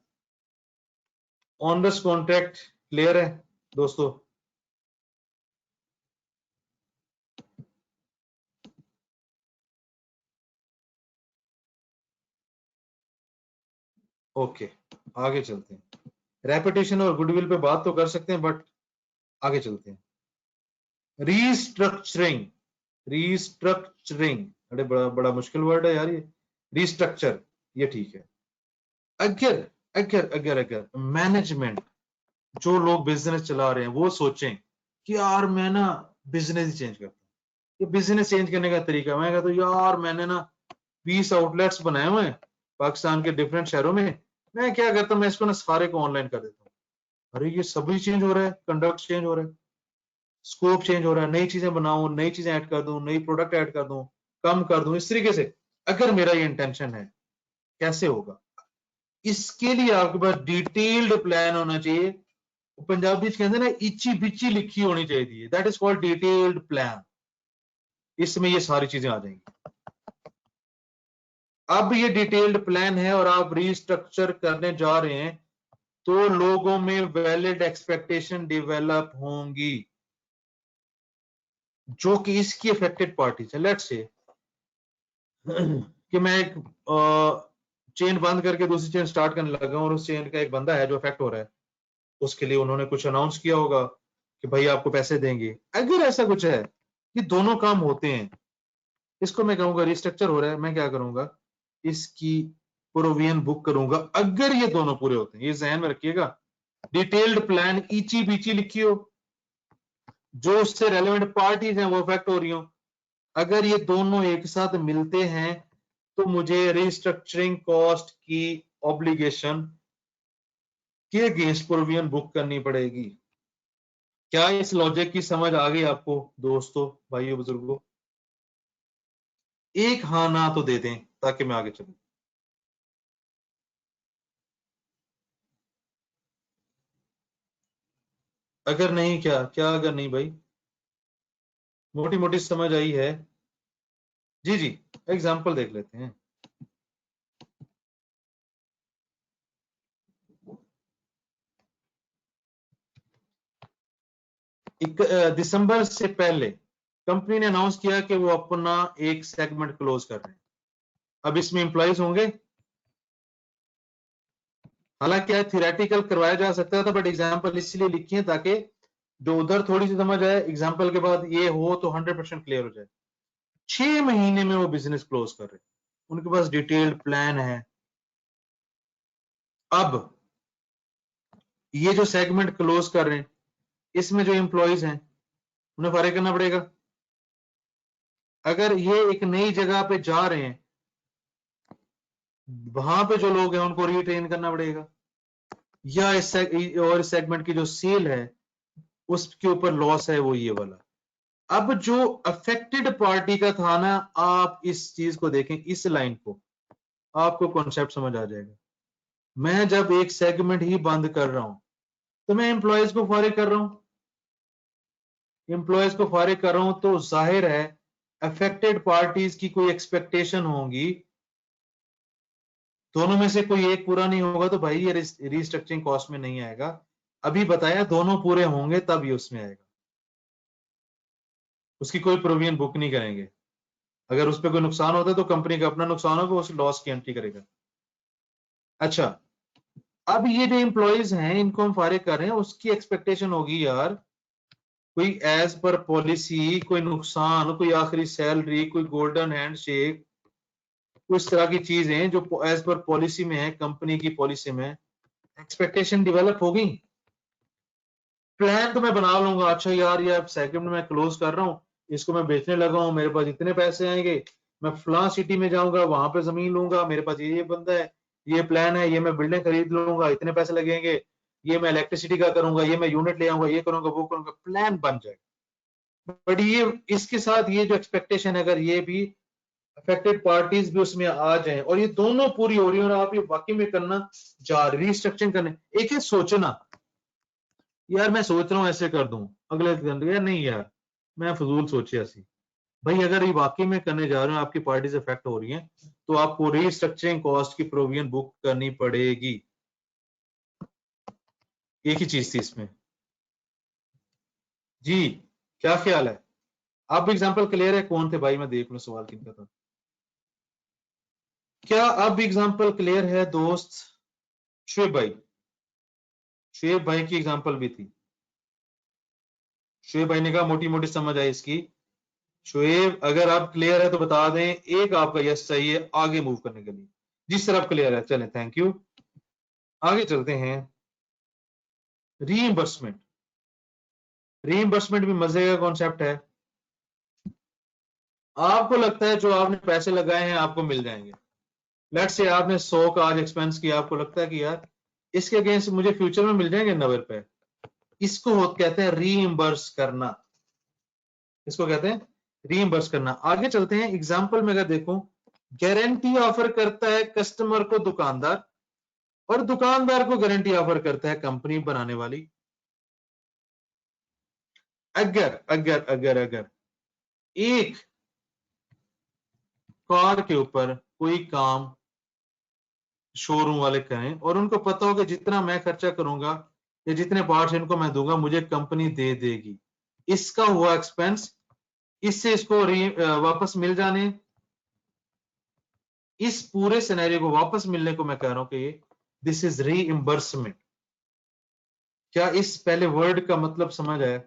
ऑनरस कॉन्ट्रैक्ट क्लियर है दोस्तों? ओके, आगे चलते हैं। रेपुटेशन और गुडविल पे बात तो कर सकते हैं, बट आगे चलते हैं। रीस्ट्रक्चरिंग, रीस्ट्रक्चरिंग, अरे बड़ा बड़ा मुश्किल वर्ड है यार ये। रीस्ट्रक्चर, ये ठीक है। अगर अगर अगर अगर मैनेजमेंट, जो लोग बिजनेस चला रहे हैं, वो सोचें कि यार मैं ना बिजनेस ही चेंज करता हूँ। ये बिजनेस चेंज करने का तरीका, मैं कहता हूँ यार मैंने ना 20 आउटलेट्स बनाए हुए हैं पाकिस्तान के डिफरेंट शहरों में, मैं क्या करता हूँ, मैं इसको ना सारे को ऑनलाइन कर देता हूँ। अरे ये सभी चेंज हो रहा है, कंडक्ट चेंज हो रहा है, स्कोप चेंज हो रहा है, नई चीजें बनाऊं, नई चीजें ऐड कर दूं, नई प्रोडक्ट ऐड कर दूं, कम कर दूं, इस तरीके से अगर मेरा ये इंटेंशन है, कैसे होगा? इसके लिए आपके पास डिटेल्ड प्लान होना चाहिए। पंजाबी कहते हैं ना, इची बिची लिखी होनी चाहिए, that is called detailed plan. इसमें ये सारी चीजें आ जाएंगी। अब ये डिटेल्ड प्लान है और आप रीस्ट्रक्चर करने जा रहे हैं, तो लोगों में वैलिड एक्सपेक्टेशन डेवलप होंगी जो कि इसकी अफेक्टेड पार्टीज है। लेट्स से कि मैं एक चेन बंद करके दूसरी चेन स्टार्ट करने लगा हूं, और उस चेन का एक बंदा है जो अफेक्ट हो रहा है, उसके लिए उन्होंने कुछ अनाउंस किया होगा कि भाई आपको पैसे देंगे। अगर ऐसा कुछ है कि दोनों काम होते हैं, इसको मैं कहूंगा रिस्ट्रक्चर हो रहा है, मैं क्या करूंगा, इसकी प्रोविजन बुक करूंगा। अगर ये दोनों पूरे होते हैं, ये जहन में रखिएगा, डिटेल्ड प्लान ईची बीची लिखी हो, जो उससे रेलेवेंट पार्टीज हैं वो अफेक्ट हो रही हो, अगर ये दोनों एक साथ मिलते हैं तो मुझे रिस्ट्रक्चरिंग कॉस्ट की ऑब्लिगेशन के अगेंस्ट प्रोविजन बुक करनी पड़ेगी। क्या इस लॉजिक की समझ आ गई आपको दोस्तों, भाइयों, बुजुर्गों? एक हाँ ना तो दे दें ताकि मैं आगे चलूं। अगर नहीं, क्या क्या अगर नहीं भाई? मोटी मोटी समझ आई है? जी जी, एग्जाम्पल देख लेते हैं। दिसंबर से पहले कंपनी ने अनाउंस किया कि वो अपना एक सेगमेंट क्लोज कर रहे हैं। अब इसमें एम्प्लॉइज होंगे, हालांकि थियोरेटिकल करवाया जा सकता था, बट एग्जाम्पल इसलिए लिखी है ताकि जो उधर थोड़ी सी समझ आए, एग्जाम्पल के बाद ये हो तो 100% क्लियर हो जाए। 6 महीने में वो बिजनेस क्लोज कर रहे हैं, उनके पास डिटेल्ड प्लान है। अब ये जो सेगमेंट क्लोज कर रहे हैं, इसमें जो एम्प्लॉइज हैं उन्हें फारिग करना पड़ेगा। अगर ये एक नई जगह पे जा रहे हैं, वहां पे जो लोग हैं उनको रिट्रेन करना पड़ेगा, या इस और सेगमेंट की जो सेल है उसके ऊपर लॉस है वो ये वाला। अब जो अफेक्टेड पार्टी का था ना, आप इस चीज को देखें, इस लाइन को, आपको कॉन्सेप्ट समझ आ जाएगा। मैं जब एक सेगमेंट ही बंद कर रहा हूं तो मैं एम्प्लॉयज को फारिग कर रहा हूं, एम्प्लॉयज को फारिग कर रहा हूं तो जाहिर है अफेक्टेड पार्टीज की कोई एक्सपेक्टेशन होंगी, दोनों में से कोई एक पूरा नहीं होगा तो भाई ये रिस्ट्रक्चरिंग कॉस्ट में नहीं आएगा। अभी बताया दोनों पूरे होंगे तब ये उसमें आएगा, उसकी कोई प्रोविजन बुक नहीं करेंगे। अगर उस पर कोई नुकसान होता है तो कंपनी का अपना नुकसान होगा, उस लॉस की एंट्री करेगा। अच्छा, अब ये जो एम्प्लॉयज हैं इनको हम फारिग कर रहे हैं, उसकी एक्सपेक्टेशन होगी यार कोई एज पर पॉलिसी, कोई नुकसान, कोई आखिरी सैलरी, कोई गोल्डन हैंडशेक, कुछ तरह की चीजें जो एज पर पॉलिसी में है, कंपनी की पॉलिसी में एक्सपेक्टेशन डेवलप होगी। प्लान तो मैं बना लूंगा, अच्छा यार ये सेकंड में क्लोज कर रहा हूँ, इसको मैं बेचने लगा हूँ, मेरे पास इतने पैसे आएंगे, मैं फलां सिटी में जाऊंगा, वहां पे जमीन लूंगा, मेरे पास ये बंदा है, ये प्लान है, ये मैं बिल्डिंग खरीद लूंगा, इतने पैसे लगेंगे, ये मैं इलेक्ट्रिसिटी का करूंगा, ये मैं यूनिट ले आऊंगा, ये करूंगा, वो करूंगा, प्लान बन जाएगा। बट ये इसके साथ ये जो एक्सपेक्टेशन है, अगर ये भी अफेक्टेड पार्टीज भी उसमें आ जाएं और ये दोनों पूरी हो रही है और आप ये वाकई में करना चाह रहे, रीस्ट्रक्चरिंग करने, एक है सोचना यार मैं सोच रहा हूं ऐसे कर दूं, अगले दिन यार नहीं यार मैं फजूल सोचे ऐसी। भाई अगर ये वाकई में करने जा रहे हो, आपकी पार्टीज अफेक्ट हो रही हैं, तो आपको रीस्ट्रक्चरिंग कॉस्ट की प्रोविजन बुक करनी पड़ेगी। एक ही चीज थी इसमें जी। क्या ख्याल है? अब एग्जांपल क्लियर है? कौन थे भाई, मैं देख लूं सवाल किनका था। क्या अब एग्जांपल क्लियर है दोस्त? शुएब भाई, शुएब भाई की एग्जांपल भी थी। शुएब भाई ने कहा मोटी मोटी समझ आई इसकी। शुएब अगर आप क्लियर है तो बता दें, एक आपका यस चाहिए आगे मूव करने के लिए। जिस तरफ क्लियर है चलें, थैंक यू। आगे चलते हैं। रीइंबर्समेंट, रीइंबर्समेंट भी मजे का कॉन्सेप्ट है। आपको लगता है जो आपने पैसे लगाए हैं आपको मिल जाएंगे। लेट्स से आपने 100 का आज एक्सपेंस किया, आपको लगता है कि यार इसके अगेंस्ट मुझे फ्यूचर में मिल जाएंगे 90 रुपए। इसको कहते हैं रीइंबर्स करना, इसको कहते हैं रीइंबर्स करना। आगे चलते हैं। एग्जांपल में अगर देखो, गारंटी ऑफर करता है कस्टमर को दुकानदार, और दुकानदार को गारंटी ऑफर करता है कंपनी बनाने वाली। अगर अगर अगर अगर एक कार के ऊपर कोई काम शोरूम वाले करें और उनको पता हो कि जितना मैं खर्चा करूंगा या जितने पार्ट्स इनको मैं दूंगा मुझे कंपनी दे देगी, इसका हुआ एक्सपेंस, इससे इसको वापस मिल जाने, इस पूरे सिनेरियो को वापस मिलने को मैं कह रहा हूं कि ये दिस इज रीइंबर्समेंट। क्या इस पहले वर्ड का मतलब समझ आया?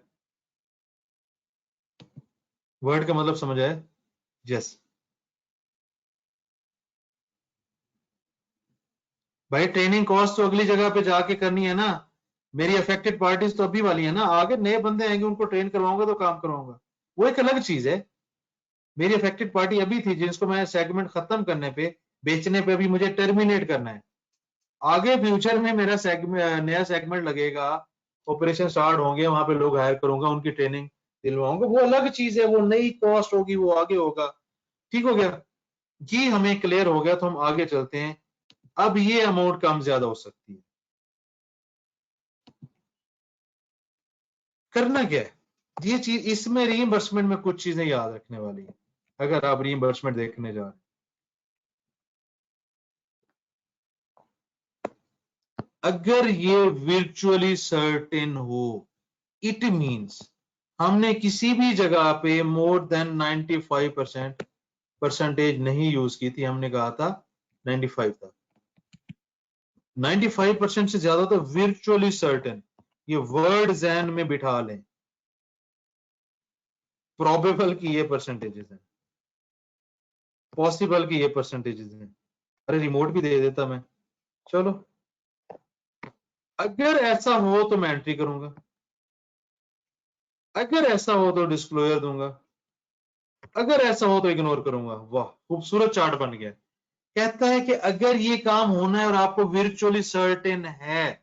वर्ड का मतलब समझ आया? यस भाई, ट्रेनिंग कॉस्ट तो अगली जगह पे जाके करनी है ना, मेरी अफेक्टेड पार्टीज तो अभी वाली है ना, आगे नए बंदे आएंगे उनको ट्रेन करवाऊंगा तो काम करवाऊंगा, वो एक अलग चीज है। मेरी अफेक्टेड पार्टी अभी थी जिसको मैं सेगमेंट खत्म करने पे, बेचने पे अभी मुझे टर्मिनेट करना है। आगे फ्यूचर में मेरा सेगमेंट, नया सेगमेंट लगेगा, ऑपरेशन स्टार्ट होंगे, वहां पे लोग हायर करूंगा, उनकी ट्रेनिंग दिलवाऊंगा, वो अलग चीज है, वो नई कॉस्ट होगी, वो आगे होगा। ठीक हो गया? ये हमें क्लियर हो गया तो हम आगे चलते हैं। अब ये अमाउंट कम ज्यादा हो सकती है, करना क्या है ये चीज, इसमें रीइंबर्समेंट में कुछ चीजें याद रखने वाली है अगर आप रीइंबर्समेंट देखने जा रहे हैं। अगर ये वर्चुअली सर्टेन हो, इट मींस हमने किसी भी जगह पे मोर देन 95% परसेंटेज नहीं यूज की थी, हमने कहा था 95 था, 95% से ज्यादा तो वर्चुअली सर्टेन। ये वर्ड जहन में बिठा लें, प्रोबेबल की ये परसेंटेजेस हैं, पॉसिबल की ये परसेंटेजेस हैं। अरे रिमोट भी दे देता मैं, चलो। अगर ऐसा हो तो मैं एंट्री करूंगा, अगर ऐसा हो तो डिस्क्लोजर दूंगा, अगर ऐसा हो तो इग्नोर करूंगा। वाह, खूबसूरत चार्ट बन गया। कहता है कि अगर ये काम होना है और आपको वर्चुअली सर्टेन है,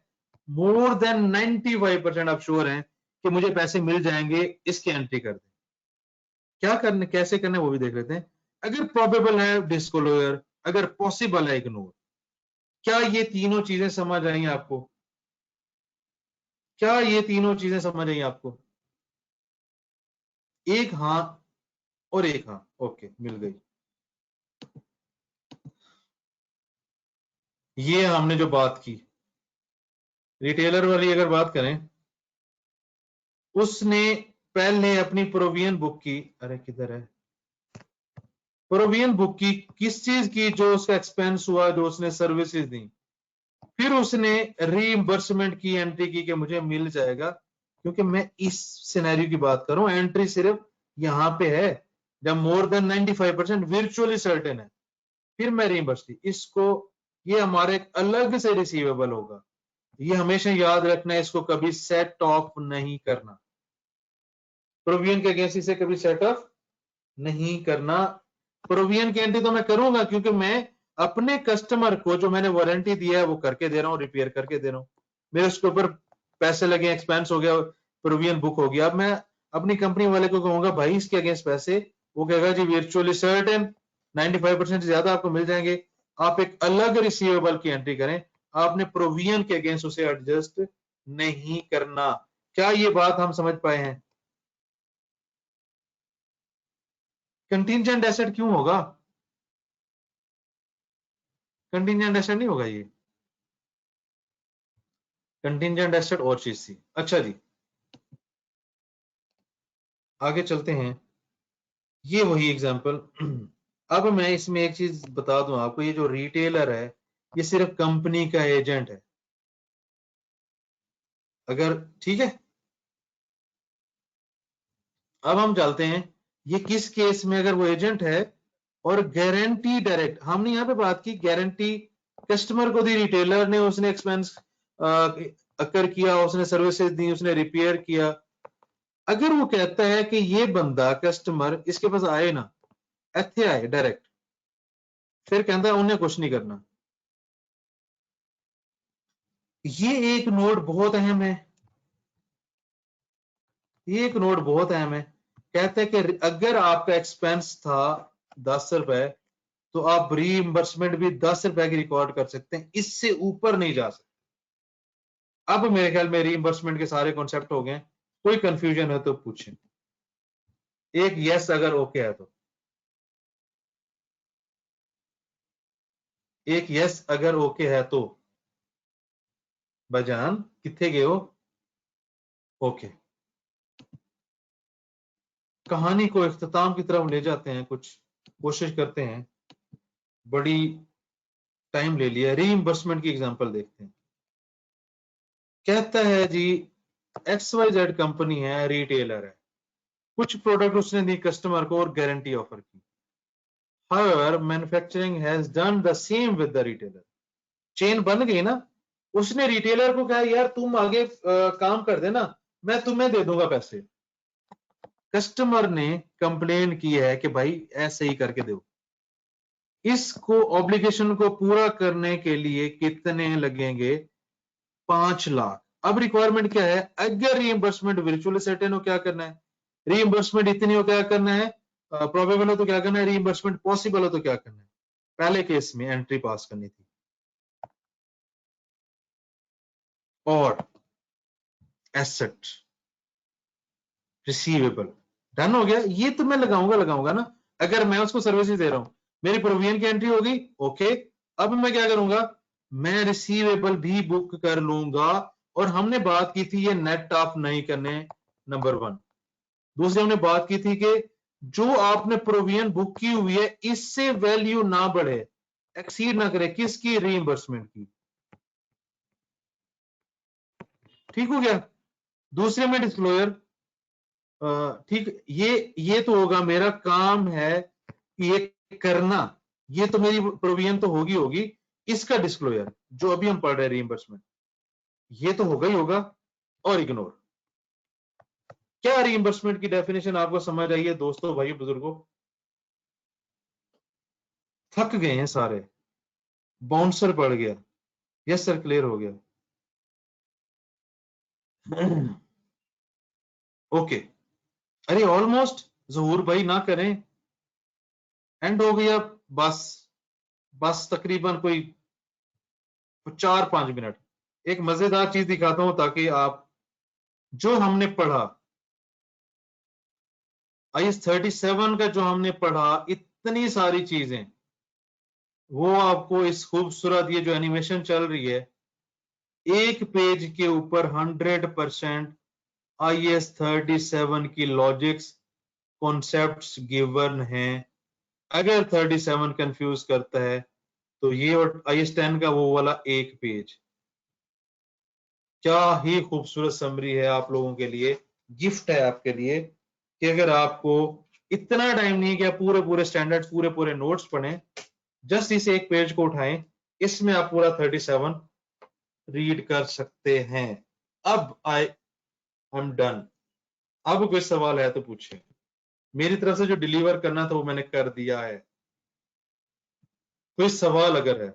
मोर देन 95% आप श्योर हैं कि मुझे पैसे मिल जाएंगे, इसकी एंट्री कर दें। क्या करने, कैसे करने वो भी देख लेते हैं। अगर प्रोबेबल है डिस्क्लोजर, अगर पॉसिबल है इग्नोर। क्या ये तीनों चीजें समझ आई आपको? क्या ये तीनों चीजें समझ आई आपको? एक हाँ और एक हाँ, ओके मिल गई। ये हमने जो बात की रिटेलर वाली अगर बात करें, उसने पहले अपनी प्रोविजन बुक की, अरे किधर है प्रोविजन बुक की, किस चीज की? जो उसका एक्सपेंस हुआ, जो उसने सर्विसेज दी। फिर उसने रीइंबर्समेंट की एंट्री की कि मुझे मिल जाएगा, क्योंकि मैं इस सिनेरियो की बात कर रहा हूं, एंट्री सिर्फ यहां पे है जब मोर देन 95% वर्चुअली सर्टेन है, फिर मैं रीइंबर्स की इसको, ये हमारे एक अलग से रिसीवेबल होगा। ये हमेशा याद रखना है, इसको कभी सेट ऑफ नहीं करना, प्रोविजन के अगेंस्ट इसे कभी सेट ऑफ नहीं करना। प्रोविजन की एंट्री तो मैं करूंगा क्योंकि मैं अपने कस्टमर को जो मैंने वारंटी दिया है वो करके दे रहा हूँ, रिपेयर करके दे रहा हूँ, मेरे उसके ऊपर पैसे लगे, एक्सपेंस हो गया, प्रोविजन बुक हो गया। अब मैं अपनी कंपनी वाले को कहूंगा भाई इसके अगेंस्ट पैसे, वो कहेगा जी वर्चुअली सर्टेन 95% ज्यादा आपको मिल जाएंगे, आप एक अलग रिसीवेबल की एंट्री करें, आपने प्रोविजन के अगेंस्ट उसे एडजस्ट नहीं करना। क्या ये बात हम समझ पाए हैं? कंटिंजेंट एसेट क्यों होगा? कंटिंजेंट एसेट नहीं होगा ये, कंटिंजेंट एसेट और चीज थी। अच्छा जी, आगे चलते हैं। ये वही एग्जांपल। अब मैं इसमें एक चीज बता दूं आपको, ये जो रिटेलर है ये सिर्फ कंपनी का एजेंट है, अगर ठीक है। अब हम चलते हैं, ये किस केस में अगर वो एजेंट है और गारंटी डायरेक्ट, हमने यहां पे बात की गारंटी कस्टमर को दी, रिटेलर ने, उसने एक्सपेंस अकर किया, उसने सर्विसेज दी, उसने रिपेयर किया। अगर वो कहता है कि ये बंदा कस्टमर इसके पास आए ना, ਇੱਥੇ आए डायरेक्ट, फिर कहता है उन्हें कुछ नहीं करना। ये एक नोट बहुत अहम है, ये एक नोट बहुत अहम है। कहते हैं कि अगर आपका एक्सपेंस था 10 रुपए, तो आप रीइंबर्समेंट भी 10 रुपए की रिकॉर्ड कर सकते हैं, इससे ऊपर नहीं जा सकते। अब मेरे ख्याल में रीइंबर्समेंट के सारे कॉन्सेप्ट हो गए, कोई कंफ्यूजन है तो पूछें। एक यस अगर ओके है तो, एक यस अगर ओके है तो। भाईजान किथे गए हो? ओके, कहानी को इख्तिताम की तरफ ले जाते हैं, कुछ कोशिश करते हैं, बड़ी टाइम ले लिया। रीइंबर्समेंट की एग्जांपल देखते हैं। कहता है जी XYZ कंपनी है, रिटेलर है, कुछ प्रोडक्ट उसने दी कस्टमर को और गारंटी ऑफर की। However, manufacturing has done the same with the retailer. Chain बन गई ना, उसने रिटेलर को कहा यार तुम आगे काम कर देना, मैं तुम्हें दे दूंगा पैसे। कस्टमर ने कंप्लेन की है कि भाई ऐसे ही करके दो। इसको ऑब्लिगेशन को पूरा करने के लिए कितने लगेंगे? 5 लाख। अब रिक्वायरमेंट क्या है? अगर रीइंबर्समेंट वर्चुअली सर्टेन हो क्या करना है, रीइंबर्समेंट इतनी हो क्या करना है, प्रोबेबल हो तो क्या करना है, रीइंबर्समेंट पॉसिबल हो तो क्या करना है। पहले केस में एंट्री पास करनी थी। और एसेट रिसीवेबल डन हो गया, ये तो मैं लगाऊंगा ना। अगर मैं उसको सर्विसेज दे रहा हूं, मेरी प्रोविजन की एंट्री होगी, ओके। अब मैं क्या करूंगा, मैं रिसीवेबल भी बुक कर लूंगा। और हमने बात की थी ये नेट ऑफ नहीं करने, नंबर 1। दूसरी हमने बात की थी कि जो आपने प्रोविजन बुक की हुई है इससे वैल्यू ना बढ़े, एक्सीड ना करे, किसकी? रीइंबर्समेंट की। ठीक हो गया। दूसरे में डिस्क्लोजर, ठीक, ये तो होगा, मेरा काम है कि ये करना, ये तो मेरी प्रोविजन तो होगी। इसका डिस्क्लोजर जो अभी हम पढ़ रहे हैं रीइंबर्समेंट, ये तो होगा ही होगा। और इग्नोर। क्या रीइंबर्समेंट की डेफिनेशन आपको समझ आई है दोस्तों, भाई बुजुर्गों? थक गए हैं सारे, बाउंसर पड़ गया। यस सर, क्लियर हो गया। ओके, अरे ऑलमोस्ट, जहूर भाई ना करें, एंड हो गया। बस बस तकरीबन कोई 4-5 मिनट। एक मजेदार चीज दिखाता हूं ताकि आप, जो हमने पढ़ा IAS 37 का, जो हमने पढ़ा इतनी सारी चीजें, वो आपको इस खूबसूरत ये जो एनिमेशन चल रही है, एक पेज के ऊपर 100% IAS 37 की लॉजिक्स कॉन्सेप्ट्स गिवन हैं। अगर 37 कंफ्यूज करता है तो ये, और IAS 10 का वो वाला एक पेज, क्या ही खूबसूरत समरी है आप लोगों के लिए, गिफ्ट है आपके लिए कि अगर आपको इतना टाइम नहीं है कि आप पूरे पूरे स्टैंडर्ड पूरे पूरे नोट्स पढ़ें, जस्ट इस एक पेज को उठाएं, इसमें आप पूरा 37 रीड कर सकते हैं। अब आई एम डन। अब कोई सवाल है तो पूछे, मेरी तरफ से जो डिलीवर करना था वो मैंने कर दिया है। कोई सवाल अगर है,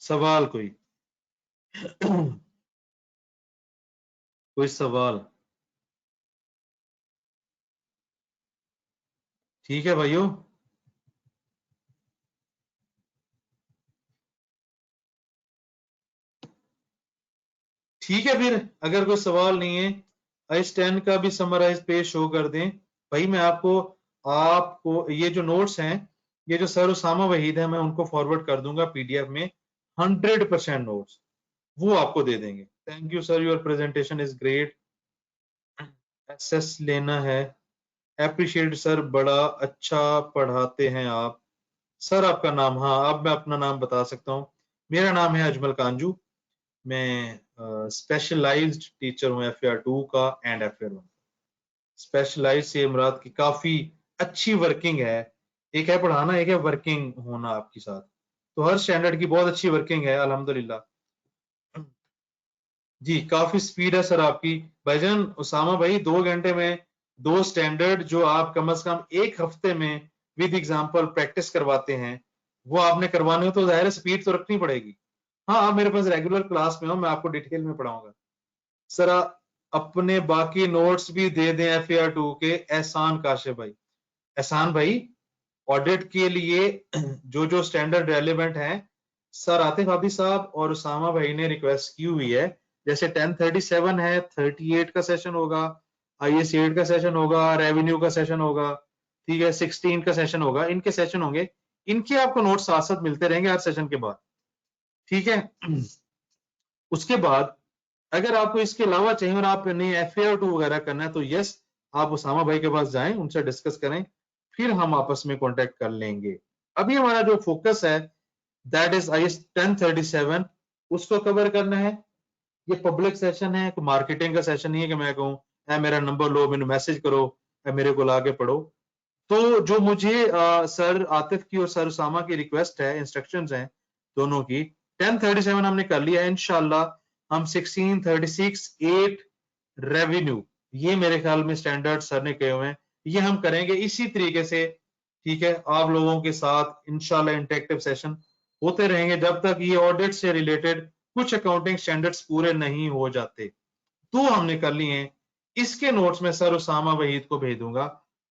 सवाल कोई कोई सवाल? ठीक है भाइयों, ठीक है फिर अगर कोई सवाल नहीं है, आइस 10 का भी समराइज पेज शो कर दें। भाई मैं आपको आपको ये जो नोट्स हैं, ये जो सर उसामा वहीद है, मैं उनको फॉरवर्ड कर दूंगा पीडीएफ में, 100% नोट्स वो आपको दे देंगे। Thank you sir, your presentation is great. SS लेना है, एप्रिशिएट सर, बड़ा अच्छा पढ़ाते हैं आप। सर आपका नाम? हाँ अब मैं अपना नाम बता सकता हूँ, मेरा नाम है अजमल कांजू। मैं स्पेशलाइज्ड टीचर हूँ FAR 2 का एंड FAR 1। स्पेशलाइज से मुराद की काफी अच्छी वर्किंग है, एक है पढ़ाना, एक है वर्किंग होना आपके साथ, तो हर स्टैंडर्ड की बहुत अच्छी वर्किंग है अल्हम्दुलिल्लाह। जी काफी स्पीड है सर आपकी। भाईजान उसामा भाई 2 घंटे में 2 स्टैंडर्ड जो आप कम से कम एक हफ्ते में विद एग्जांपल प्रैक्टिस करवाते हैं, वो आपने करवाने हो तो जाहिर है स्पीड तो रखनी पड़ेगी। हाँ आप मेरे पास रेगुलर क्लास में हो, मैं आपको डिटेल में पढ़ाऊंगा। सर अपने बाकी नोट्स भी दे दें FAR 2 के। एहसान काशिफ भाई, एहसान भाई ऑडिट के लिए जो जो स्टैंडर्ड रेलिवेंट है, सर आतिफ हाफी साहब और उसामा भाई ने रिक्वेस्ट की हुई है। जैसे 1037 है, 38 का सेशन होगा, IS 8 का सेशन होगा, रेवेन्यू का सेशन होगा, ठीक है, 16 का सेशन होगा, इनके सेशन होंगे, इनके आपको नोट साथ साथ मिलते रहेंगे हर सेशन के बाद, ठीक है। उसके बाद अगर आपको इसके अलावा चाहिए और आपने FAR 2 वगैरह करना है तो यस, आप उसामा भाई के पास जाएं, उनसे डिस्कस करें, फिर हम आपस में कांटेक्ट कर लेंगे। अभी हमारा जो फोकस है दैट इज IS 1037, उसको कवर करना है। ये पब्लिक सेशन है, मार्केटिंग का सेशन नहीं है कि मैं कहूँ है मेरा नंबर लो, मैंने मैसेज करो, है मेरे को लाके पढ़ो। तो जो मुझे सर आतिफ की और सर उसामा की रिक्वेस्ट है, इंस्ट्रक्शंस हैं दोनों की, 1037 हमने कर लिया है, इंशाल्लाह हम 1636 8 रेवेन्यू, ये मेरे ख्याल में स्टैंडर्ड सर ने कहे हुए हैं, ये हम करेंगे इसी तरीके से, ठीक है। आप लोगों के साथ इंशाल्लाह इंटरेक्टिव सेशन होते रहेंगे जब तक ये ऑडिट से रिलेटेड कुछ अकाउंटिंग स्टैंडर्ड्स पूरे नहीं हो जाते। तो हमने कर लिए हैं, इसके नोट्स में सर उसामा वहीद को भेज दूंगा,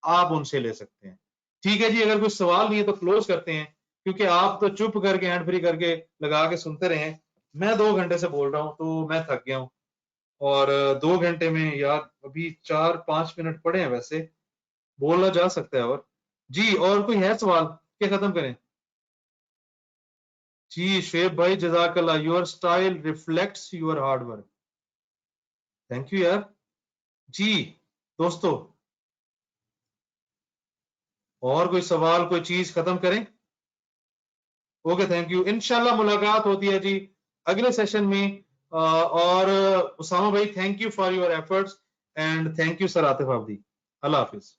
आप उनसे ले सकते हैं। ठीक है जी, अगर कोई सवाल नहीं है तो क्लोज करते हैं, क्योंकि आप तो चुप करके हैंड फ्री करके लगा के सुनते रहे, मैं 2 घंटे से बोल रहा हूं तो मैं थक गया हूं। और 2 घंटे में यार अभी 4-5 मिनट पड़े हैं, वैसे बोला जा सकता है। और जी और कोई है सवाल क्या खत्म करें? जी शेब भाई जजाकल्ला, your style reflects your hard work. Thank you यार। जी दोस्तों, और कोई सवाल कोई चीज खत्म करें? ओके थैंक यू, इंशाल्लाह मुलाकात होती है जी अगले सेशन में। और उसामा भाई thank you for your efforts, and thank you sir Atif Abdi. Allah Hafiz.